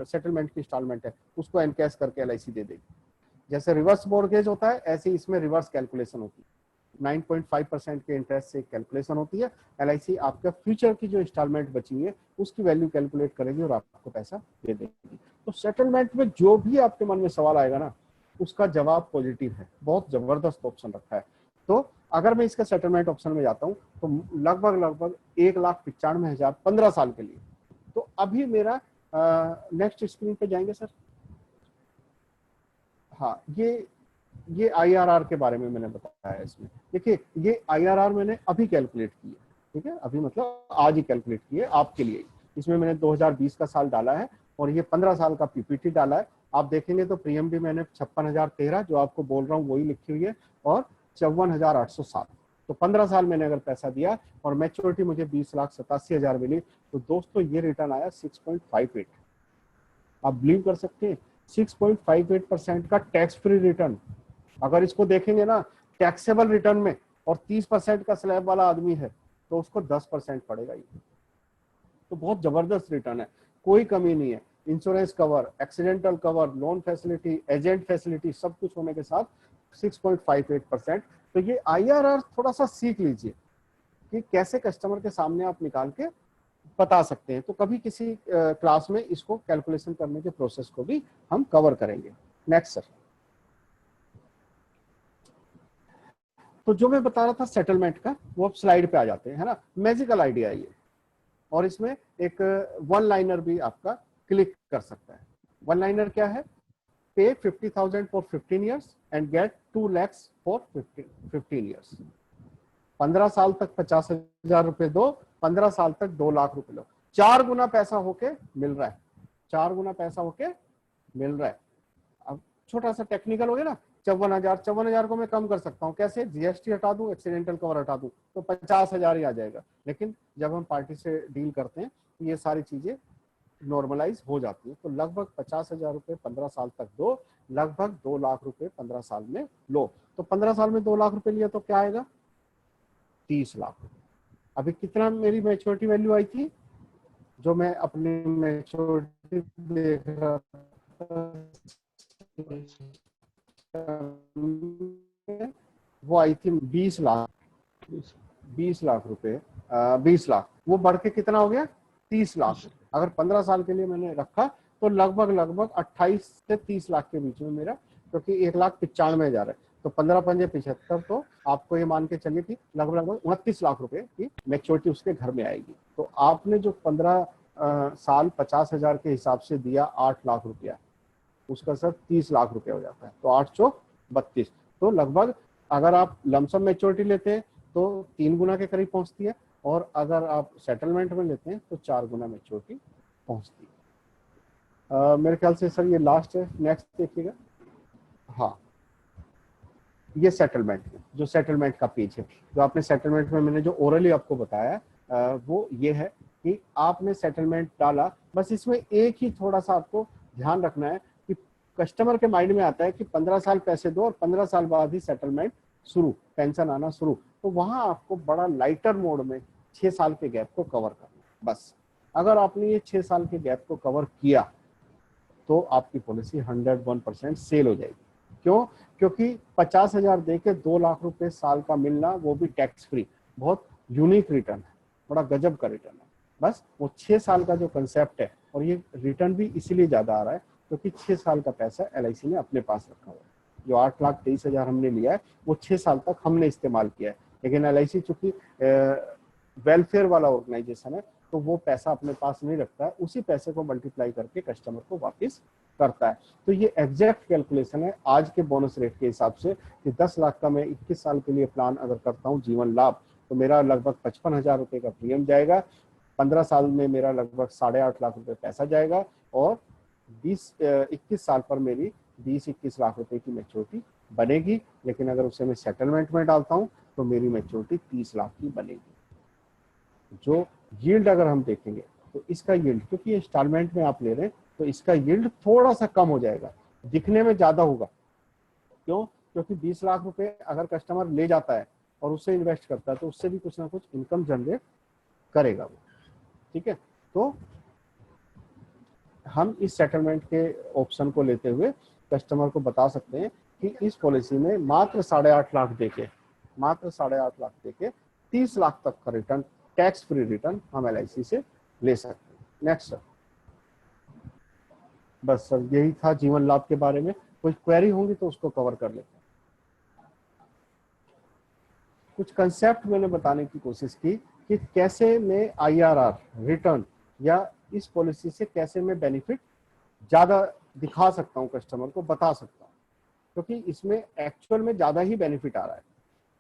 सेटलमेंट की इंस्टॉलमेंट है उसको एनकैश करके LIC दे देगी। जैसे रिवर्स मॉर्गेज होता है ऐसे इसमें रिवर्स कैलकुलेशन होती है। 9.5% के इंटरेस्ट से कैलकुलेशन होती है। LIC आपका फ्यूचर की जो इंस्टॉलमेंट बची है उसकी वैल्यू कैलकुलेट करेगी और आपको पैसा दे देगी। तो सेटलमेंट में जो भी आपके मन में सवाल आएगा ना उसका जवाब पॉजिटिव है, बहुत जबरदस्त ऑप्शन रखा है। तो अगर मैं इसका सेटलमेंट ऑप्शन में जाता हूँ तो लगभग 1,95,000 15 साल के लिए। तो अभी मेरा नेक्स्ट स्क्रीन पे जाएंगे सर। हाँ, ये IRR के बारे में मैंने बताया है इसमें। देखिए ये IRR मैंने अभी कैलकुलेट की है, ठीक है, अभी मतलब आज ही कैलकुलेट की है आपके लिए। इसमें मैंने 2020 का साल डाला है और ये 15 साल का PPT डाला है। आप देखेंगे तो प्रीमियम भी मैंने 56,013 जो आपको बोल रहा हूँ वही लिखी हुई है और 54,807। तो 15 साल मैंने अगर पैसा दिया और मैच्योरिटी मुझे 20,87,000 मिली, तो दोस्तों ये रिटर्न आया 6.58। आप बिलीव कर सकते हैं 6.58% का टैक्स फ्री रिटर्न। अगर इसको देखेंगे ना टैक्सेबल रिटर्न में और 30% का स्लैब वाला आदमी है तो उसको 10% पड़ेगा ये। तो बहुत जबरदस्त रिटर्न है, कोई कमी नहीं है। Insurance cover, accidental cover, loan facility, agent facility सब कुछ होने के साथ 6.58%। तो ये IRR थोड़ा सा सीख लीजिए कि कैसे कस्टमर के सामने आप निकाल के बता सकते हैं। तो कभी किसी क्लास में इसको कैलकुलेशन करने के प्रोसेस को भी हम कवर करेंगे। Next sir. तो जो मैं बता रहा था सेटलमेंट का वो अब स्लाइड पे आ जाते हैं, है ना। मैजिकल आइडिया ये, और इसमें एक 1 लाइनर भी आपका क्लिक कर सकता है। 1 लाइनर क्या है? Pay 50,000 for 15 years and get 2 lakh for 15 years. 15 साल तक 50,000 रुपए दो, 15 साल तक 2 लाख रुपए लो। 4 गुना पैसा होके मिल रहा है, 4 गुना पैसा होके मिल रहा है। अब छोटा सा टेक्निकल हो गया ना, 54,000 को मैं कम कर सकता हूँ कैसे? GST हटा दूं, एक्सीडेंटल कवर हटा दूं तो 50,000 ही आ जाएगा। लेकिन जब हम पार्टी से डील करते हैं तो ये सारी चीजें नॉर्मलाइज हो जाती है। तो लगभग 50,000 रुपए 15 साल तक दो, लगभग 2 लाख रुपए 15 साल में लो। तो 15 साल में 2 लाख रुपए लिया तो क्या आएगा? 30 लाख। अभी कितना मेरी मैच्योरिटी वैल्यू आई थी? जो मैं अपनी मैच्योरिटी देख रहा था वो आई थी 20 लाख रुपए, 20 लाख। वो बढ़ के कितना हो गया? 30 लाख। अगर 15 साल के लिए मैंने रखा तो लगभग 28 से 30 लाख के बीच में मेरा, क्योंकि 1,95,000 है। तो 15×5 = 75, तो आपको ये मान के चलिए कि लगभग 29 लाख रुपए की मैच्योरिटी उसके घर में आएगी। तो आपने जो 15 साल 50,000 के हिसाब से दिया 8 लाख रुपया, उसका सर 30 लाख रुपया हो जाता है। तो 8 चौक 32, तो लगभग अगर आप लमसम मैच्योरिटी लेते हैं तो 3 गुना के करीब पहुंचती है, और अगर आप सेटलमेंट में लेते हैं तो 4 गुना मैच्योरिटी पहुंचती है। मेरे ख्याल से सर ये लास्ट है, नेक्स्ट देखिएगा। हाँ, ये सेटलमेंट है, जो सेटलमेंट का पेज है, जो आपने सेटलमेंट में मैंने जो ओरली आपको बताया वो ये है कि आपने सेटलमेंट डाला। बस इसमें एक ही थोड़ा सा आपको ध्यान रखना है कि कस्टमर के माइंड में आता है कि 15 साल पैसे दो और 15 साल बाद ही सेटलमेंट शुरू, पेंशन आना शुरू। तो वहां आपको बड़ा लाइटर मोड में 6 साल के गैप को कवर करना। बस अगर आपने ये 6 साल के गैप को कवर किया तो आपकी पॉलिसी 101% सेल हो जाएगी। क्यों? क्योंकि 50,000 दे के 2 लाख रुपए साल का मिलना, वो भी टैक्स फ्री, बहुत यूनिक रिटर्न है, बड़ा गजब का रिटर्न है। बस वो 6 साल का जो कंसेप्ट है, और ये रिटर्न भी इसीलिए ज्यादा आ रहा है क्योंकि 6 साल का पैसा LIC ने अपने पास रखा हुआ है। जो 8,23,000 हमने लिया है वो 6 साल तक हमने इस्तेमाल किया है, लेकिन LIC चूंकि वेलफेयर वाला ऑर्गेनाइजेशन है तो वो पैसा अपने पास नहीं रखता है, उसी पैसे को मल्टीप्लाई करके कस्टमर को वापस करता है। तो ये एग्जैक्ट कैलकुलेशन है आज के बोनस रेट के हिसाब से कि 10 लाख का मैं 21 साल के लिए प्लान अगर करता हूँ जीवन लाभ, तो मेरा लगभग 55,000 रुपये का प्रीमियम जाएगा, 15 साल में मेरा लगभग 8.5 लाख रुपए पैसा जाएगा, और 21 साल पर मेरी 20-21 लाख रुपए की मैच्योरिटी बनेगी। लेकिन अगर उसे मैं सेटलमेंट में डालता हूँ तो मेरी मैच्योरिटी 30 लाख की बनेगी। जो यील्ड अगर हम देखेंगे तो इसका यील्ड, क्योंकि इंस्टॉलमेंट में आप ले रहे हैं तो इसका यील्ड थोड़ा सा कम हो जाएगा, दिखने में ज्यादा होगा। क्यों? क्योंकि 20 लाख रुपए अगर कस्टमर ले जाता है और उससे इन्वेस्ट करता है तो उससे भी कुछ ना कुछ इनकम जनरेट करेगा वो। ठीक है, तो हम इस सेटलमेंट के ऑप्शन को लेते हुए कस्टमर को बता सकते हैं कि इस पॉलिसी में मात्र 8.5 लाख देके 30 लाख तक का रिटर्न, टैक्स फ्री रिटर्न हम LIC से ले सकते हैं। Next sir. बस सर यही था जीवन लाभ के बारे में। कोई क्वेरी होंगी तो उसको कवर कर लेते हैं। कुछ कंसेप्ट मैंने बताने की कोशिश की कि कैसे मैं IRR रिटर्न या इस पॉलिसी से कैसे मैं बेनिफिट ज्यादा दिखा सकता हूं, कस्टमर को बता सकता हूं, क्योंकि इसमें एक्चुअल में ज्यादा ही बेनिफिट आ रहा है।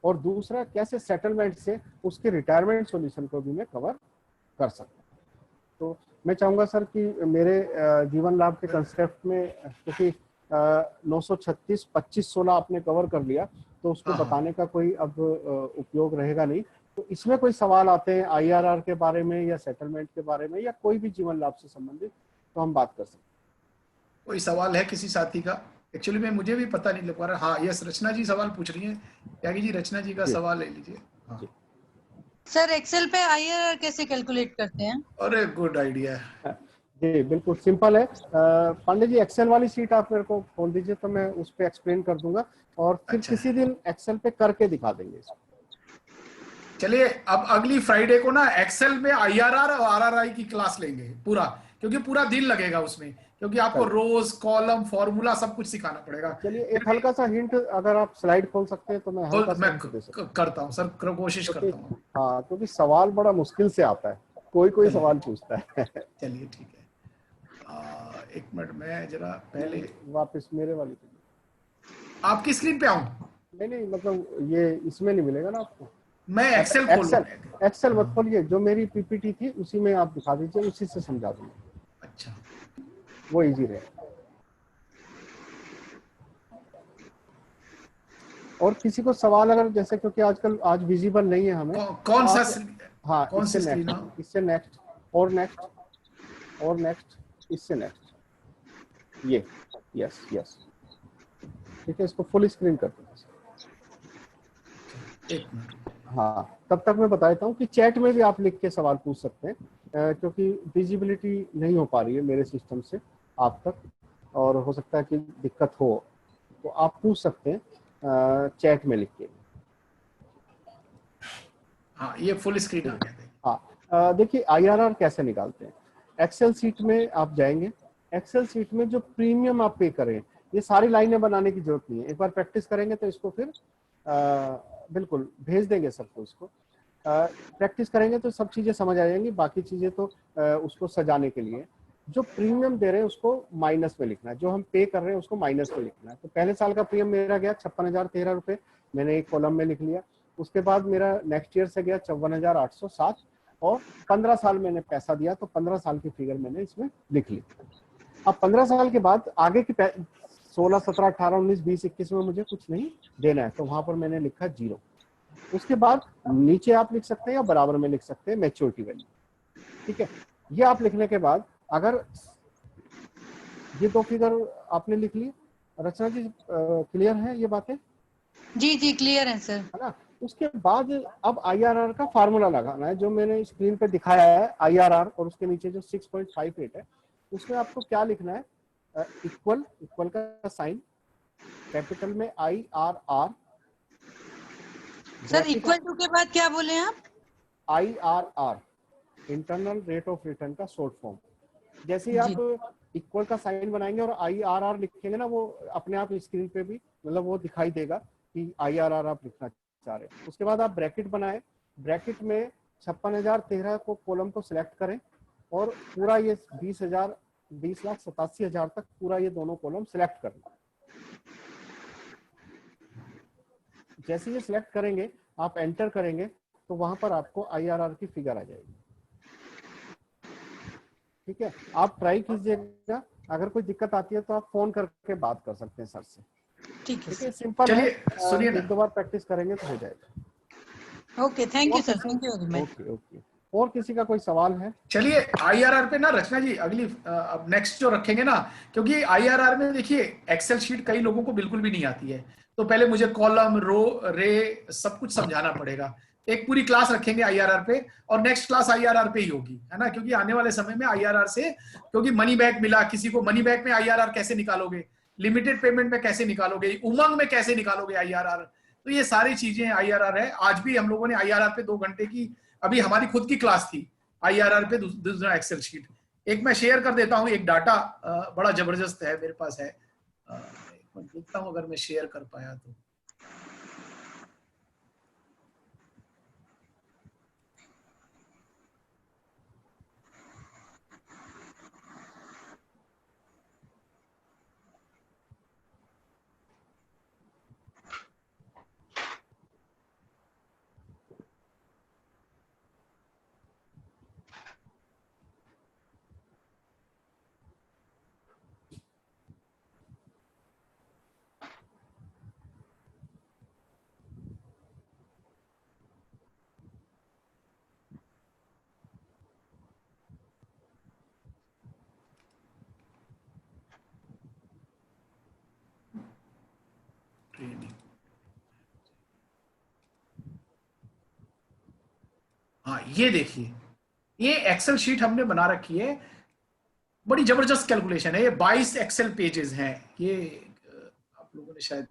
और दूसरा, कैसे सेटलमेंट से उसके रिटायरमेंट सॉल्यूशन को भी मैं कवर कर सकता हूं। तो मैं चाहूंगा सर कि मेरे जीवन लाभ के कंसेप्ट में, क्योंकि 936 25/16 आपने कवर कर लिया, तो उसको बताने का कोई अब उपयोग रहेगा नहीं। तो इसमें कोई सवाल आते हैं IRR के बारे में या सेटलमेंट के बारे में या कोई भी जीवन लाभ से संबंधित, तो हम बात कर सकते हैं। कोई सवाल है किसी साथी का? एक्चुअली में मुझे भी पता नहीं लग पा रहा। हाँ, यस, रचना जी सवाल पूछ रही हैं। त्यागी जी, रचना जी का सवाल ले लीजिए। हाँ। सर, एक्सेल पे IRR कैसे कैलकुलेट करते हैं? अरे गुड आइडिया है जी, बिल्कुल सिंपल है। पांडे जी, एक्सेल वाली शीट आप मेरे को खोल दीजिए तो मैं उस पर एक्सप्लेन कर दूंगा, और फिर अच्छा। किसी दिन एक्सेल पे करके दिखा देंगे इसको। चलिए, अब अगली फ्राइडे को ना एक्सेल में IRR और RRI की क्लास लेंगे पूरा, क्योंकि पूरा दिन लगेगा उसमें, क्योंकि आपको रोज, कॉलम, फॉर्मूला सब कुछ सिखाना पड़ेगा। चलिए, एक हल्का सा हिंट, अगर आप स्लाइड खोल सकते हैं तो मैं हल्का सा हिंट दे सकता हूं। करता हूँ सर, कोशिश करता हूँ। हाँ, क्योंकि सवाल बड़ा मुश्किल से आता है, कोई सवाल पूछता है। चलिए ठीक है। एक मिनट में जरा पहले वापस मेरे वाली पे। आपकी स्क्रीन पे आऊं? नहीं, मतलब ये इसमें नहीं मिलेगा ना आपको। मैं एक्सेल खोलूंगा। एक्सेल मत खोलिए, जो मेरी PPT थी उसी में आप दिखा दीजिए, उसी से समझा दूंगा। अच्छा, वो इजी रहेगा। और किसी को सवाल अगर, जैसे क्योंकि आजकल आज विजिबल नहीं है हमें, कौन सा? हाँ, कौन सी स्क्रीन? इससे नेक्स्ट और नेक्स्ट और नेक्स्ट, इससे नेक्स्ट, ये यस ठीक है, इसको फुल स्क्रीन कर दो। एक मिनट। हाँ, तब तक मैं बता देता हूँ कि चैट में भी आप लिख के सवाल पूछ सकते हैं, क्योंकि विजिबिलिटी नहीं हो पा रही है मेरे सिस्टम से आप तक, और हो सकता है कि दिक्कत हो, तो आप पूछ सकते हैं चैट में लिख के। हाँ, ये फुल स्क्रीन आ गया। हाँ, देखिए IRR कैसे निकालते हैं। एक्सेल सीट में आप जाएंगे, एक्सेल सीट में जो प्रीमियम आप पे करें ये सारी लाइनें बनाने की जरूरत नहीं है, एक बार प्रैक्टिस करेंगे तो इसको फिर बिल्कुल भेज देंगे सबको। इसको प्रैक्टिस करेंगे तो सब चीजें समझ आ जाएंगी, बाकी चीजें तो उसको सजाने के लिए। जो प्रीमियम दे रहे हैं उसको माइनस में लिखना है, जो हम पे कर रहे हैं उसको माइनस में लिखना है। तो पहले साल का प्रीमियम मेरा गया 56,013 रुपए, मैंने एक कॉलम में लिख लिया। उसके बाद मेरा नेक्स्ट ईयर से गया 54,807 और 15 साल मैंने पैसा दिया तो 15 साल की फिगर मैंने इसमें लिख ली। अब 15 साल के बाद आगे की 16, 17, 18, 19, 20, 21 में मुझे कुछ नहीं देना है, तो वहां पर मैंने लिखा 0। उसके बाद नीचे आप लिख सकते हैं या बराबर में लिख सकते हैं मैच्योरिटी वैल्यू, ठीक है। ये आप लिखने के बाद अगर ये 2 फिगर आपने लिख ली, रचना जी क्लियर है ये बातें? जी जी क्लियर है सर। है ना। उसके बाद अब IRR का फार्मूला लगाना है, जो मैंने स्क्रीन पे दिखाया है IRR, और उसके नीचे जो 6.58 है उसमें आपको क्या लिखना है, इक्वल का साइन कैपिटल में IRR। सर इक्वल टू के बाद क्या बोले आप? IRR internal rate of return का शॉर्ट फॉर्म। जैसे ही आप इक्वल का साइन बनाएंगे और IRR लिखेंगे ना, वो अपने आप स्क्रीन पे भी मतलब वो दिखाई देगा कि IRR आप लिखना चाह रहे हैं। उसके बाद आप ब्रैकेट बनाएं, ब्रैकेट में 56,013 को कॉलम को सिलेक्ट करें और पूरा ये 20,87,000 तक पूरा ये दोनों कॉलम सिलेक्ट करें। जैसे ये सिलेक्ट करेंगे आप एंटर करेंगे तो वहां पर आपको IRR की फिगर आ जाएगी, ठीक है। आप ट्राई कीजिएगा, अगर कोई दिक्कत आती है तो आप फोन करके बात कर सकते हैं सर से, ठीक है। सिंपल है। सुनिए ना, 1-2 बार प्रैक्टिस करेंगे तो हो जाएगा। Okay thank you sir, thank you very much. Okay. और किसी का कोई सवाल है? चलिए IRR पे ना रचना जी अगली अब नेक्स्ट जो रखेंगे ना, क्योंकि IRR में देखिए एक्सेल शीट कई लोगों को बिल्कुल भी नहीं आती है, तो पहले मुझे कॉलम, रो, रे सब कुछ समझाना पड़ेगा। एक पूरी क्लास रखेंगे IRR पे और नेक्स्ट क्लास IRR पे ही होगी, है ना, क्योंकि आने वाले समय में IRR से, क्योंकि मनी बैक मिला किसी को, मनी बैक में IRR कैसे निकालोगे, लिमिटेड पेमेंट में कैसे निकालोगे, उमंग में कैसे निकालोगे IRR, तो ये सारी चीजें IRR है। आज भी हम लोगों ने IRR पे 2 घंटे की अभी हमारी खुद की क्लास थी IRR पे, दूसरा एक्सेल शीट। एक मैं शेयर कर देता हूँ, एक डाटा बड़ा जबरदस्त है मेरे पास है, देखता हूँ अगर मैं शेयर कर पाया तो। हाँ ये देखिए, ये एक्सेल शीट हमने बना रखी है, बड़ी जबरदस्त कैलकुलेशन है। ये 22 एक्सेल पेजेस हैं, ये आप लोगों ने शायद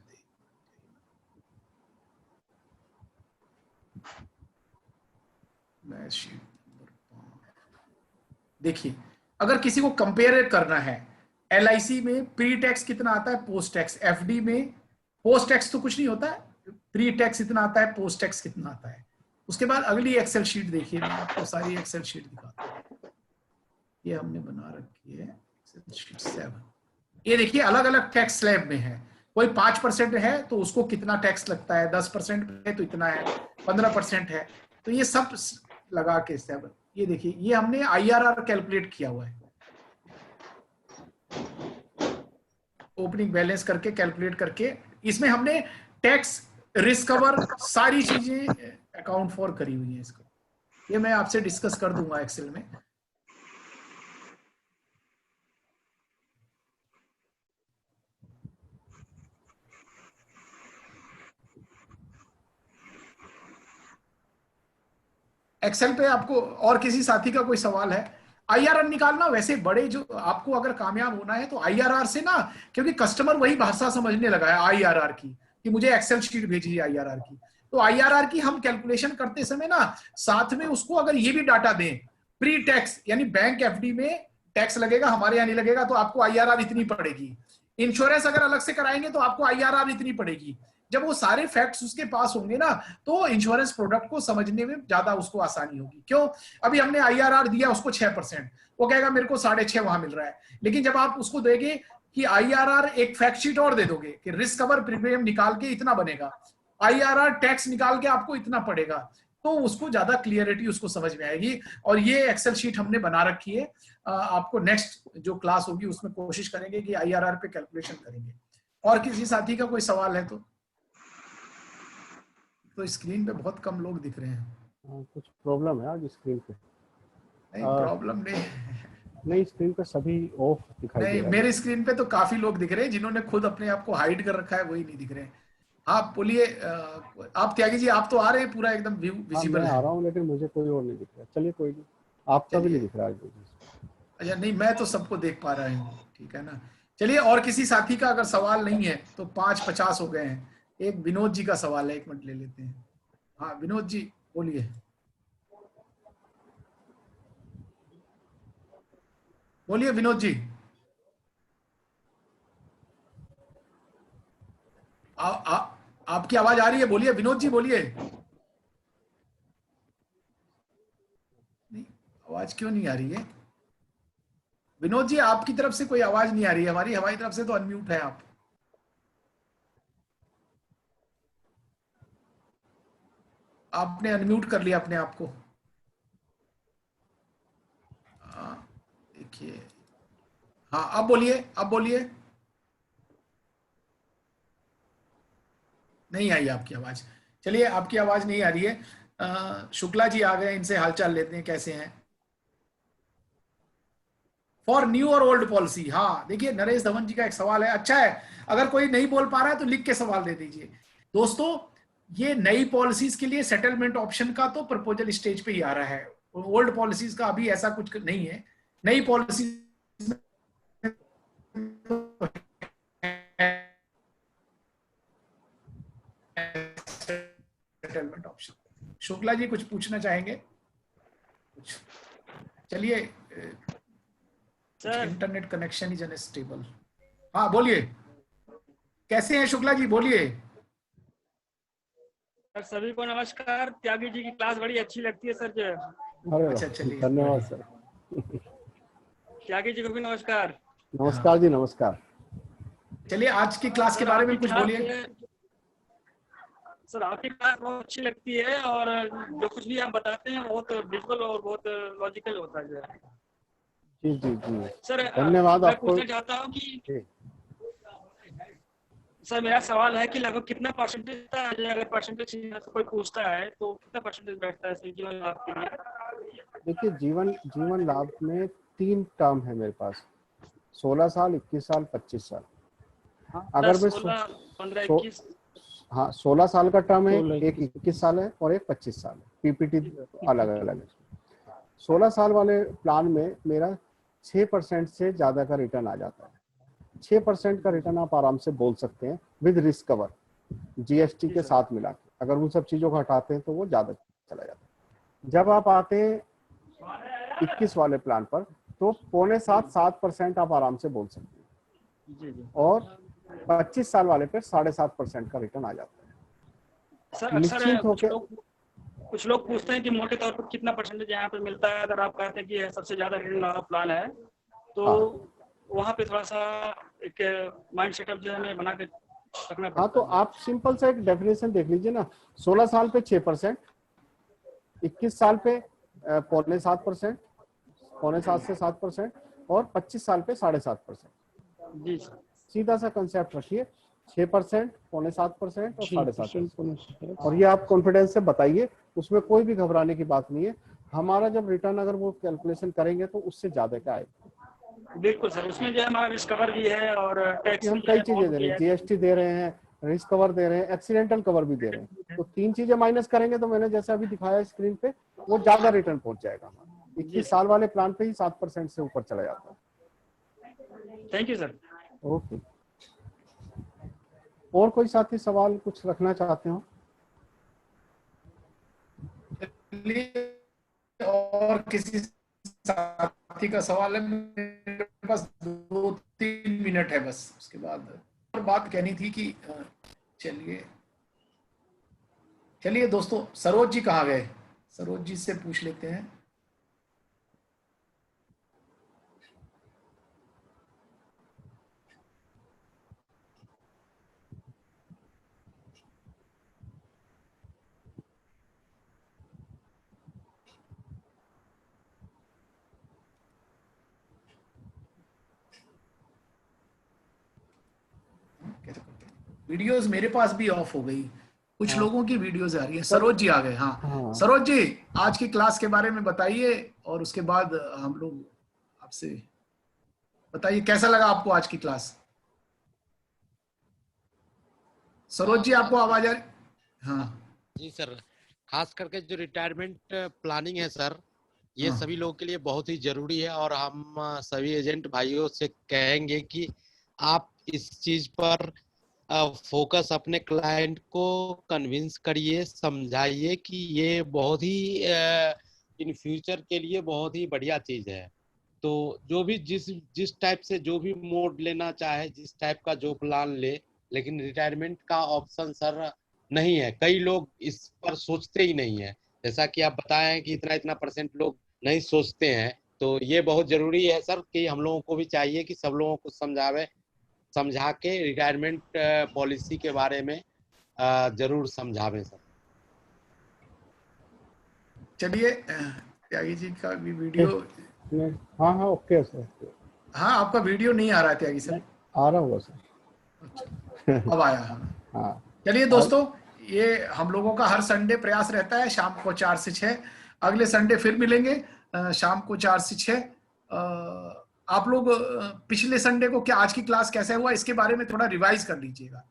शीट देखिए, अगर किसी को कंपेयर करना है LIC में प्री टैक्स कितना आता है, पोस्ट टैक्स, FD में पोस्ट टैक्स तो कुछ नहीं होता है, प्री टैक्स इतना आता है, पोस्ट टैक्स कितना आता है। उसके बाद अगली एक्सेल शीट देखिए, मैं आपको सारी एक्सेल शीट दिखाता हूँ, ये हमने बना रखी है एक्सेल शीट 7। ये देखिए अलग अलग टैक्स स्लैब में है, कोई 5% है तो उसको कितना टैक्स लगता है, 10% है तो इतना है, 15% है, तो ये सब लगा के 7। ये देखिए ये हमने IRR कैलकुलेट किया हुआ है, ओपनिंग बैलेंस करके कैलकुलेट करके, इसमें हमने टैक्स रिस्क कवर सारी चीजें अकाउंट फॉर करी हुई है। इसको ये मैं आपसे डिस्कस कर दूंगा एक्सेल में। एक्सेल पे आपको और किसी साथी का कोई सवाल है? IRR निकालना वैसे बड़े, जो आपको अगर कामयाब होना है तो IRR से ना, क्योंकि कस्टमर वही भाषा समझने लगा है IRR की, कि मुझे एक्सेल शीट भेजिए IRR की, तो IRR की हम कैलकुलेशन करते समय ना साथ में उसको अगर ये भी डाटा दें, प्री टैक्स यानी बैंक FD में टैक्स लगेगा, हमारे यहाँ नहीं लगेगा, तो आपको IRR इतनी पड़ेगी, इंश्योरेंस अगर अलग से कराएंगे तो आपको IRR इतनी पड़ेगी। जब वो सारे फैक्ट्स उसके पास होंगे ना, तो इंश्योरेंस प्रोडक्ट को समझने में ज्यादा उसको आसानी होगी। क्यों? अभी हमने IRR दिया उसको 6%, वो कहेगा मेरे को 6.5 वहां मिल रहा है। लेकिन जब आप उसको देंगे कि IRR एक फैक्ट शीट और दे दोगे कि रिस्क कवर प्रीमियम निकाल के इतना बनेगा, IRR टैक्स निकाल के आपको इतना पड़ेगा, तो उसको ज्यादा क्लियरिटी उसको समझ में आएगी। और ये एक्सेल शीट हमने बना रखी है, आपको नेक्स्ट जो क्लास होगी उसमें कोशिश करेंगे कि IRR पे कैलकुलेशन करेंगे। और किसी साथी का कोई सवाल है तो स्क्रीन पे बहुत कम लोग दिख रहे हैं। कुछ प्रॉब्लम है आज स्क्रीन पे? नहीं प्रॉब्लम नहीं, नहीं, स्क्रीन पे सभी ऑफ दिखाई दे नहीं रहा है। मेरी स्क्रीन पे तो काफी लोग दिख रहे हैं, जिन्होंने खुद अपने आप को हाइड कर रखा है वही नहीं दिख रहे हैं। आप बोलिए, आप त्यागी जी, आप तो आ रहे हैं पूरा एकदम विजिबल मैं है। आ रहा हूँ लेकिन मुझे कोई और नहीं दिख रहा। चलिए कोई नहीं, आपका भी नहीं दिख रहा है। अच्छा नहीं, मैं तो सबको देख पा रहा हूँ, ठीक है ना। चलिए, और किसी साथी का अगर सवाल नहीं है तो 5:50 हो गए हैं। एक विनोद जी का सवाल है, 1 मिनट ले लेते हैं। हाँ विनोद जी बोलिए, बोलिए विनोद जी। आपकी आवाज आ रही है, बोलिए विनोद जी बोलिए। नहीं, आवाज क्यों नहीं आ रही है विनोद जी? आपकी तरफ से कोई आवाज नहीं आ रही है, हमारी तरफ से तो अनम्यूट है आप। आपने अनम्यूट कर लिया अपने आप को। देखिए, हाँ अब बोलिए, अब बोलिए। नहीं आई आपकी आवाज। चलिए, आपकी आवाज नहीं आ रही है। शुक्ला जी आ गए, इनसे हालचाल लेते हैं, कैसे हैं। फॉर न्यू और ओल्ड पॉलिसी, हाँ देखिए नरेश धवन जी का एक सवाल है, अच्छा है अगर कोई नहीं बोल पा रहा है तो लिख के सवाल दे दीजिए। दोस्तों, ये नई पॉलिसीज के लिए सेटलमेंट ऑप्शन का तो प्रपोजल स्टेज पे ही आ रहा है, ओल्ड पॉलिसीज का अभी ऐसा कुछ नहीं है। नई policy settlement option. Shukla ji कुछ पूछना चाहेंगे? कुछ, चलिए। Internet connection is unstable. हाँ बोलिए, कैसे हैं शुक्ला जी, बोलिए। सर सभी को नमस्कार। त्यागी जी की क्लास बड़ी अच्छी लगती है सर जो। अच्छा चलिए, धन्यवाद सर। त्यागी जी को भी नमस्कार। नमस्कार जी, नमस्कार। चलिए, आज की क्लास के बारे में कुछ बोलिए। सर आपकी क्लास बहुत अच्छी लगती है और जो कुछ भी आप बताते हैं बहुत विजुअल और बहुत लॉजिकल होता है। जी जी जी सर धन्यवाद मैं आपको। पूछना चाहता हूँ कि सर मेरा सवाल है कि लगभग कितना परसेंटेज था, अगर परसेंटेज कोई पूछता है तो कितना परसेंटेज बैठता है जीवन लाभ के लिए? देखिए, जीवन लाभ में 3 टर्म है मेरे पास, 16 साल, 21 साल, 25 साल। अगर मैं 15-21, हाँ 16 साल का टर्म है, एक 21 साल है और एक 25 साल है। PPT अलग अलग है। 16 साल वाले प्लान में मेरा 6% से ज्यादा का रिटर्न आ जाता है। 6% का रिटर्न आप आराम से बोल सकते हैं विद रिस्क कवर, GST के साथ मिला के। अगर उन सब चीजों को हटाते हैं तो वो ज्यादा चला जाता है। जब आप आते हैं 21 वाले प्लान पर तो 6.75-7% आप आराम से बोल सकते हैं, और 25 साल वाले पे 7.5% का रिटर्न आ जाता है। सर निश्चिंत होकर कुछ लोग पूछते हैं कि मोटे तौर पर कितना परसेंटेज यहाँ पे मिलता है। अगर आप कहते हैं कि सबसे ज्यादा रिटर्न वाला प्लान है तो वहाँ पे थोड़ा सा एक माइंड सेटअप जो है बना के रखना पड़ता है। तो आप सिंपल सा एक डेफिनेशन देख लीजिए ना, 16 साल पे 6%, 21 साल पे 7.5%, 7.5 से 7%, और 25 साल पे 7.5%। जी सर, सीधा सा कंसेप्ट रखिए, 6%, 7.5% और 7.5%। और ये आप कॉन्फिडेंस से बताइए, उसमें कोई भी घबराने की बात नहीं है। हमारा जब रिटर्न अगर वो कैलकुलेशन करेंगे तो उससे ज्यादा का आएगा। बिल्कुल सर, उसमें जो है हमारा रिस्क कवर भी है और टैक्स हम कई चीजें दे रहे हैं, GST दे रहे हैं, रिस्क कवर दे रहे हैं, एक्सीडेंटल कवर भी दे रहे हैं। तो 3 चीजें माइनस करेंगे तो मैंने जैसे अभी दिखाया स्क्रीन पे, वो ज्यादा रिटर्न पहुंच जाएगा। 21 साल वाले प्लान पे ही 7% से ऊपर चला जाता है। Thank you sir. ओके, और कोई साथी सवाल कुछ रखना चाहते हो? और किसी साथी का सवाल है? मेरे पास 2-3 मिनट है बस, उसके बाद और बात कहनी थी कि चलिए दोस्तों, सरोज जी कहाँ गए? सरोज जी से पूछ लेते हैं। वीडियोस मेरे पास भी ऑफ हो गई, कुछ लोगों की वीडियोस आ रही है। सरोज जी आ गए। हाँ सरोज जी, आज की क्लास के बारे में बताइए और उसके बाद हम लोग आपसे बताइए कैसा लगा आपको आज की क्लास। सरोज जी आपको आवाज आ रही? हाँ जी सर, खास करके जो रिटायरमेंट प्लानिंग है सर, ये हाँ। सभी लोगों के लिए बहुत ही जरूरी है और हम सभी एजेंट भाइयों से कहेंगे कि आप इस चीज पर फोकस अपने क्लाइंट को कन्विंस करिए, समझाइए कि ये बहुत ही इन फ्यूचर के लिए बहुत ही बढ़िया चीज है। तो जो भी जिस टाइप से जो भी मोड लेना चाहे, जिस टाइप का जो प्लान ले, लेकिन रिटायरमेंट का ऑप्शन सर नहीं है। कई लोग इस पर सोचते ही नहीं है, जैसा कि आप बताएं कि इतना इतना % लोग नहीं सोचते हैं। तो ये बहुत जरूरी है सर कि हम लोगों को भी चाहिए कि सब लोगों को समझा के रिटायरमेंट पॉलिसी के बारे में जरूर समझावें सर। चलिए, त्यागी जी का भी वीडियो। हाँ हाँ ओके सर। हाँ आपका वीडियो नहीं आ रहा है त्यागी सर। आ रहा होगा सर। अच्छा, अब आया। हाँ चलिए दोस्तों, ये हम लोगों का हर संडे प्रयास रहता है शाम को 4 से 6। अगले संडे फिर मिलेंगे शाम को 4 से 6। आप लोग पिछले संडे को क्या आज की क्लास कैसा हुआ इसके बारे में थोड़ा रिवाइज कर लीजिएगा।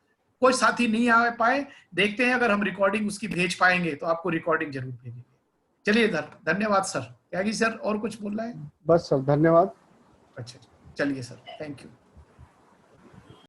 कोई साथी नहीं आ पाए, देखते हैं अगर हम रिकॉर्डिंग उसकी भेज पाएंगे तो आपको रिकॉर्डिंग जरूर भेजेंगे। चलिए धन्यवाद सर। त्यागी सर और कुछ बोलना है? बस सर धन्यवाद। अच्छा चलिए सर, थैंक यू।